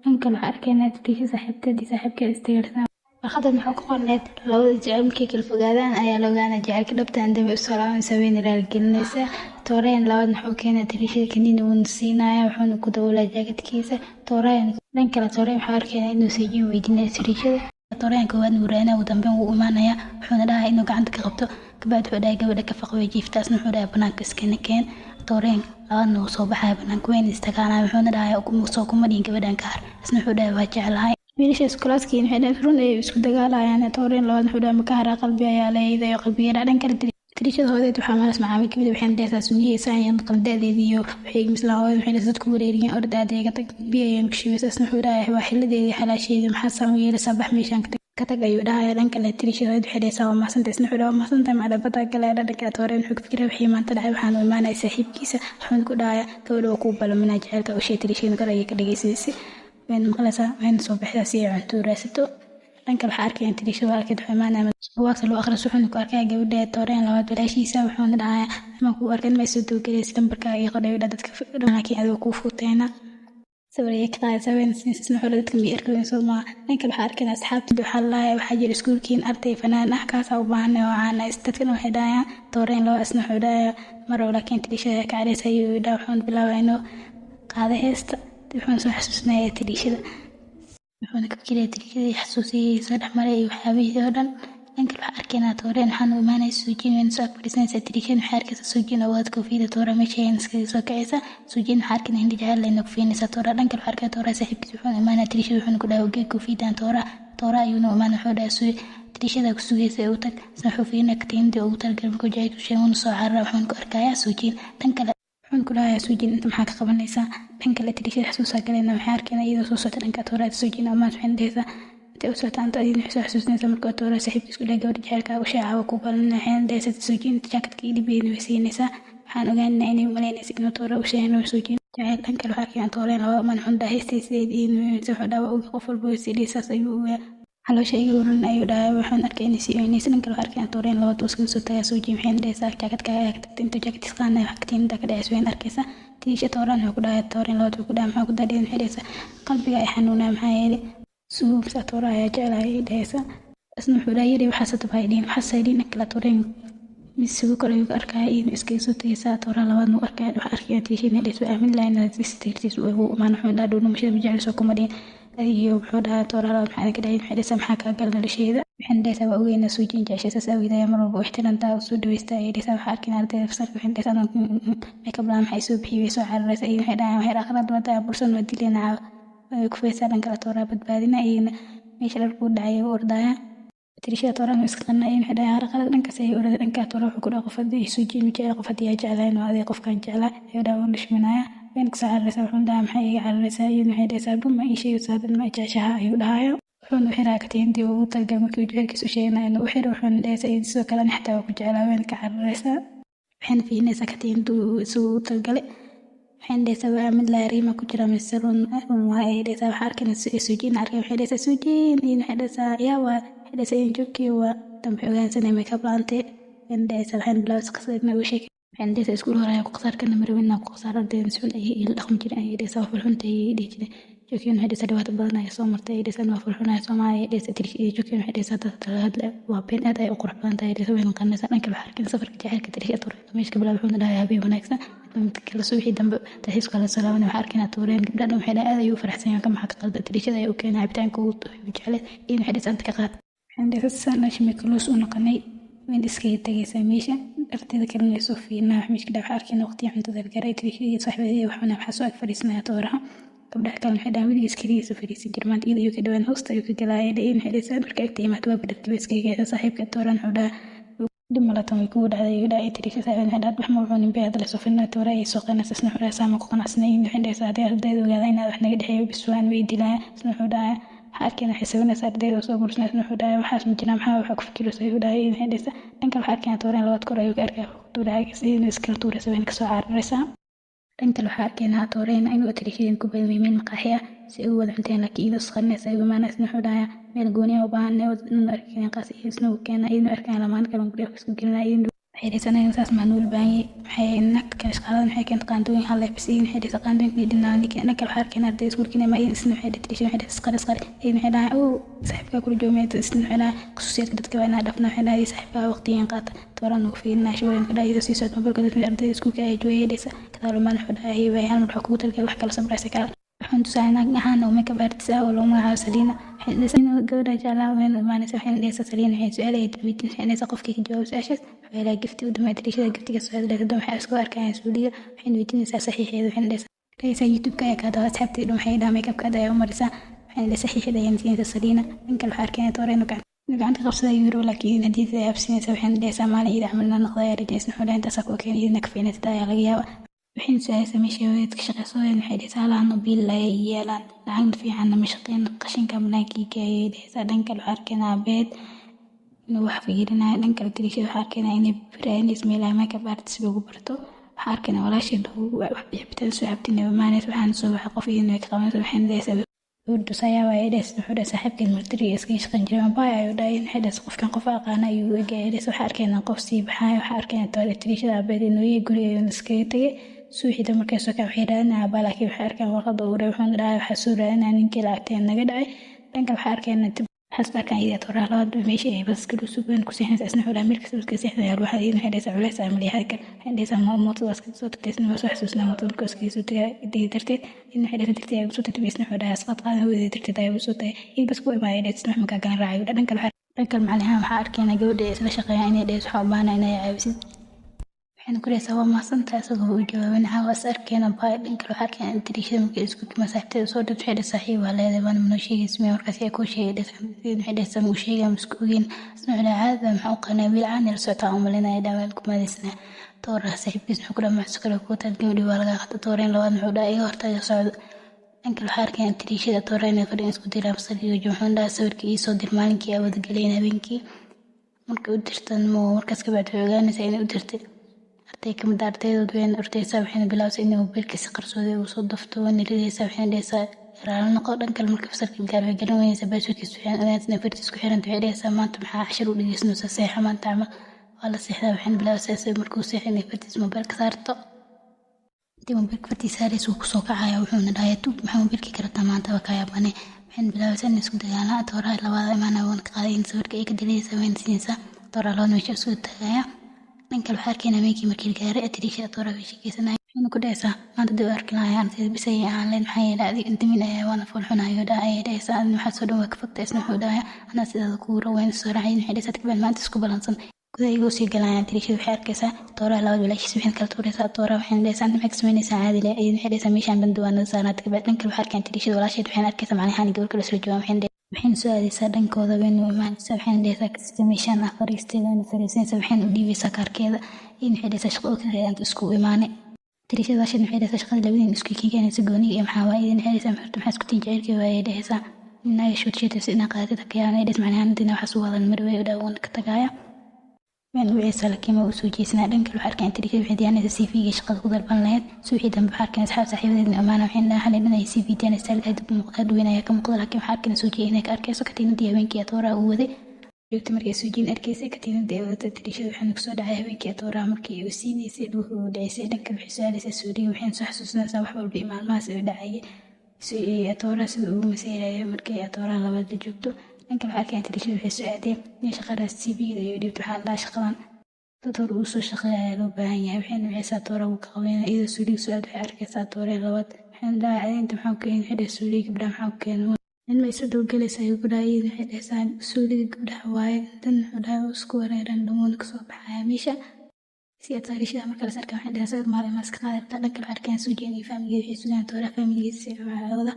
انكلو حركينا تريشي صاحبتا دي صاحبك استيرتنا أخذت محقق النت لو جعل كيك الفقادان أيا لو كان جعل كدبتا عندما الصلاة سوين رالجلنسة طورين لوادنا حوكينا تريشي كنين ونسينا وحونو كدولا جاكت كيسة طورين لنكلا طورين حاركينا إنو سيجين ويدينا تريشي طورين كواد ورانا ودنبين وإيمانيا وحونا لها إنو قاعد كغبتو كبعد حودا قبل كفق ويجيفتاس نحودا بنانك اسكنكين طورين لأنه صوبحا بنانك وين استقانا وحونا لها وصوكو مدين قبدان كار اسنا حودا واجع لها wiilasha iskoolaaskiin waxay dhafrun ay isku dagaalayaan tooreen labaad xudaa makaara qalbi ayaa leeyahay qalbiga dhan kala tirishada hoodeed waxaa maalas macaamil kamid waxaan dheesaa sunniyeysa ayaan qaldadeedii iyo waxay mislaa hoodeed waxay dadku wareeriyeen orda adeega tag biyayeen ku shibeysa isna xudaa waa xiladeedii xalaasheedii maxaa sameeyay sabax meeshan ka tag ayuu dhahay dhan kala tirishada hoodeed waxay dheesaa waa maasanta isna xudaa waa maasanta macdabada kale dhan kala tooreen xog fikra waxay maanta dhahay waxaan u imaanay saaxiibkiisa waxaan ku dhahay gabadha ku ballamina jecelka oo shay tirishada kale ay ka dhageysay وين مخلصة وين صبح سيء عنتو راسته لأنك الحركة أنت ليش واركد حمانا وقت لو آخر سبحان كاركة جودة تورين لو بلا شيء سبحان العاية ما كو أركد ما يسدو كده ستمبركا يقدر يولد كفر لكن هذا كوفو تينا سوري كتير سوين سنسمح ولدك بيركض يسمع لأنك الحركة أصحاب تدو حلا وحاجة السكول كين أرتي فنان أحكاس أو بعنا وعنا استتكلم هدايا تورين لو أسمح هدايا مرة ولكن تليش كعلي سيو داوحون بلا وينو هذا هست waxaan soo xasuusnaa tiriishada waxaan ka kale tiriishada xasuusiyay saddex mar ay waxaabihii oo dhan dhanka waxa arkaynaa tooreen waxaan u imaanay suujiin weyn soo fadhiisanaysa tiriishada waxa arkaysa suujiin oo wad koofiyada toora meesha ay iska soo kacaysa suujiin waxa arkaynaa hindi jacayl leena koofiyada toora dhanka waxa arkay toora saaxiibkiis waxaan imaanay tiriishada waxaan ku dhaw geed koofiyadan toora ayuu noo imaan wuxuu dhahay suu tiriishada ku sugaysa u tag saxuufiyina ka tiimdi ugu talgal ku jaay ku sheegun soo carra waxaan ku arkayaa suujiin dhanka waxaan ku dhahay suujiin inta maxaa ka qabanaysaa dhanka la tiriishada xasuusa galena waxaan arkaynaa iyadoo soo socota dhanka toora suujiin ama waxaan dhehaysaa inta u socota anta idin xasuusinaysa marka toora saaxiibkiis ku dhahay gabadha jecelka u shaaca ku balan waxaan dhehaysaa suujiin jaakadka idibeen way siinaysaa waxaan ogaanaa inay maleynaysa inuu toora u sheegay suujiin jacayl dhanka waxa arkaynaa toora laba man xun dhahaystay inuu soo dhawa qof walba sidiisaas ayuu caloosha iga waran ayuu dhahay waxaan arkay inay sii oynaysa dhanka waxa arkaynaa tooreen labad isku soo tagay suujiin waxaan dhehaysaa jaakadka inta jaakad isqaana wax ka tiinta ka dhacaysa waan arkaysaa tiisha tooraan wuxuu ku dhahay tooreen labad ku dhahay maxaa ku dhahay waxay dhehaysaa qalbiga ay xanuunaa maxaa yeelay suubsa toora ayaa jecelahay dhehaysaa isna wuxuu dhahay yiri waxaa sabab ay dhiin waxaa saydin kala tooreen misugu kale uu arkay inuu iska soo tagay toora labad uu arkay waxa arkay tiisha inay dhehaysaa aamin laan istirtiis uu maan wuxuu dhahay dhulma mashii jecel soo kumadin iyo wuxuu dhahay toora labad maxaa ka dhahay waxay dhehaysaa maxaa ka galna lasheeda waxaan dhehaysaa waa ogeynaa suujiin jaashasa saawidaya mar walba ixtiraamta soo dhaweystaa ay dhehaysaa waxa arkin ardayda fasalka waxaan dhehaysaa makeup laan maxay soo bixiyay soo cararaysa iyo waxay dhahay waxay aqrad wada bursan wadilina ku feesaa dhanka toora badbaadina iyo meesha dharku dhacay oo ordaya tiriishada tooraan iska qanaa in xidhay harqalad dhankaas ay orada dhanka toora wuxuu ku dhaqa qofadii soo jeemi jecel qofadii ay jeclaan oo adeeg qofkan jeclaa ayuu dhaawaan dhishminaya been ka saaraysa wuxuu dhahaa maxay iga cararaysaa iyo maxay dhaysaa buma ii sheegay saadan ma jeceshaha ayuu dhahayo wuxuu xiraa katiintii uu talgal markii jecelkiisu sheegay inuu xiro wuxuu dhaysaa in sidoo kale xataa ku jeclaa been ka cararaysa waxaan fiinaysaa katiintu suu talgalay waxaan dhaysaa waa mid la riima ku jira misalun waa ay dhaysaa waxa arkinaysa soo jeedin arkay waxay dhaysaa soo jeedin in waxay dhaysaa yaa waa dhaysaa in joogkii waa dambe ogaansanay makeup laante in dhaysaa waxaan bilaabay qasayna u sheegay waxaan dhaysaa iskuul hore ku qasaar kana marwina ku qasaar ardayda suul ay ila dhaqmi jireen ay dhaysaa fulxuntay dhijin joogkii waxay dhaysaa dhawaato badan ay soo martay dhaysaa waa fulxunay Soomaaliya dhaysaa tirishii joogkii waxay dhaysaa dad waa been aad ay u qurux badan tahay dhaysaa weyn qanaysa dhanka waxa arkin safarka jacaylka tirishii toor meeshka bilaab wuxuu dhahay habeen wanaagsan mid kala soo wixii dambe taxiis kala salaamay waxa arkin tooreen gabdhaha waxay aad ay u faraxsan yihiin kama xaq qalda tirishada ay u keenay cabitaanka uu jecel in waxay dhaysaa ka qaad waxaan dhaysaa sanad shimikuluus u noqonay وين اسكي تجي سميشة ارتدي كلمة صوفينا وحميش كده حاركين وقتي عند ذكريت في صاحبي وحنا بحسوا أكثر اسمها تورها قبل كان حدا ولي اسكري سفري سجرمان إذا يكده وين هوست يكجلاي لين حدا سأل بركتي ما توابدت بس كي صاحب كتورن حدا دم لا تميكود على يدا يتريك سأل حدا بحمرون بهذا الصوفينا تورا يسوق ناس سنحوا سامع قنا سنين حدا ساعات هذا وقالين إحنا قد حيو بسوان ويدلا سنحوا دا حاركنا حسابنا سرديد وصوب مرسنا سنحوا دا وحاس من جنام حاول حق فكرة سيو دا حدا سا دنك الحاركنا تورين لوات كورا يقارك تورا كسين سكرتورة سوين كسوعار رسا dhanka waxaa arkeenaa tooreen inuu atriishadeen ku badweymeen maqaaxiya si uu wada cunteen laakiin iyadoo saqarnaysa ay umaanaas nuxuu dhaaya meel gooniya u baahan inuu arkeen qaas iyo isna uu keena inuu arkaan lamaan kale guriga isku gelinaa inuu waxay dhaysanayeen saas maanuul baanyay waxay nagta kale shaqaaladan waxay keenta qaandooyin hal leef bisiin waxay dhaysa qaandooyin kale dhinaan laakiin dhanka waxaa arkeenaa arday iskuulkina ma isna waxay dhaytriishan waxay dhaysa saqar ay waxay dhaaya oo saaxiibka kula joogmeeto isna waxay dhaaya khusuusiyadka dadka waa inaa dhafna waxay dhaaya saaxiibka waqtiyan qaata tooraan ugu fiirinaa shawooyin ka dhaaya sii socod mobilka dadka arday iskuulka ay jooyay dhaysa kadalumaan wuxuu dhaaya way hal mar kugu talgal wax kala sabraysa kala waxaan tusaanaa ahaan oo makeup artist ah oo loo magacaabo Saliina waxay dhaysaa gabadha jaalaawen maanaysa waxay dhaysaa Saliina waxay su'aalay weydiin waxay dhaysaa qofkii ka jawaab su'aashaas waxay la gifti u dhameeyay tirishada giftiga soo dhaysaa dad waxay isku arkayaan suuliga waxay weydiinaysaa saxiixeeda waxay dhaysaa YouTube-ka ay ka daawa asxaabteedu waxay dhahay makeup-ka ay u marisaa waxay dhaysaa saxiixeeda ay intiisa Saliina dhanka waxa arkayna tooreen gacanta qabsaday euro laakiin hadii ay absinaysa waxay dhaysaa maalin ida camalna noqday rajaysan xulay inta soo keenay idina ka fiinaysa ayaa laga yaabaa waxay su'aasha meesha ka shaqeysooyeen waxay dhaysaa laana bil la yeelan lacag fiican ma shaqeyn qashinka banaankii ay dhaysaa dhanka waxa arkayna beed inuu wax fiirinaa dhanka tirishada waxa arkayna inay brandis meelaha makeup artist lagu barto waxa arkayna walaashay wax bixitaan soo abtinay maanees waxaan soo wax qof inuu ka qabanayso waxay dhaysaa ودو سايا وايدس وحده صاحبك المرتري اسكي شقن جرا باي وداين حدث قفكان قف aqaana ayuu eegayay waxa arkayna qof sii baxay waxa arkayna toiletishada abeedin oo guriga iska tagay suuxida markay soo ka xiraanaa balaki waxa arkayna warqada uu reexan dhaay waxa soo raadinaa ninkii laagteen naga dhacay dhanka waxa arkayna xasbakan iyada tooraalad meesha ay bas kala sugan ku seexan isna xulaa markii iska seexday waxa ay xidhaysa culays amli halka xidhaysa mooto iska soo tagtay ma soo xasuusna mooto iska soo tagay darteed in xidhaysa darteed ay soo tagtay isna xulaa asqad qaada weeyay darteed ay soo tagay in bas ku imaayay isna ma ka gaan raayo dhanka macnaha waxa arkayna gabadha isla shaqeeyay inay dhayso xabaana inay caawisid waxaan ku leeyahay waa maasanta asagoo u jawaabana waas arkayna baay dhanka waxa arkayna tirishada markay isku masaxtay soo dhigtay saaxiib waa leedahay waan ma sheegay markaas ay ku sheegay xidhaysa mu sheegay maskuugin isna caada maxaa qanaa wiil aan yar socota umalinay dhamaan ku maadisna toora saaxiibkiis wuxuu kula macsuulo ku tadgawdi waa laga qata tooreen labaad wuxuu dhaay horta socdo dhanka waxa arkayna tirishada tooreen fadhiin isku diraa masaliyo wuxuu dhaay sawirkii soo dir maalinkii wada galeen habeenkii markii u dirtan markaas ka baad ogaanaysa inay u dirtay arday kamid ardaydood weyn ardaysa waxay bilaawday inay mobilka si qarsooday u soo dafto waniraysa waxay dhaysaa raana qof dhanka markii fasarkii gaar way galan weynaysa baashikiisu waxay anaadna fartis ku xiran tahay dhaysaa maanta maxaa cashar u dhigeysno saxiixa maanta ama wala saxiixa waxay bilaawday markuu saxiixay fartis mobilka saarto intii mobilka fartis saaraysa uu soo kacaya wuxuu dhahay tub maxaa mobilka kartaa maanta waa ka yaabane waxay bilaawday inay isku dagaalaan toora labada imaana wan qaaday in sawirka ay ka dilaysa weyn siinsa toora loo meesha soo tagaya dhanka waxa arkayna meekii markii gaaray tirishada toora wishkiisana inuu ku dhaysaa maanta dib arkinayaan sida bisay aan leen maxay ilaadi intimin ay wana fulxunayo dhaay dhaysaa waxa soo dhaw ka fogtay isna xudaaya ana sida ku raweyn soo raacay in xidhaysa tikbal maanta isku balansan gudaygu sii galayaan tirishada waxa arkaysa toora laba wiilashiis waxaan kala tuuraysaa toora waxaan dhaysaa maxay sameynaysaa caadi leh ay xidhaysa meeshan banduwana saarnaa tikbal dhanka waxa arkayna tirishada walaasheed waxaan arkaysa macnaha gabar kala soo jawaab waxaan waxayna soo aadaysaa dhankooda wayna u imaanaysaa waxayna dhehaysaa kasita meeshaan ah fariistay wayna fariisanaysaa waxayna u dhiibaysaa kaarkeeda in waxay dhehaysaa shaqo okayanta isku imaanay tirishadaashan waxay dhehaysaa shaqada labadiin isku keenaysa gooniga iyo maxaa waaye idin waxay dhehaysaa maxaa isku tiin jaceylkii waaye dhehaysaa inaga shortsheetaysa inaa qaadid hakayaan ay dhehaysaa macnaha hadina waxaas u wadan mari way u dhaawan ka tagaaya waan wiciisa laakiin ma u soo jeesanaa dhanka waxaa arkaan tirishada waxay diyaanaysa CV-ga shaqada ku dalban lahayd suuxii dambe waxaa arkaan asxaab saaxiibadeedna amaana waxay dhahaan inay CV diyaanaysa aad u muuqda weynaya ka muuqda laakiin waxaa arkaan soo jeedinay ka arkayso katiinadii habeenkii atooraa u waday joogta markay soo jeedin arkaysay katiinadii ay wadatay tirishada waxaana kusoo dhacay habeenkii atooraa markii uu siinaysay dhuuhu u dhacaysay dhanka waxay su-aalaysaa suuriga waxayna soo xasuusinaysaa wax walba iyo maalmahaas u dhacayay atooraa sida uu maseerayo markay atooraa labada joogto dhanka waxaa arkaan tirishada waxay soo aadeen in shaqadaas CV-ga iyo dhibta waxaa la shaqadan dad hor uu soo shaqeeyaa loo baahan yahay waxayna wixii toora uu ka qabeynaa iyadoo suuliga su-aal waxay arkaysaa toore labaad waxayna dhahaa adeenta maxaa keenay waxay dhahay suuliga gabdhaha maxaa keenay in ma isa dowgalaysa ayuu ku dhahay iyada waxay dhahaysaa suuliga gabdhaha waaye dan wuxuu dhahay isku wareeran dhamoon kasoo baxaya meesha si ataarishada marka la sarka waxay dhahaysaa maalin maaska qaadata dhanka la arkaan soo jeediyay faamiliga waxay sugaan toora faamiligiisa wada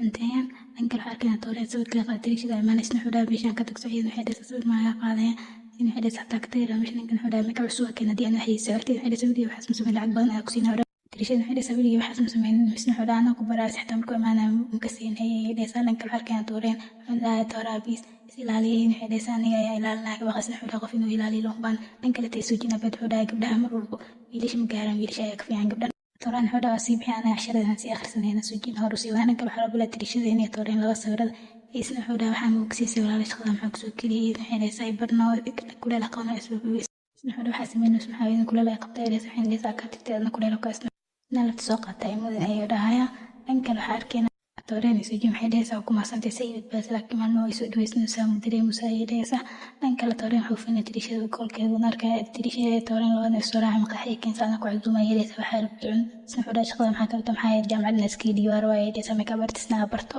intayan dhanka la arkaan toora sawirka qaadirishada imaanaysna wuxuu dhahay meeshaan ka tagso iyada waxay dhahaysaa sawir maaga qaadaya in waxay dhahaysaa xataa ka tagira meesha ninkan wuxuu dhahay makaba cusub keen haddii aan waxay sawirtay waxay dhahaysaa weliga waxaas masamay lacag badan ayaa ku siinaa tirishada waxay dhahaysaa weliga waxaas masamay misna wuxuu dhahay anaa ku baraas xataa markuu imaanaa maka siinay dhahaysaa dhanka la arkaan tooreen wuxuu dhahay toora biis ilaaliya in waxay dhahaysaa aniga ayaa ilaalinaya baqasna wuxuu dhahay qof inuu ilaaliyo loobaan dhanka la tay soo jina bad wuxuu dhahay gabdhaha mar walba wiilasha ma gaaraan wiilasha ayaa ka fiican gabdhaha tooraan wuxuu dhahay sii bixi anaga casharadan sii akhrisanayna soo jina hor usii waana dhanka waxaa bila tirishada inay tooreen laba sawirada isna wuxuu dhahay waxaan ugu siisay walaala shaqada maxaa kusoo keliyay waxay dhahaysaa barnaa kuleel aqoona isna wuxuu dhahay waxaa sameynaysa maxaa idin kuleel ay qabtay dhahaysaa waxay dhahaysaa ka tirtay adna kuleel ka isna inaa lafta soo qaatay imadan ayuu dhahaya dhankan waxaa arkayna tooreen isoo jin waxay dhahaysaa ku maasantay sayid baas laakiin maalmo ay soo dhaweysnaysaa mudareemusa ayay dhahaysaa dhanka la tooreen xuufina tirishada koolkeedu narkaa tirishada tooreen labada soo raaca maqaxay keensa ana ku cusumay dhahaysaa waxaa rabtay isna wuxuu dhahay shaqada maxaa kabta maxaa jaamacadna iskii dhiibaar waayay dhahaysaa makeup artistna barto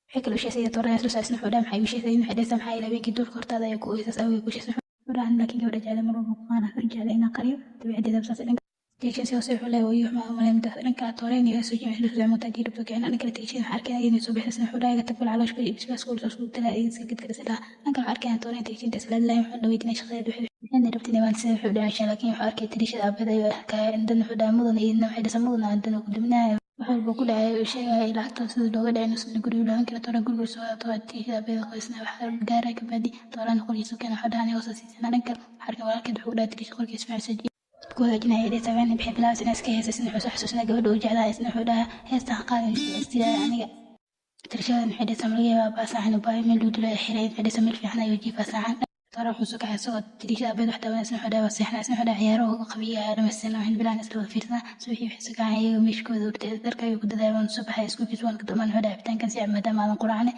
waxay kala sheesay tooreen soo saasna wuxuu dhahay maxay wishaysa in waxay dhahaysaa maxaa ilaa habeenkii duurka hortaada ayaa ku oysas awgeed ku sheesay wuxuu dhahay laakiin gabadha jecel mar walba qaana jecel inaa qariyo dabeecaddeeda saas dhanka تيجي سوي حلا ويوم ما لم تفرن كاتورين يسوي جمع له متاجر بتوكي أنا كنت تيجي حركة إني سوي بحس إنه حلا يكتب على شوي بس كل سوي تلاقي سكت كده سلا أنا كان حركة تورين تيجي تسلا لا يحل ويتني شخصية دوحة إحنا ربطنا ما نسوي حلا عشان لكن حركة تيجي أبدا كعندنا حلا مدن إنه حدا سمودنا عندنا قدمنا وحال بقول على شيء إلى حتى صدق لو قد عنص نقول له أنك ترى قول سوا ترى تيجي أبدا قيسنا وحال جارك بدي ترى نقول يسوي كان حدا عني وصل سنة أنا حركة ولكن حلا تيجي قول كيسمع سجل كوهجنا إذا سمعنا بحب لا سناس كيس سنح حسوسنا قبل وجعلها سنح ولا هيستح قال استيلاء يعني ترشاد نحدي سمرية باسعن وباي من لود لا حرين حدي سمر في حنا يجي باسعن ترى حسوك حسوت تريشاد بيد وحده ونسنح ولا بس إحنا سنح ولا عياره قوية رمسنا وحين بلا نسلو فيرنا سوي حسوك عيه ومش كذا بتذكر يقول دايما الصبح يسكو كيسوان كدومان هذا بتان كان سيعمل دام على القرآن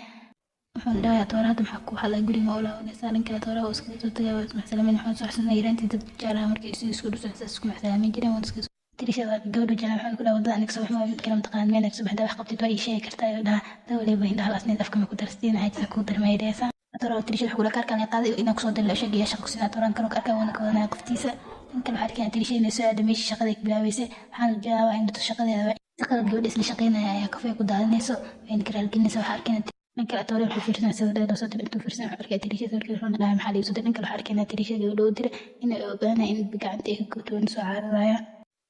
waxaan dhahay toorada maxaa ku xalay guri mawla oo saaran kala toorada oo isku tagay maxsalamin waxaan soo xasuusnay irantii dad jaalaa markay isku dhusay isku maxsalamin jireen waan iska tirishada gabadha jaalaa waxaan ku dhawadaa aniga soo waxaan mid kala maqaan meel ay subaxda wax qabtay way sheegi kartaa oo dhaha dawlay bay dhaha asnid afka ma ku darsteen ayta ku darmeeyaysa toorada tirishada xugula karkan qaaday inuu ku soo dalay shaqo shaqo sina tooran karo karka wana ka wana qoftiisa inta waxa arkay tirishada soo aadameeyay shaqada ku bilaabaysay waxaan jawaabay in dadka shaqadeeda shaqada gabadha isla shaqeynaya ayaa kafay ku daadanayso in karaal gelinaysa waxa arkay ninka atoore wuxuu fiirsan sida loo soo diray intuu fiirsan arkay tirishada wuxuu dhahay maxaa la soo diray ninka waxa arkay tirishada loo diray in ay ogaana in gacanta ay ku toon soo caaradaya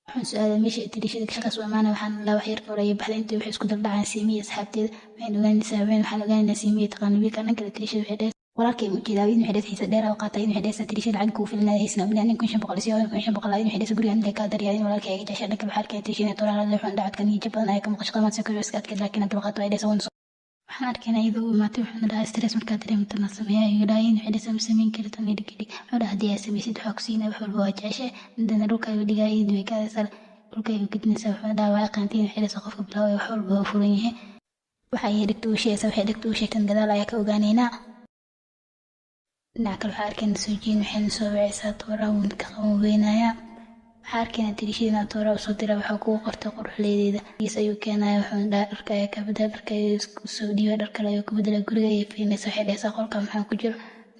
waxaan su'aal meesha tirishada ka shaqas wamaana waxaan la wax yar qoray baxda intii wax isku daldacaan siimiye asxaabteeda waxaan ogaanaysaa waxaan ogaanaysaa siimiye taqaaniin kan ninka tirishada waxay dhahay walaalkay mujidaawin waxay dhahay xiisa dheer oo qaatay in waxay dhahay tirishada lacag ku filnaa isna ognaa in kun shan boqol iyo kun boqol in waxay dhahay gurigan ka dariyay walaalkay ay gashay ninka waxa arkay tirishada toorada waxaan dhacad kan jaban ay ka maqashay qamaad soo kale iska adkay laakiin hadda waqti ay dhahay waxaan arkaynaa iyadoo maatay waxaan dhahay stress markaa dareemta na sameeyaa iyo dhahay in xidhi sameyn karta mid gidi xoolo hadii ay samaysid waxa ku siinaa wax walba waa jeceshay indana dhulka ay dhigaa iyo way ka sar dhulka ay gidnaysaa waxa dhahay waa qaantiin xidhi qofka bilaaway wax walba oo furan yahay waxa ay dhigto sheeysa waxay dhigto sheegtan gadaal ayaa ka ogaanaynaa dhinaca waxa arkaynaa soo jiin waxay soo wacaysaa tooraawun ka qaweynaya xarkina tirishina toora soo diray waxa ku qortay quruxleedeeda ayuu keenay wuxuu dharka ka bedel dharka isku soo dhiibay dharka ayuu ku bedelay guriga iyo fiinaysa xidhaysa qolka maxaa ku jiro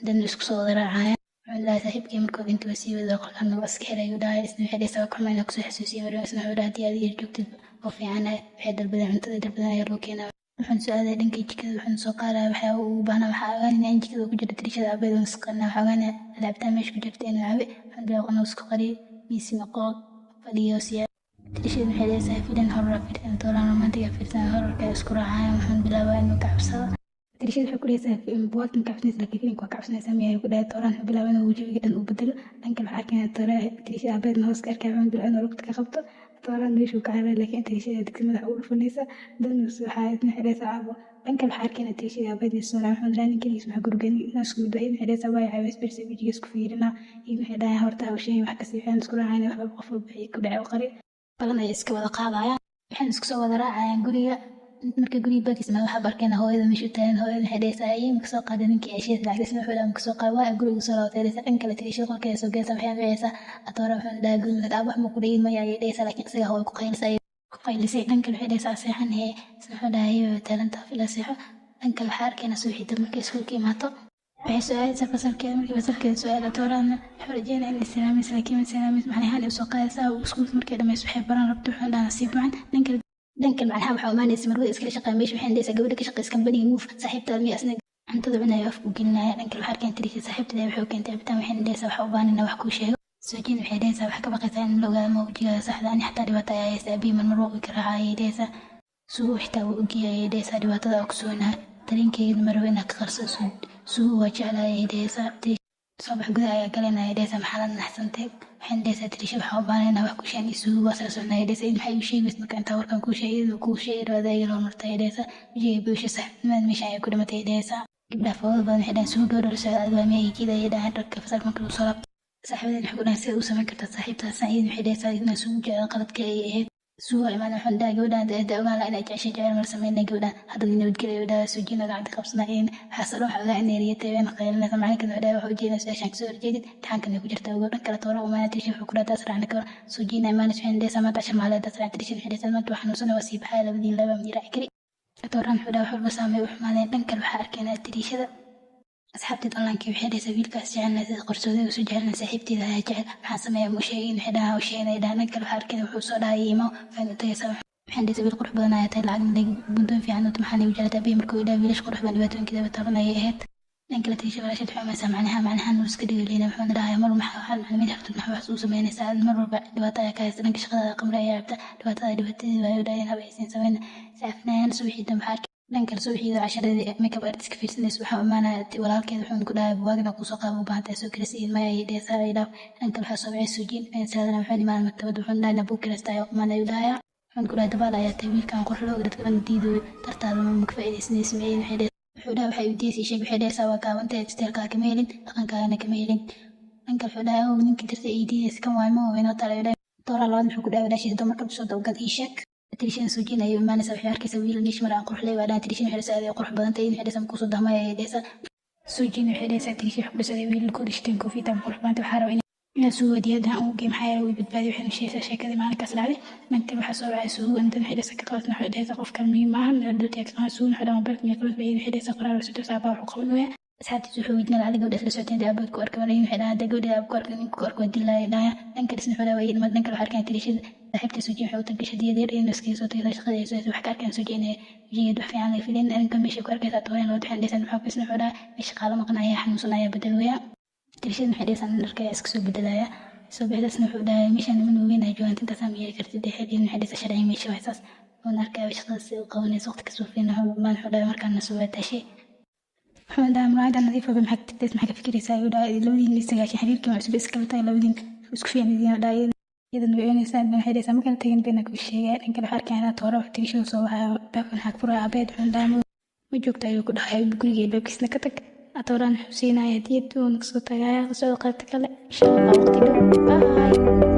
dan isku soo daraacay wuxuu la saaxiibkii markuu intuu sii wada qolkan waa iska helay dhahay isna xidhaysa ku xumay ku soo xasuusiyay markaa isna wuxuu dhahay aad joogtid oo fiican waxay dalbaday cuntada dalbaday ayaa loo keenay waxaan su'aalay dhankay jikada waxaan soo qaadaa waxaa u baahnaa waxaa ogaanayna in jikada ku jirta tirishada aabeed oo isqarnaa waxaa ogaanaya alaabtaa meesha ku jirta inuu caabe waxaan bilaabo qanoo isku qariyo miisi noqood fadhiyo siyaa tirishada waxay leedahay filan horor fiirsan doolaan romantiga fiirsan hororka isku raacayaan waxaan bilaabaa inuu ka cabsado tirishada waxay ku leedahay buwaagtan ka cabsanaysa laakiin filimka waa ka cabsanaysa miyaa ku dhahay doolaan wuxuu bilaabaa inuu wajigiga dhan u bedelo dhankan waxaa arkayna tirishada aabeedna hoos ka arkaya waxaan bilaabaa inuu lugta ka qabto doolaan meeshuu ka cararay laakiin tirishada digsi madaxa ugu dhufanaysa danus waxaa idin xidhaysa caabo dhankan waxaa arkayna tirishada aabeedna soolaan waxaan raanin keligiis waxaa gurgani inaas ku midba idin xidhaysa waa caawis bersi wajiga isku fiirina idin xidhayaan horta hawshayn wax kasii fiican isku raacayna waxba qof walba ku dhacay u qari badan ay iska wada qaadayaan waxaan isku soo wada raacayaan guriga marka guriga bakiis ma waxa barkayna hooyada meesha taagan hooyada xidhaysa ayay ka soo qaaday ninkii ashiis lacagtiisa wuxuu dhaam ka soo qaaday waa guriga soo laabtay dhanka la tirishada qolkeeda soo geeysa waxay leeyaysa atoora waxaan dhahay guriga aad wax ma ku dhigin ma yaay dheeysa laakiin isaga hooy ku qaylisay dhanka waxay leeyaysa seexan hee wuxuu dhahay talanta fila seexo dhanka waxa arkayna suuxida markay iskuulka imaato waxay su'aalaysa fasalkeeda markii fasalkeeda su'aal atoorana wuxuu rajeynaa in islaamis laakiin islaamis macnaheedu soo qaadaysa iskuulka markay dhamayso waxay baran rabto waxaan dhahay nasiib macaan dhankan macnaha waxaa umaanaysa marwada iskala shaqeyn meesha waxay dhaysaa gabadha ka shaqeysa kambaniga muuf saaxiibtaada miya asna cuntada cunayo afku gelinaya dhankan waxaa arkeen tirishada saaxiibtada waxay keentay cabitaan waxay dhaysaa waxaa u baahnina wax kuu sheego soojin waxay dhaysaa wax ka baqaysaa in la ogaado ma wajigaada saxda ani xataa dhibaato ayaa haysa abiyi marmar waqti ka raaca ayay dhaysaa sugu xitaa wuu ogyahay ayay dhaysaa dhibaatada oo kusoonaha dareenkeeda marwa inaad ka qarso sugu waa jeclaa ayay dhaysaa صباح gudaha ayaa galanaya dhaysa maxaad naxsantay waxaan dhaysaa tirisha waxa u baahnaa wax ku sheegay isugu wasal socnaa dhaysa in maxay u sheegaysaa marka inta warkan ku sheegay raadayay loo martay dhaysa wajigay buusha saxnimada meesha ay ku dhimatay dhaysa gabdhaha fawada badan waxay soo gowrar socod waa meey jida ay dhahan dadka fasalka marka uu soo laabto saaxiibada waxay ku dhahan si uu sameyn karta saaxiibtaas ayay waxay dhaysaa inay soo jecel qaladka ay ahayd suuqa imaan waxaan dhahay gabadhaan ogaan la inay jeceshay jecel mar sameynay gabadhaan hadda nabadgelyo dhahay suujiina gacanta qabsanayeen xasalo waxa ogaa inay riyatay in qaylinaysa macalinka dhahay waxa ujeedinaysa meeshaan kasoo horjeedid imtixaankan ay ku jirtaa gabadhan kale toora umaana tirisha wuxuu ku dhahay taas raacna kawar suujiina imaan waxaan dhaysaa maanta cashar maaleed taas raacna tirisha waxay dhaysaa maanta waxaan nuusana waa sii baxaya labadiin laba miraaci kari tooraan wuxuu dhahay wax walba saameey u xumaadeen dhankan waxaa arkaynaa tirishada asxaabteed online-kii waxay dhaysaa wiilkaas jecelna sida qorsoodii usu jecelna saaxiibteeda ayaa jecel maxaan sameeyaa mu sheegin waxay dhahaa u sheegnay dhahan kale waxaa arkayna wuxuu soo dhahay imo waxaan u tagaysaa waxaan dhaysaa wiil qurux badan ayaa tahay lacag bundoon fiican u maxaan igu jeclataa abiy markuu idhaa wiilash qurux badan dhibaatooyinkeeda bataaban ayay ahayd dhanka la tirisha walaasheed waxay umaysaa macnaha nuu iska dhigaleena wuxuuna dhahay mar waxaan macluumaad hartid maxaa wax u sameynaysaa mar walba dhibaato ayaa ka haysta dhanka shaqada qamre ayaa cabta dhibaatadii waa u dhaayeen haba aysan sameyn saafnayaan suuxii dambe waxaa dhankan suuxiida casharadii makeup artist fiirsanaysa waxaa umaanaya walaalkeeda wuxuu ku dhahay buwaagna kusoo qaabo u baahantahay soo kirasiin maya ay dheesaa ay dhaaf dhankan waxaa soo wacay suujiin saadana wuxuu imaan maktabad wuxuu dhahay nabuu kirasta ayaa umaanay u dhahaya wuxuu ku dhahay dabaal ayaa tahay wiilkan qorxo dadka dhan diido dartaada ma ka faa'iidaysanaysa meeyeen waxay wuxuu dhahay waxay u diisay sheeg waxay dhaysaa waa gaabantahay isteelkaa kama helin dhaqankaagana kama helin dhankan wuxuu dhahay ninkii darta ay diidaysa kan waaymo waynoo talay dhahay toora labaad wuxuu ku dhahay walaashiisa dumarka soo dawgad ii sheeg تريشين سوجين أيوة ما نسوي حركة سوي ليش مرة قرح لي ولا تريشين حرسة هذه قرح بدن تين حرسة مكوسو دهما يا ديسا سوجين حرسة تريشين حرسة هذه الكل شتنكو في تام قرح بدن وحارة إن سوى ديادها أو جيم حياة وبتبادي وحنا شيء كذا معنا كسر عليه نكتب حسوا على سوى أنت حرسة كقلت نحو ديسا قف كلمة معها نردو تيكس مع سوى نحو دام برك ميكروس بين حرسة قرار وسوتو سابع وقبلوها أصحابتي سوحويتنا على جودة السوتين دي أبوك وأركب عليهم حدا هذا جودة أبوك وأركب دلها لا ننكر اسم حدا وين ما ننكر حركة تريشين صاحبتي سوجين حوت القشدية دير إنه سكين صوتي لا شغل يسوي وحكى كان سوجين يجي يدوح في عنا فيلين أنا كم بيشوف كركة تطوين لو تحن لسان محب اسم حدا مش قال مقنع يا حنوسنا يا بدلويا تريشين حديث عن الركاء اسكسو بدلايا سو بهذا اسم حدا مش أنا من وين هجوان تنت سامي كرت دي حدين حديث شرعي مش وحساس ونركب وشخص وقوني صوت كسو فينا ما حدا مركان نسوي شيء محمد عمرو نظيفة بمحك تدس محك فكري سايودا لودين اللي سجاش حريرك مع سبيس كبتاي لودين اسكفين دينا دايد إذا نبيعني سان بين حديث ممكن تجين بينك والشيء إن كل حركة أنا تورا تريشو صوها بكون حق فرا عباد عندهم وجوك تايو كده حي بكل جيل بكيس نكتك أتورا حسينا يديد ونقصد تايا وسوق قلتك إن شاء الله وقتي باي